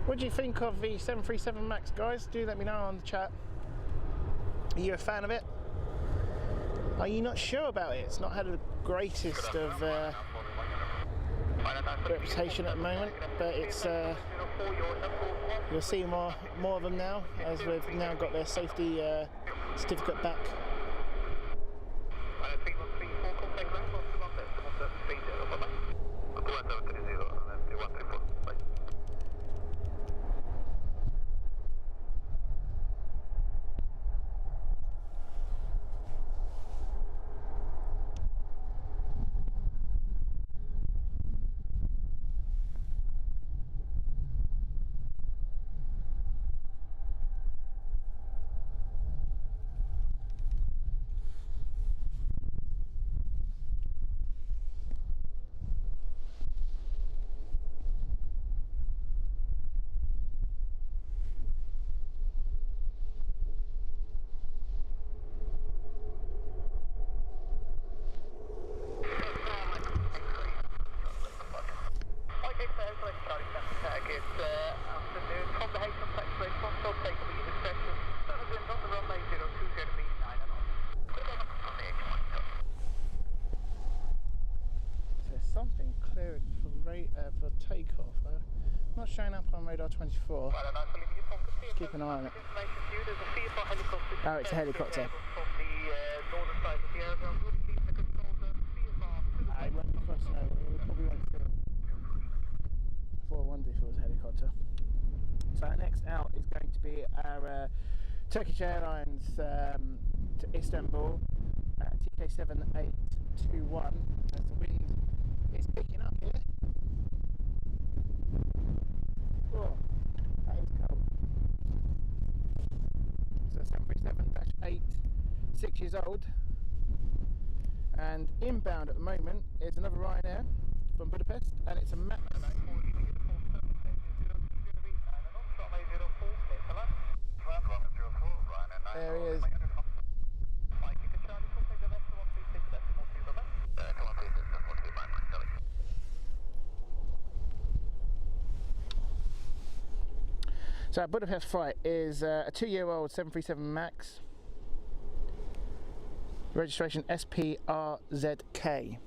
What do you think of the 737 MAX, guys? Do let me know on the chat. Are you a fan of it? Are you not sure about it? It's not had the greatest of reputation at the moment, but it's you'll see more of them now, as we've now got their safety certificate back. For takeoff. Not showing up on radar 24. Just keep an eye on it. Oh, it's a helicopter. I went across now. We probably won't feel. I thought I wondered if it was a helicopter. So our next out is going to be our Turkish Airlines to Istanbul, TK7821. As the wind is picking up here. Oh, that is cold. So 737-8, 6 years old, and inbound at the moment is another Ryanair from Budapest, and it's a MAX. There he is. So our Budapest flight is a 2-year-old 737 MAX. Registration SPRZK.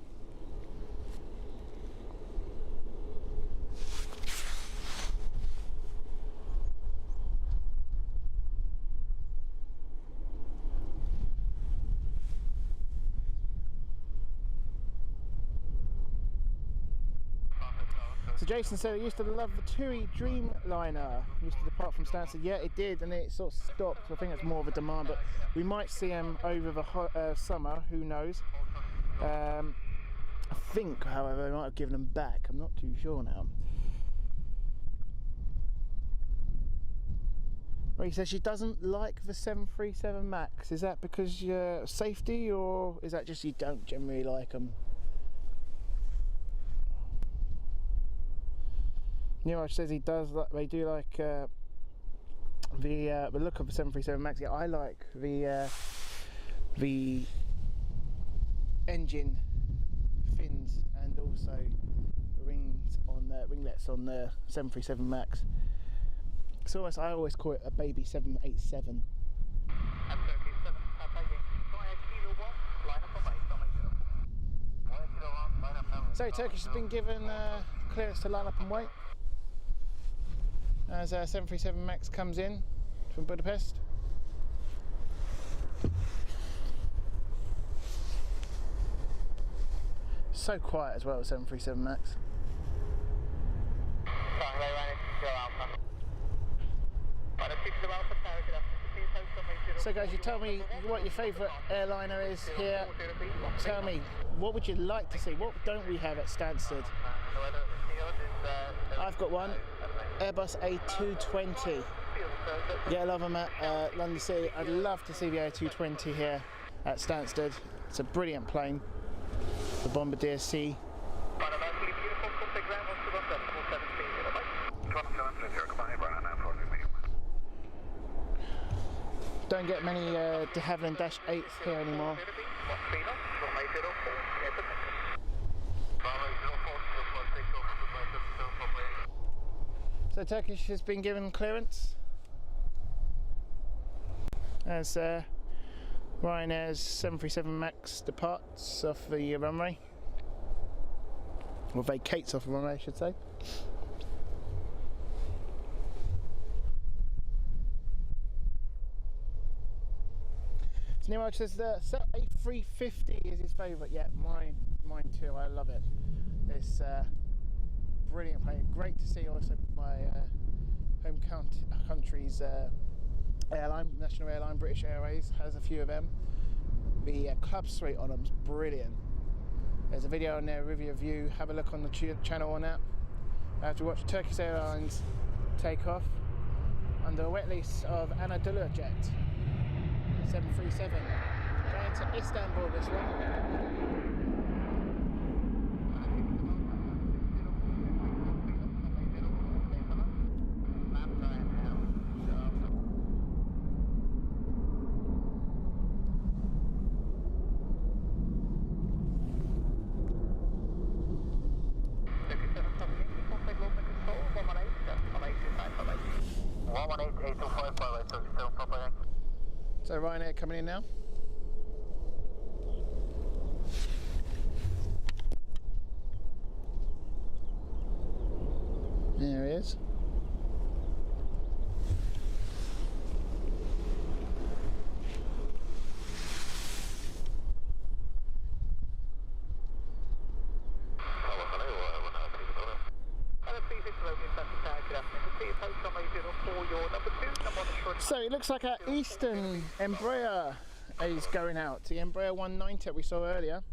So Jason said it used to love the TUI Dreamliner. Used to depart from Stansted. Yeah, it did, and it sort of stopped. I think it's more of a demand, but we might see them over the summer. Who knows? I think, however, they might have given them back. I'm not too sure now. Well, he says she doesn't like the 737 MAX. Is that because you're safety, or is that just you don't generally like them? Niraj says he does. They do like the look of the 737 MAX. Yeah, I like the engine fins and also rings on the ringlets on the 737 MAX. It's almost, I always call it a baby 787. So Turkish has been given clearance to line up and wait as 737 MAX comes in from Budapest. So quiet as well, 737 MAX. So guys, you tell me what your favourite airliner is here. Tell me, what would you like to see? What don't we have at Stansted? I've got one, Airbus A220. Yeah, I love them at London City. I'd love to see the A220 here at Stansted. It's a brilliant plane, the Bombardier C. Don't get many de Havilland Dash 8s here anymore. So Turkish has been given clearance as Ryanair's 737 MAX departs off the runway, or vacates off the runway I should say. Niraj says the A350 is his favourite. Yeah, mine too. I love it. It's brilliant plane. Great to see also my home country's airline, national airline, British Airways, has a few of them. The club suite on them is brilliant. There's a video on there, review of you. Have a look on the channel on that. I have to watch Turkish Airlines take off under a wet lease of Anadolu Jet 737. Going to Istanbul this one. So Ryanair coming in now. There he is. So it looks like our Eastern Embraer is going out, the Embraer 190 that we saw earlier.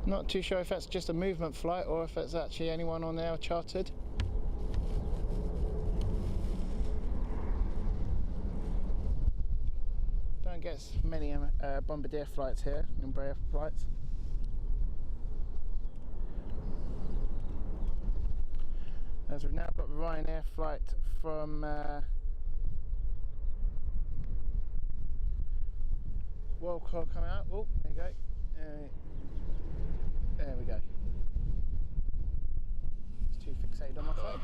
Not too sure if that's just a movement flight or if it's actually anyone on there chartered. Don't get many Bombardier flights here, Embraer flights. As we've now got the Ryanair flight from World Car coming out. Oh, there you go. There we go. It's too fixated on my phone.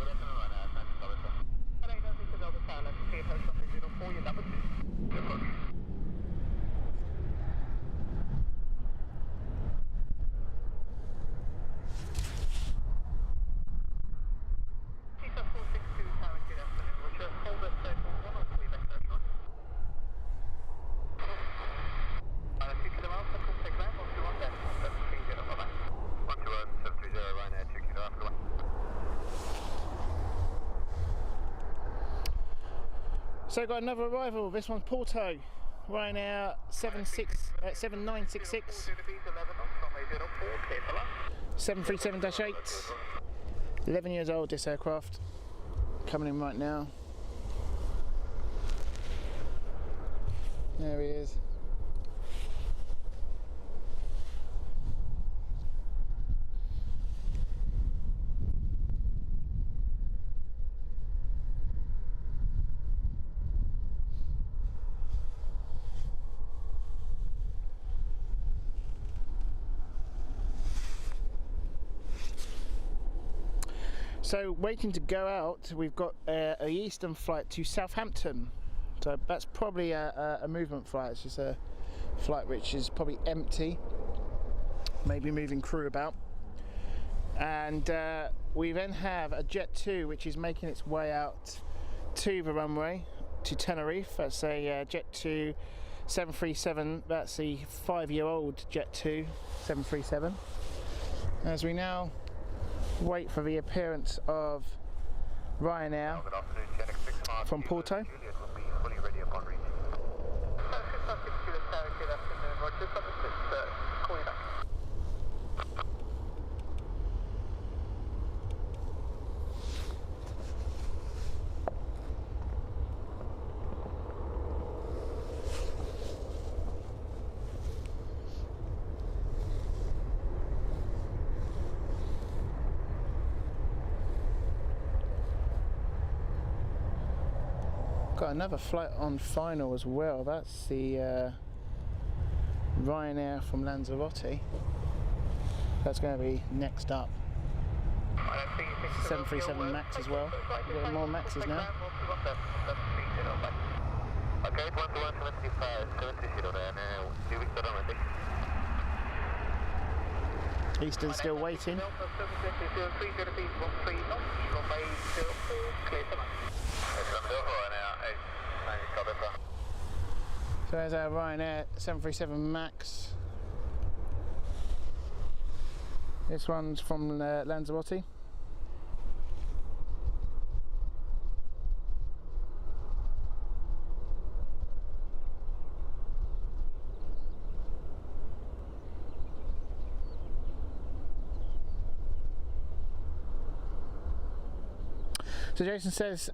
So got another arrival. This one's Porto. Ryanair 7966 737-8. 11 years old this aircraft. Coming in right now. There he is. So waiting to go out, we've got a Eastern flight to Southampton. So that's probably a movement flight. It's just a flight which is probably empty, maybe moving crew about. And we then have a Jet 2 which is making its way out to the runway to Tenerife. That's a Jet 2 737. That's the 5-year-old Jet 2 737. As we now wait for the appearance of Ryanair from Porto. Got another flight on final as well. That's the Ryanair from Lanzarote. That's going to be next up. 737 Max as well. We've got more Maxes now. Okay, 1-1-75, Eastern's still waiting. So there's our Ryanair 737 Max. This one's from Lanzarote. So Jason says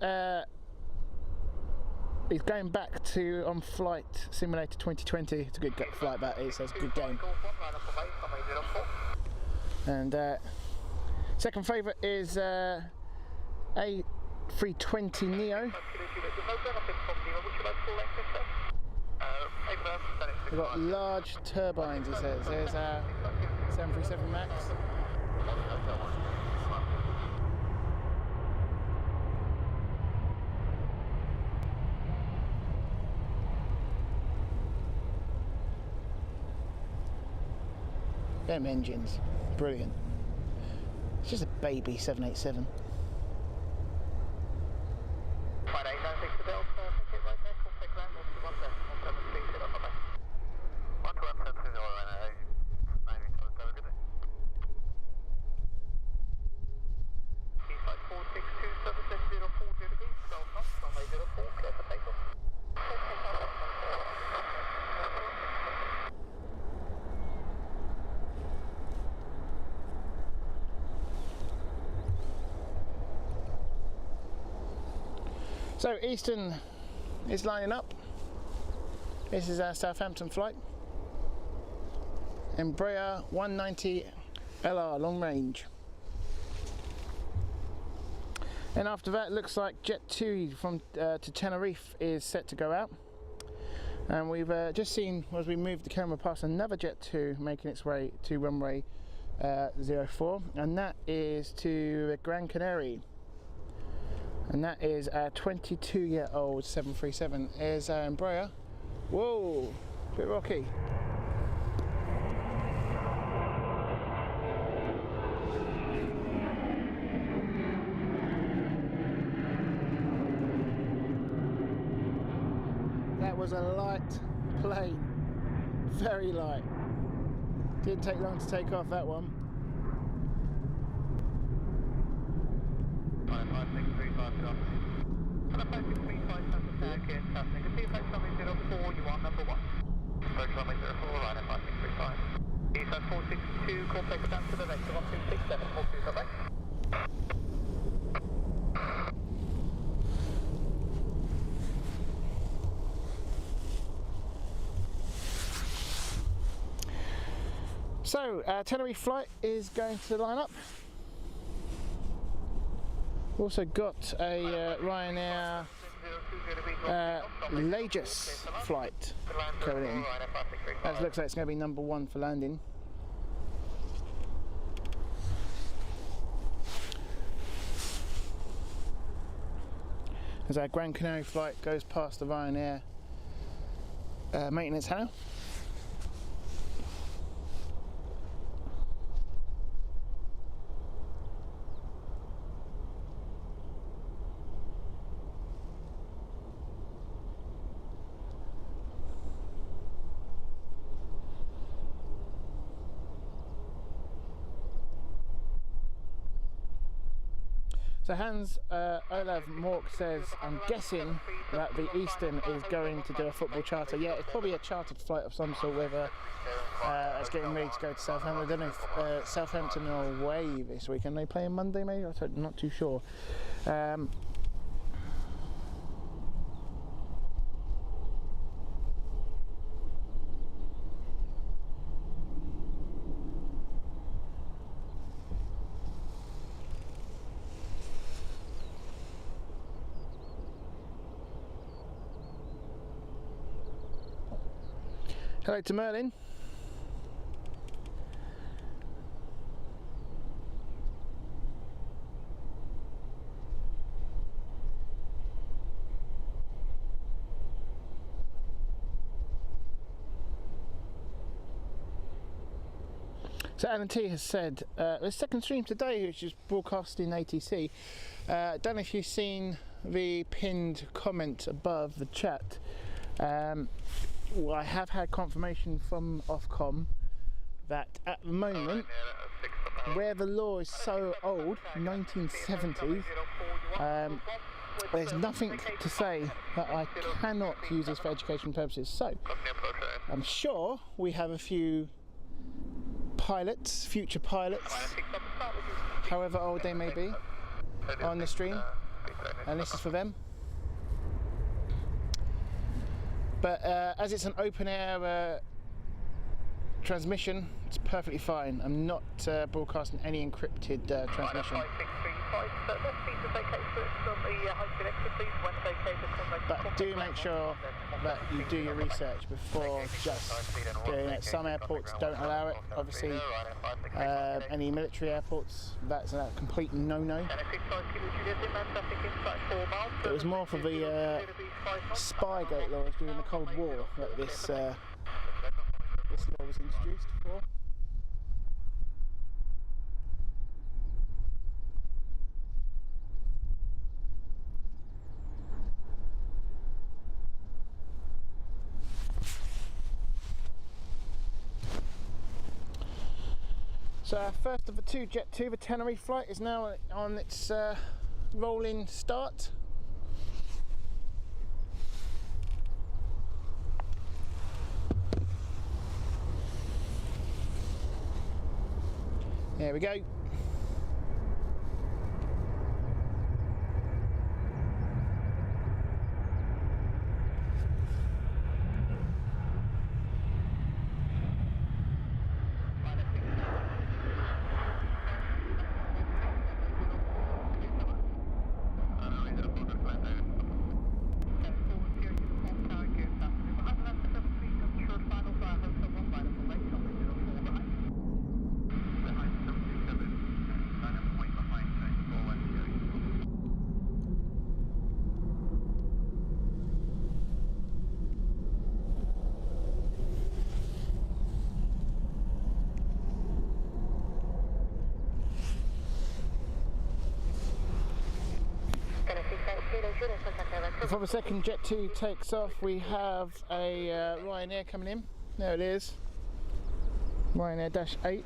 he's going back to on Flight Simulator 2020. It's a good flight that is, so it's a good game. And second favourite is A320 Neo. We've got large turbines, it says. There's our 737 Max. Them engines, brilliant. It's just a baby 787. So Eastern is lining up. This is our Southampton flight. Embraer 190 LR long range. And after that, looks like Jet 2 from to Tenerife is set to go out. And we've just seen, as we move the camera past, another Jet 2 making its way to runway 04, and that is to Gran Canaria. And that is our 22-year-old 737. Here's our Embraer. Whoa, a bit rocky. That was a light plane, very light. Didn't take long to take off that one. 5635 good afternoon. 5635 Okay, fantastic. Can see if that's something 04, you are number 1. Approach runway 04, line at 5635. East 462, call take it down to the next 1267, 42, bye-bye. So, Tenerife flight is going to line up. We've also got a Ryanair Lagos flight going in. That looks like it's going to be number 1 for landing. As our Gran Canaria flight goes past the Ryanair maintenance hangar. So Hans Olav Mork says, I'm guessing that the Eastern is going to do a football charter. Yeah, it's probably a chartered flight of some sort, whether it's getting ready to go to Southampton. I don't know if Southampton are away this weekend. They play on Monday maybe? I'm not too sure. Hello to Merlin. So Alan T has said, the second stream today, which is broadcast in ATC. Don't know if you've seen the pinned comment above the chat. Well, I have had confirmation from Ofcom that at the moment, where the law is so old, 1970s, there's nothing to say that I cannot use this for education purposes. So, I'm sure we have a few pilots, future pilots, however old they may be, on the stream, and this is for them. But as it's an open air transmission, it's perfectly fine. I'm not broadcasting any encrypted transmission. But do make sure that you do your research before just doing it. Some airports don't allow it, obviously. Any military airports, that's a complete no-no. It was more for the Spygate laws during the Cold War that this law was introduced for. So our first of the two Jet 2, the Tenerife flight, is now on its rolling start. There we go. Before the second Jet 2 takes off, we have a Ryanair coming in. There it is, Ryanair -8.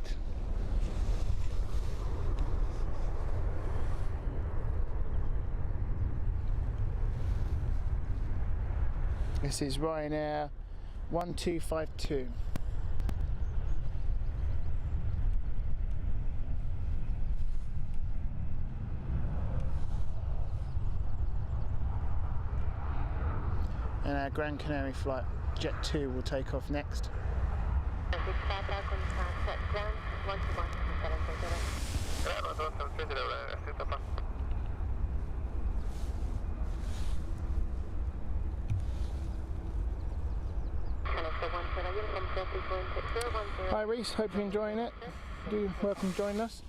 This is Ryanair 1252. And our Gran Canaria flight Jet 2 will take off next. Hi Reese, hope you're enjoying it. Welcome to join us.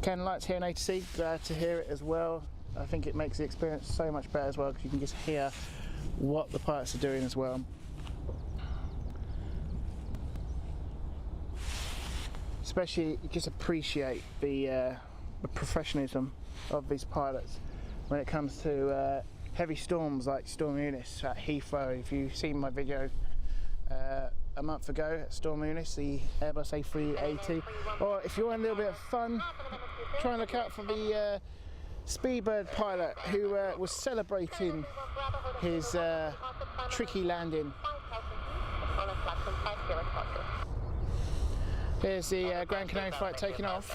Ken likes hearing ATC, glad to hear it as well. I think it makes the experience so much better as well because you can just hear what the pilots are doing as well. Especially, you just appreciate the professionalism of these pilots when it comes to heavy storms like Storm Eunice at Heathrow. If you've seen my video a month ago at Storm Eunice, the Airbus A380, or if you want a little bit of fun, try and look out for the Speedbird pilot who was celebrating his tricky landing. Here's the Gran Canaria flight taking off.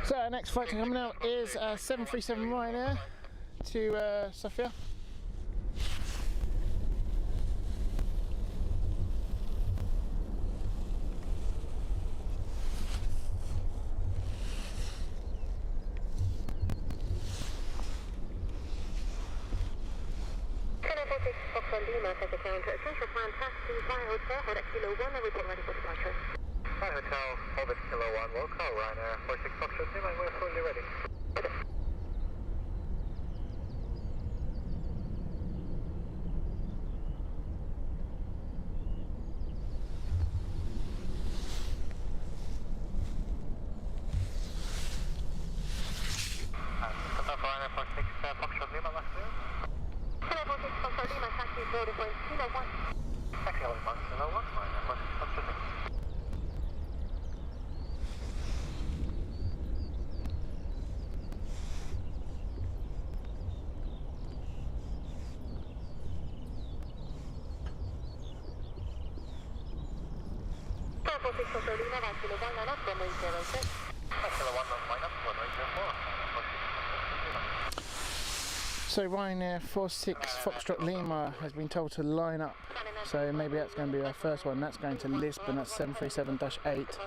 So our next flight coming out is 737 Ryanair to Sofia. Hi Hotel, Orbit Kilo 1, we'll call Ryanair 46 Foxtrot Lima, we're fully ready. Ryanair 46 Foxtrot Lima, last clear. Ryanair 46 Foxtrot Lima, taxi 0.01. Taxi 0.01, Ryanair 46 Foxtrot Lima. So Ryanair 46 Foxtrot Lima has been told to line up, so maybe that's going to be our first one. That's going to Lisbon, that's 737-8.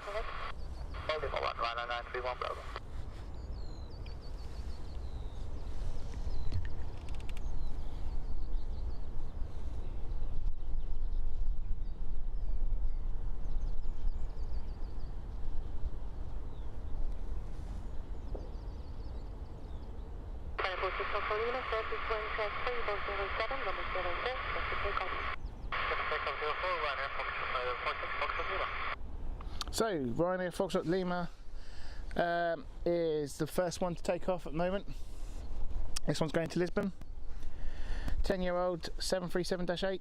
So Ryanair Foxtrot Lima is the first one to take off at the moment. This one's going to Lisbon. 10-year-old 737-8,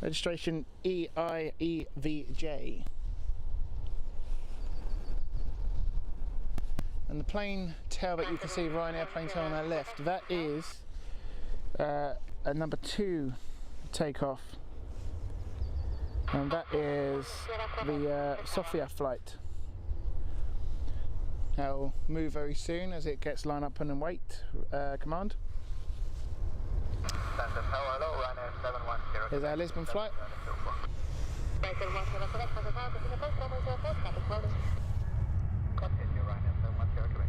registration EIEVJ. And the plane tail that you can see, Ryanair plane tail on our left, that is a number 2 takeoff. And that is the Sofia flight. I'll move very soon as it gets line up and wait command. Here's our Lisbon flight. Continue right now, 710.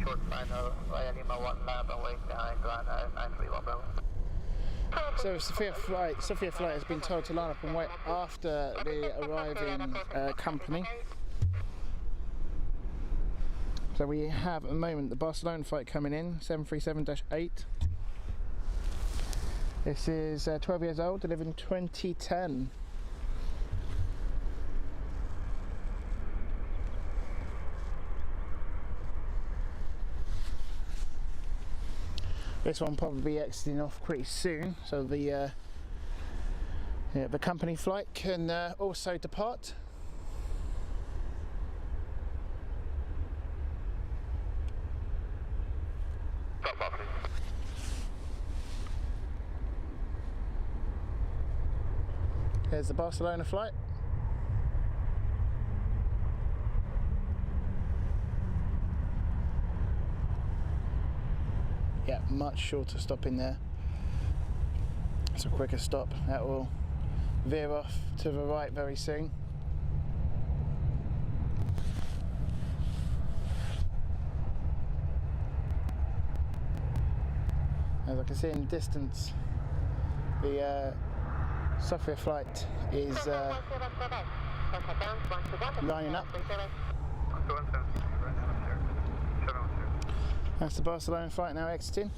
Short final, via Lima 1 lab and wait behind runway 931 Bravo. So Sophia flight has been told to line up and wait after the arriving company. So we have at the moment the Barcelona flight coming in, 737-8. This is 12 years old, delivered in 2010. This one will probably be exiting off pretty soon, so the company flight can also depart. Here's the Barcelona flight. Yeah, much shorter stop in there. It's a quicker stop. That will veer off to the right very soon. As I can see in the distance, the Sofia flight is lining up. That's the Barcelona flight now exiting.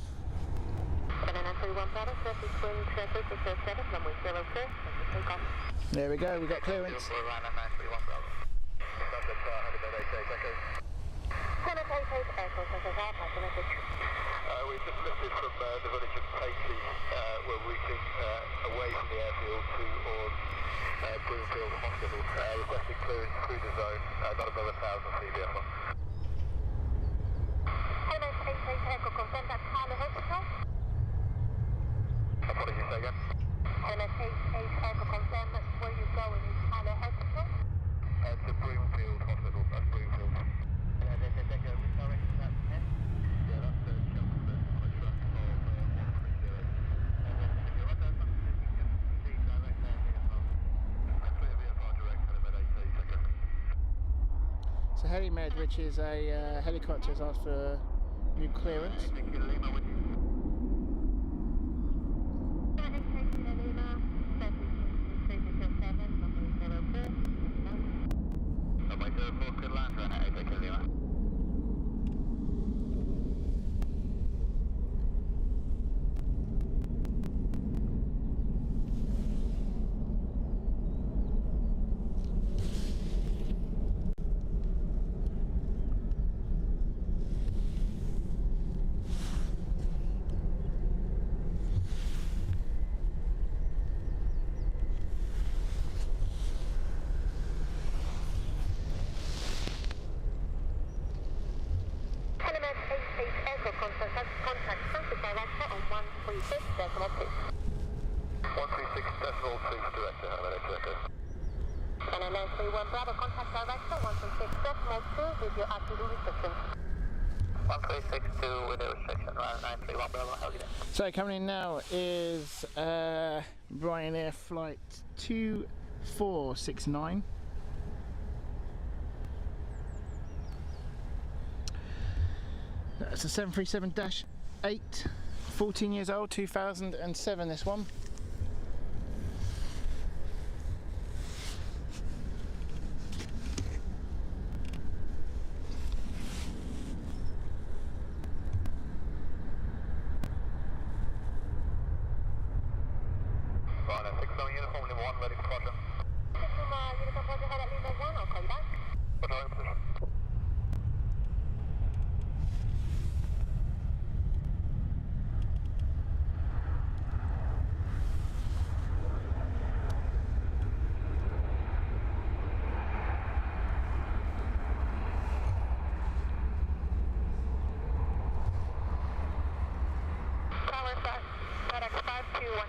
There we go, we got clearance. We've just lifted from the village of Paisley. We're routing away from the airfield towards Broomfield Hospital. Requesting clearance through the zone, not above 1,000 CBF. Echo, confirm that's Harlow Hospital. Apologies, say again. MS88 Echo, confirm that's where you're going is Harlow Hospital. To Broomfield Hospital, that's Broomfield. There's a bigger redirection, that's it? Yeah, that's the Chelmsford on a track of 130. And then if you're on that one, you can see direct landing as well. And clear VFR direct, and about 8 seconds. So HeliMed, which is a helicopter, has asked for new clearance. Contact Stansted Director on 136.2. 136.2 director, and then 31 Bravo, contact Director 136.2 with your absolute restriction. 1362 with a restriction, round 931 Bravo, how are you doing? So coming in now is Ryanair flight 2469. That's a 737-8, 14 years old, 2007 this one.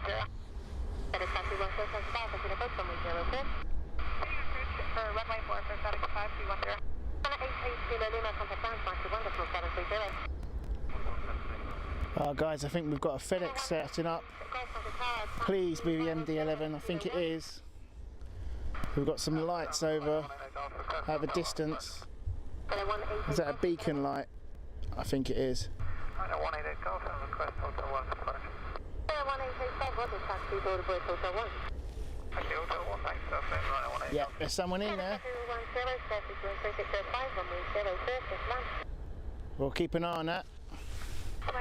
FedEx taxi 175, looking at from 104. Runway 4 for FedEx 5310. 882 Lima, contact Planespotting 1.737. Guys, I think we've got a FedEx setting up. Please be the MD-11, I think it is. We've got some lights over at the distance. Is that a beacon light? I think it is. 188 Golf and request Hotel 1 approach. 1885, what is taxi door to Hotel 1? Actually, Hotel 1, thanks, right, Yeah, there's someone in there. We'll keep an eye on that. 04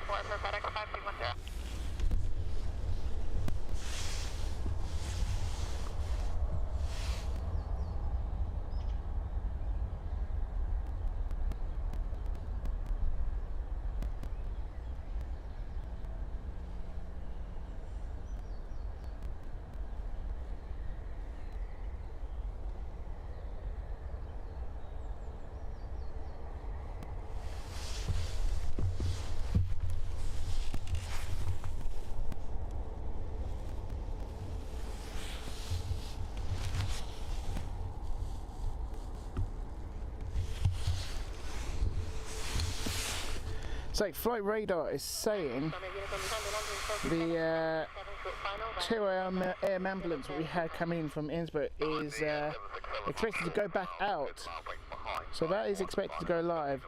for FedEx 5310. So flight radar is saying the 2 air ambulance that we had coming in from Innsbruck is expected to go back out. So that is expected to go live.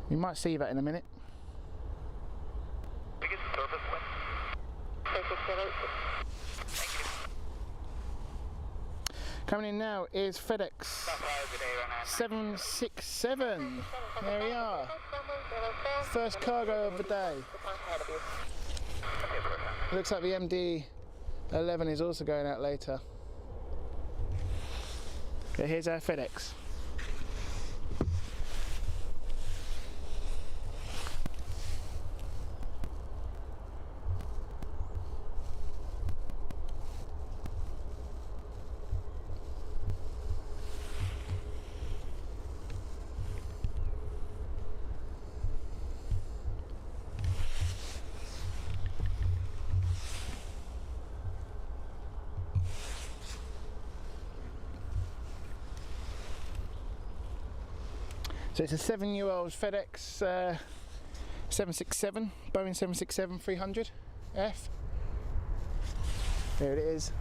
You might see that in a minute. Coming in now is FedEx 767. There we are. First cargo of the day. Looks like the MD-11 is also going out later. But here's our FedEx. So it's a 7-year-old FedEx 767, Boeing 767-300F. There it is.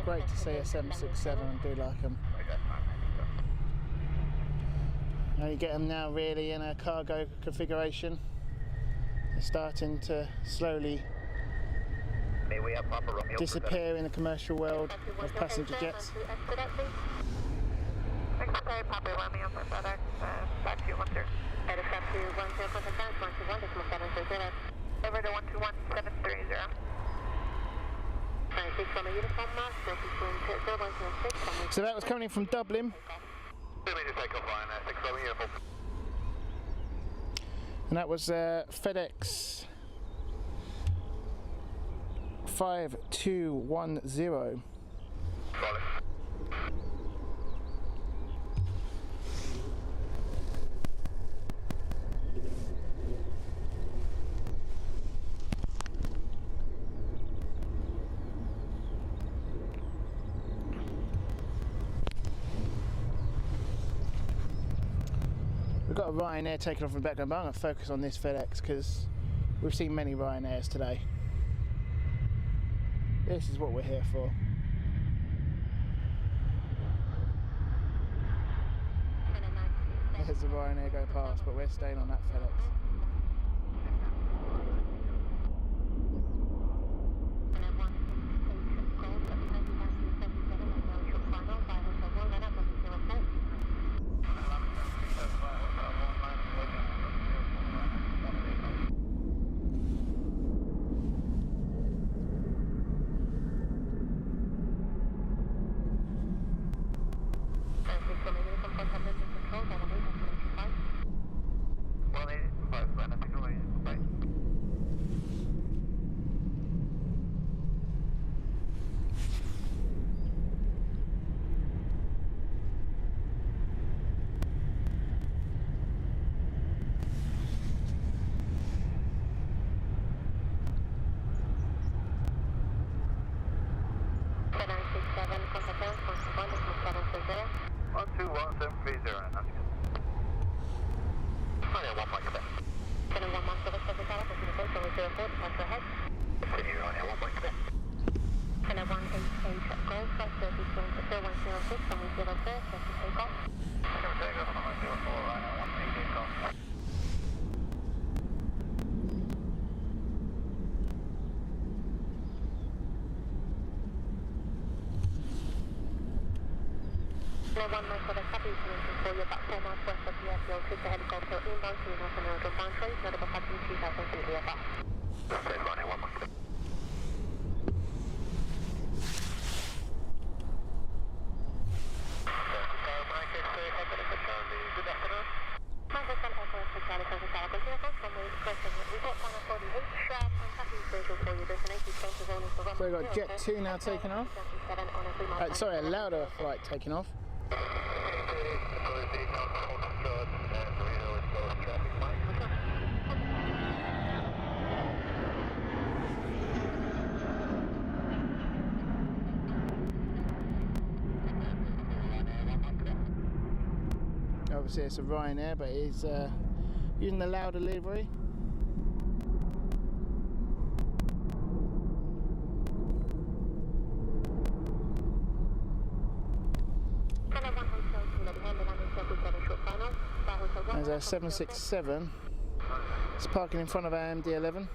Great to see a 767, I do like them. Now you get them now really in a cargo configuration. They're starting to slowly disappear in the commercial world of passenger jets. Over to 121730. So that was coming in from Dublin. And that was FedEx 5210. We've got a Ryanair taken off from the background, but I'm going to focus on this FedEx because we've seen many Ryanairs today. This is what we're here for. There's the Ryanair go past, but we're staying on that FedEx. contact ground, contact 1, decimal 730. 121, 730, that's good. Runway 1 Mike Quebec. 711 Quebec, 7 Tower, continue to go, 04, departure ahead. Continue, Runway 1 Mike Quebec. 188 Golf, 0106, runway 04, set to take off. Take off, runway 04, runway 188 Golf. No 1 Mike Quebec, copy, for you about 4 miles west of the airfield, take the helicopter inbound to North American boundary, notable passing 2000 feet VFR. Safe runway 1 Mike Quebec. Good afternoon. So we've got Jet 2 now taking off. Sorry, a louder flight taking off. Obviously it's a Ryanair, but it's using the louder livery. There's a 767. It's parking in front of our MD-11.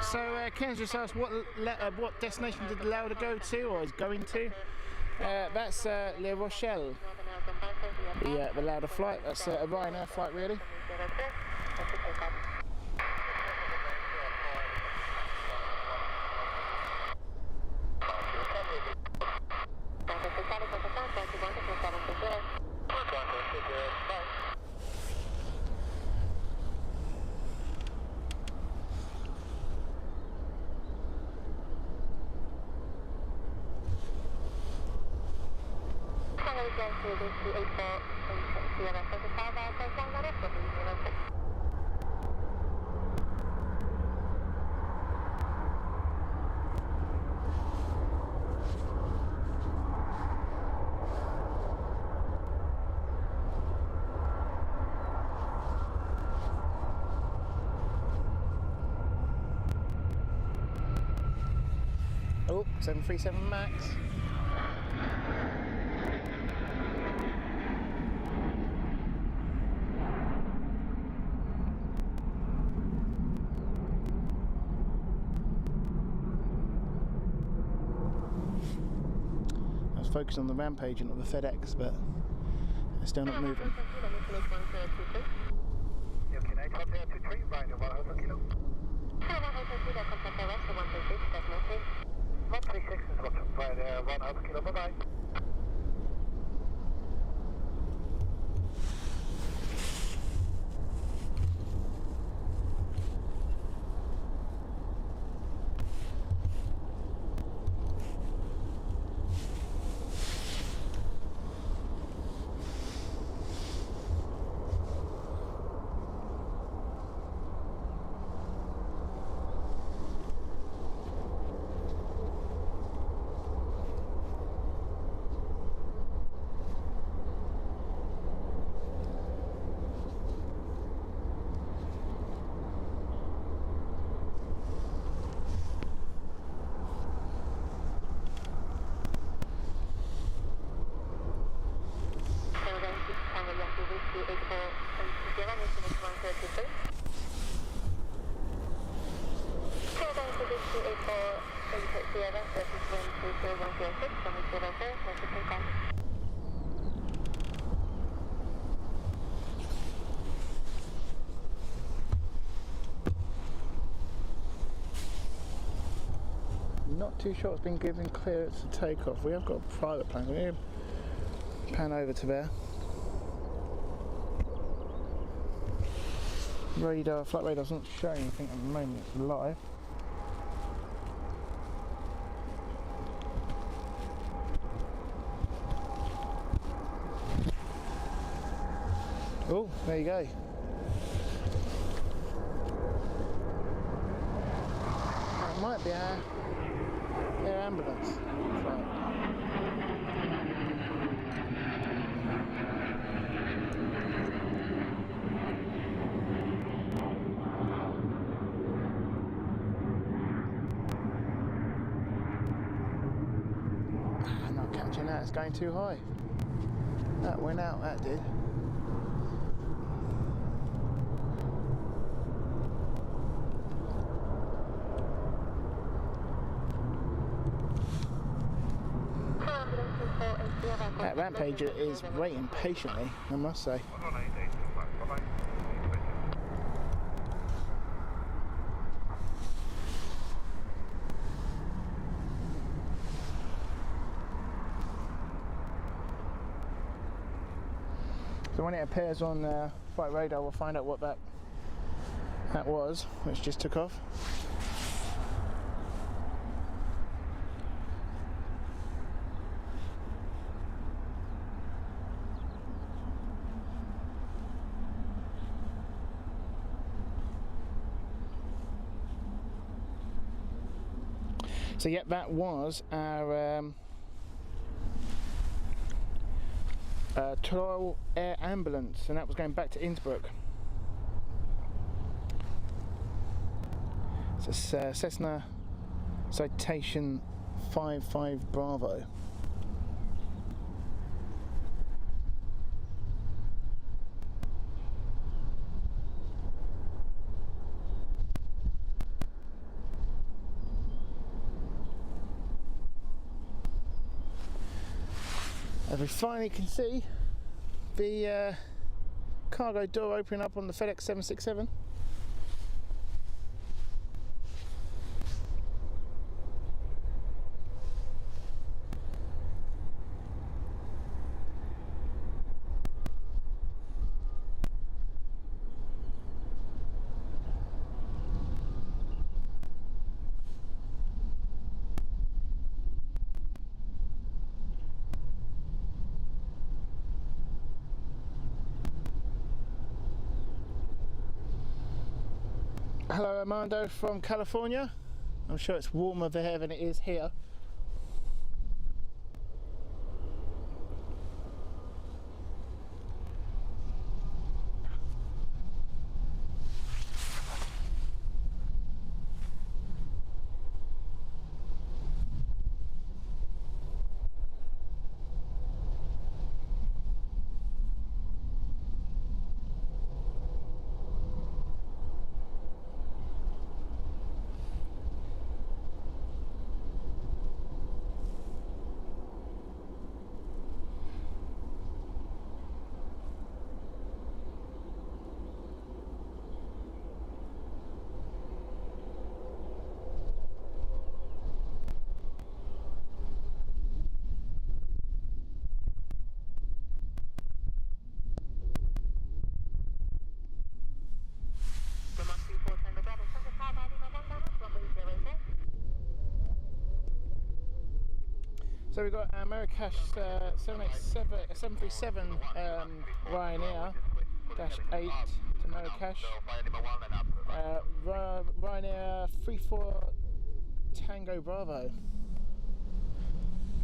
So Ken's just asked what destination did the louder go to, or is going to? That's Le Rochelle, the louder flight. That's a Ryanair flight really. Oh, 737 Max. I was focused on the rampage and not the FedEx, but they're still not moving. Bye-bye. Not too sure it's been given clearance to take off. We have got a private plane. We're going to pan over to there. Radar, flight radar's not showing anything at the moment, it's live. Oh, there you go. That might be our air ambulance. Not catching that, it's going too high. That went out, that did. That rampage is waiting patiently, I must say. So when it appears on flight radar, we'll find out what that was, which just took off. So yep, that was our trial air ambulance, and that was going back to Innsbruck. It's a Cessna Citation 55 Bravo. As we finally can see the cargo door opening up on the FedEx 767. Hello Armando from California. I'm sure it's warmer there than it is here. So we've got our Marrakesh 737 Ryanair -8 to Marrakesh. Ryanair 34 Tango Bravo.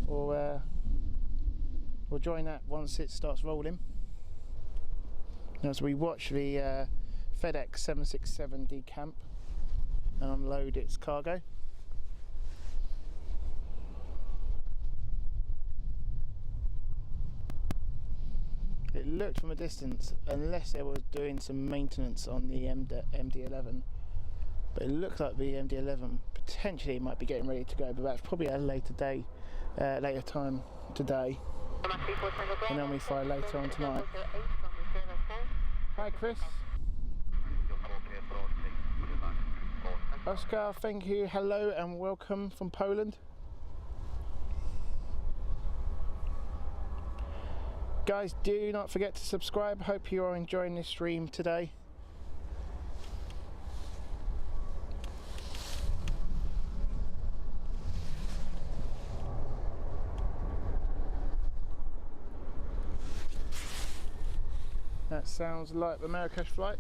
We'll join that once it starts rolling. As we watch the FedEx 767 decamp and unload its cargo. It looked from a distance, unless they were doing some maintenance on the MD-11, but it looked like the MD-11 potentially might be getting ready to go, but that's probably a later day, later time today. And then we fly later on tonight. Hi Chris. Oscar, thank you. Hello and welcome from Poland. Guys, do not forget to subscribe. Hope you are enjoying this stream today. That sounds like the Marrakesh flight.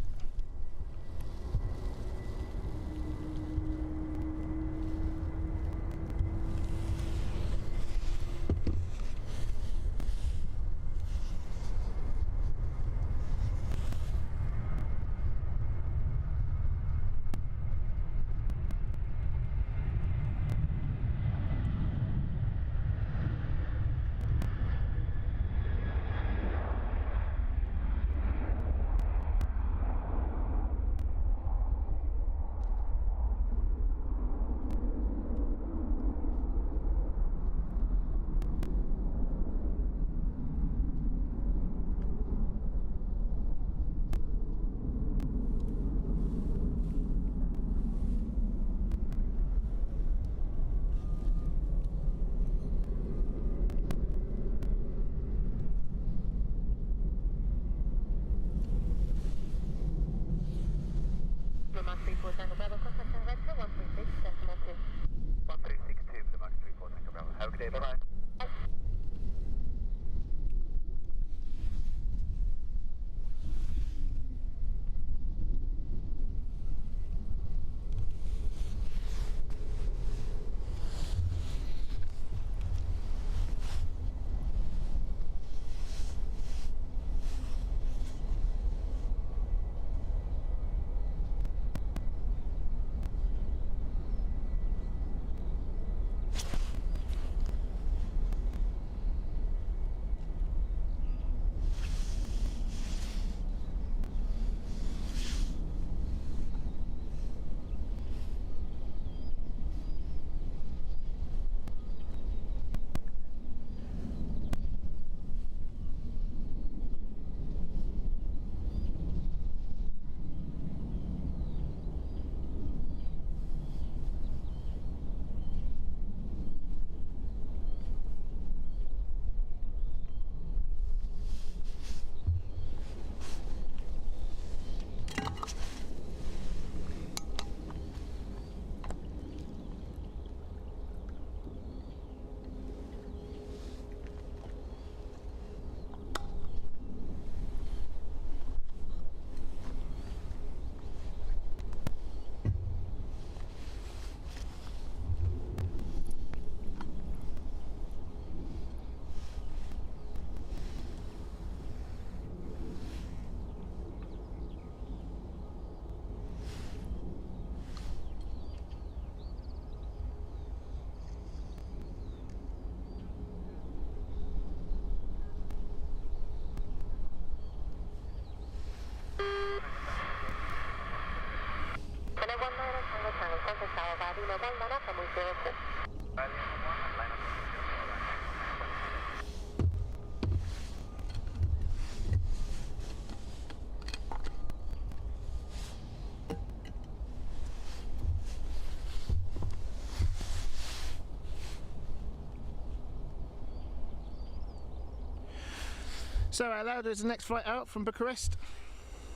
So our Lauda is the next flight out from Bucharest.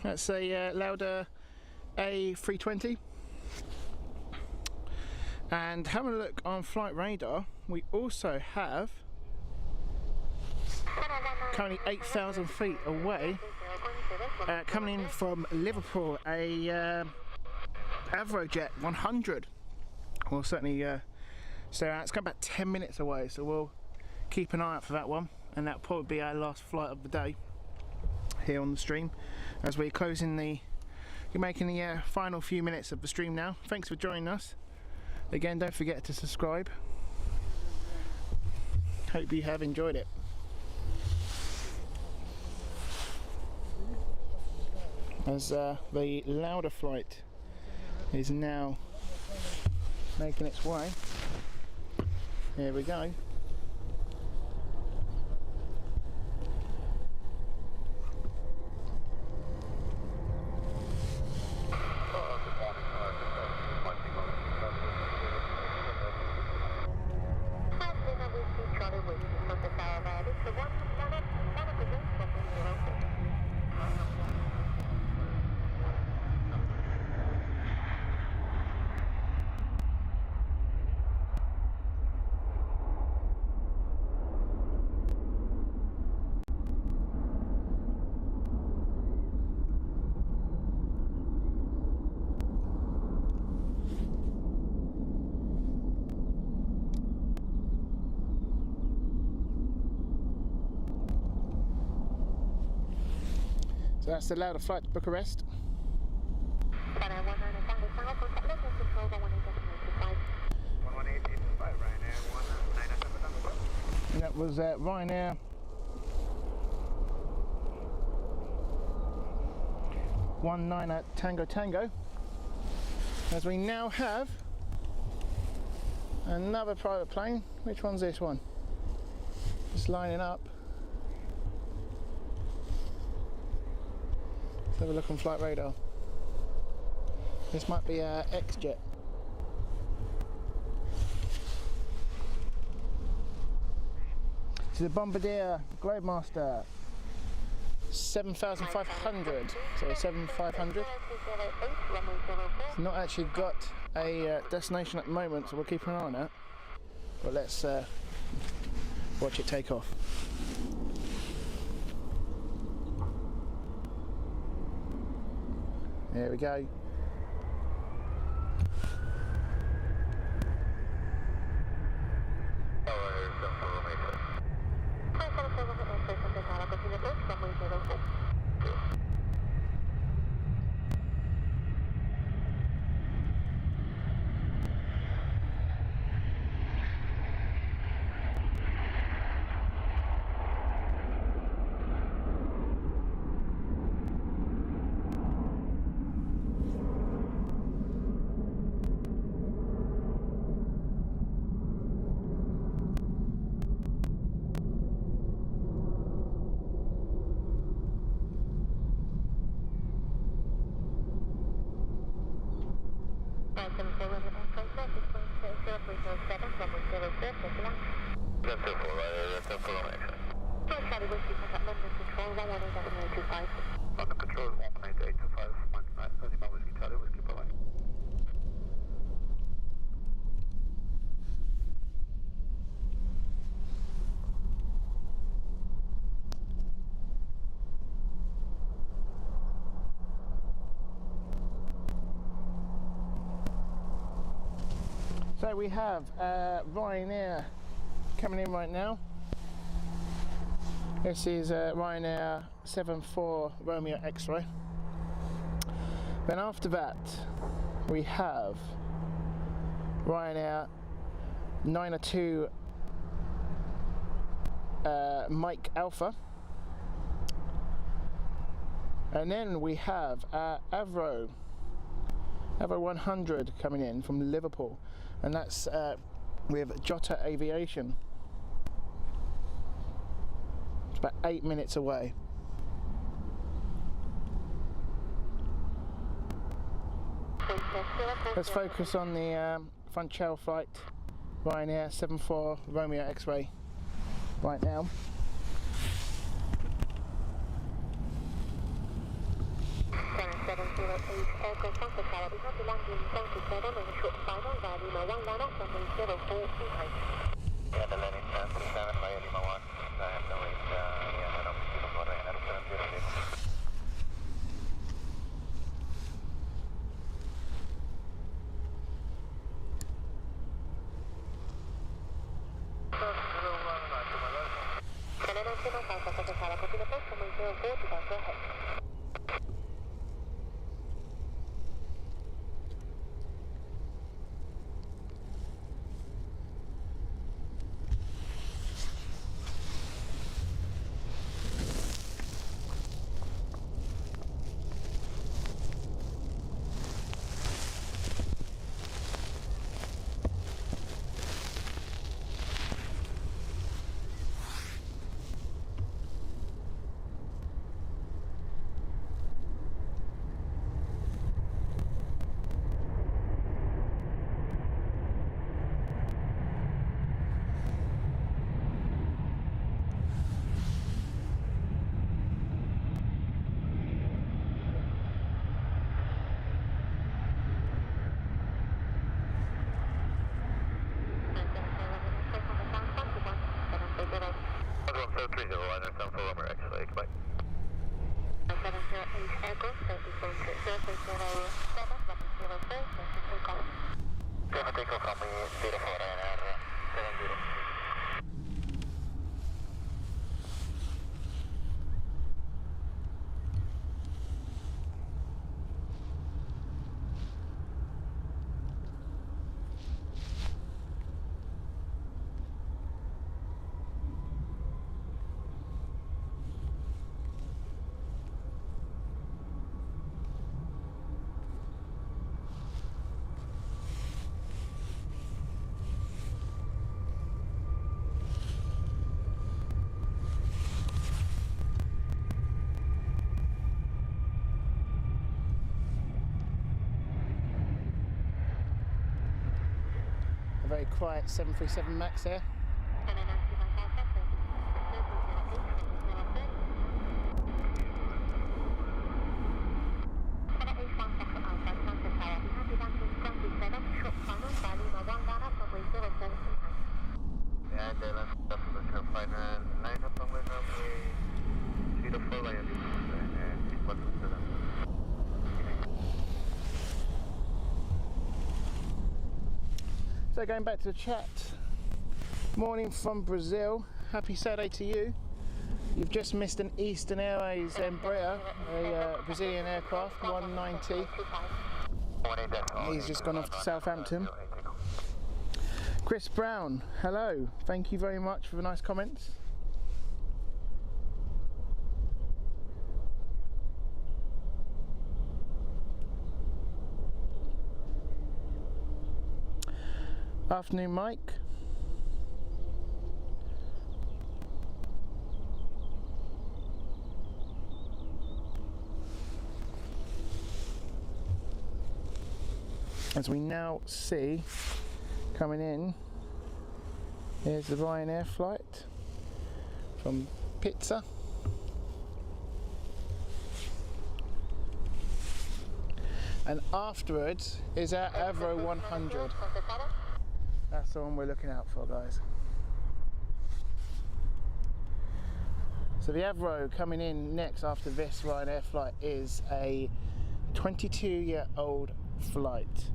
That's a Lauda A320. And having a look on flight radar, we also have, currently 8,000 feet away, coming in from Liverpool, a Avrojet 100. We'll certainly stay out. It's got about 10 minutes away, so we'll keep an eye out for that one, and that'll probably be our last flight of the day here on the stream, as we're closing the, you're making the final few minutes of the stream now. Thanks for joining us. Again, don't forget to subscribe. Hope you have enjoyed it. As the Lauda flight is now making its way. Here we go. So that's allowed a flight to Bucharest. And that was Ryanair 19 Tango Tango. As we now have another private plane. Which one's this one? Just lining up. Let's have a look on flight radar. This might be X-Jet. This is a Bombardier Globemaster 7500, so 7500. It's not actually got a destination at the moment, so we'll keep an eye on that. But let's watch it take off. There we go. So we have Ryanair coming in right now. This is Ryanair 74 Romeo X-Ray. Then after that we have Ryanair 902 Mike Alpha. And then we have Avro 100 coming in from Liverpool, and that's with Jota Aviation. It's about 8 minutes away. Let's focus on the front channel flight Ryanair 74 Romeo X-Ray right now. Aircraft hospitality has to land in Stansted Airport in a short final via Lima 1 line up runway 04 behind. Yeah, the landing Stansted Airport via Lima 1. I have no wait, head up to the border and up 706. Canada International Hospitality, copy the post, runway 04 to go ahead. So 30, I understand full number actually, bye. 708 Echo, 34 takeoff from me, 04 NR 70. Very quiet 737 MAX here. So going back to the chat, morning from Brazil, happy Saturday to you. You've just missed an Eastern Airways Embraer, a Brazilian aircraft, 190. He's just gone off to Southampton. Chris Brown, hello, thank you very much for the nice comments. Afternoon, Mike. As we now see coming in, here's the Ryanair flight from Pizza. And afterwards is our Avro 100. That's the one we're looking out for, guys. So the Avro coming in next after this Ryanair flight is a 22-year-old flight.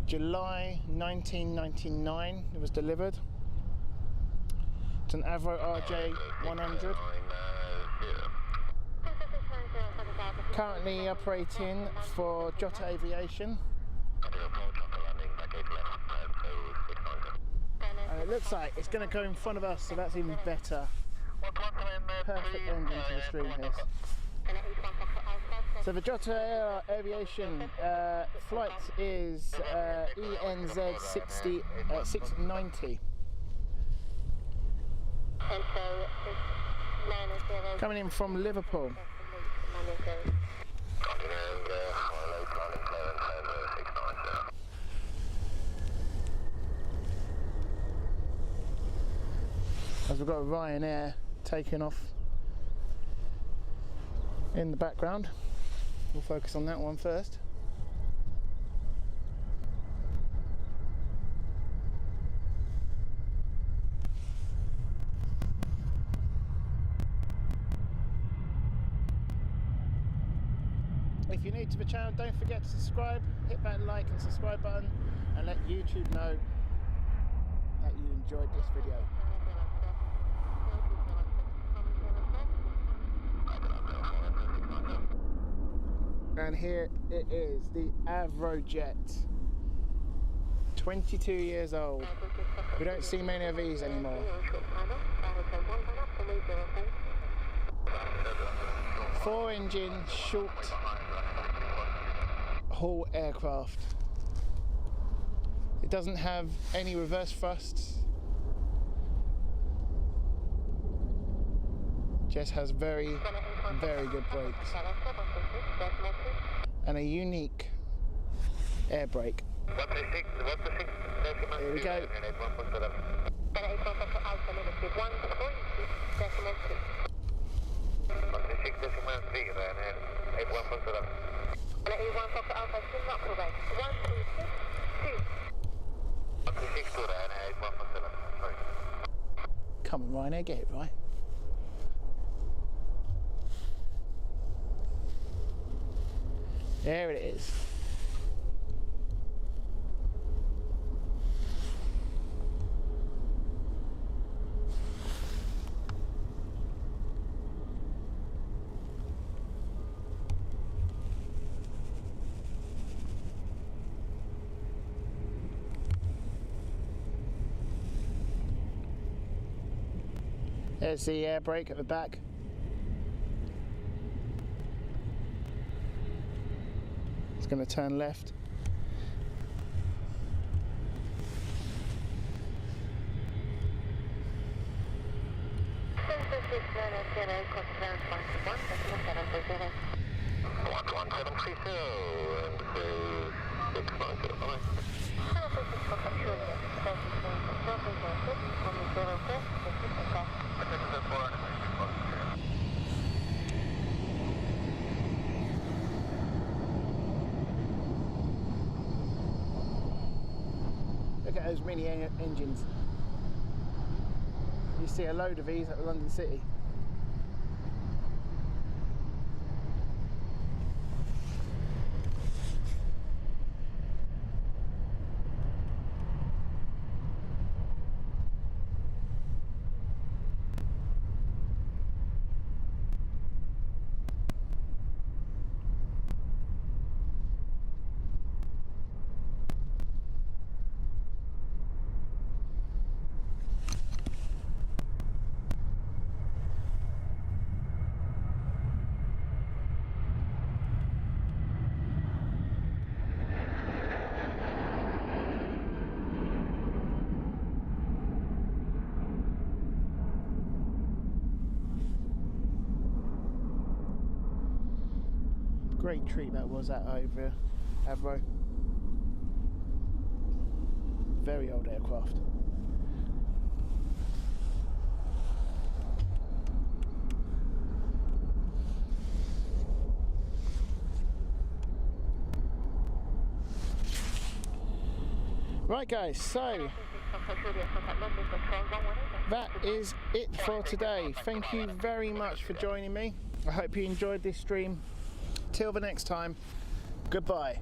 July 1999 it was delivered. It's an Avro RJ 100. Currently operating for Jota Aviation. And it looks like it's going to go in front of us, so that's even better. Perfect ending to the stream here. So the Jota Aviation flight is ENZ 690. Coming in from Liverpool. As we've got Ryanair taking off in the background. We'll focus on that one first. If you're new to the channel, don't forget to subscribe, hit that like and subscribe button and let YouTube know that you enjoyed this video. And here it is, the Avrojet, 22 years old. We don't see many of these anymore. 4-engine short haul aircraft. It doesn't have any reverse thrusts. Just has very, very good brakes. And a unique air brake. Here we go. Come on, Ryanair, get it right. There it is. There's the air brake at the back. It's going to turn left. Look at those mini engines. You see a load of these at London City. Great treat that was at over Avro. Very old aircraft. Right guys, so that is it for today. Thank you very much for joining me. I hope you enjoyed this stream. Till the next time, goodbye.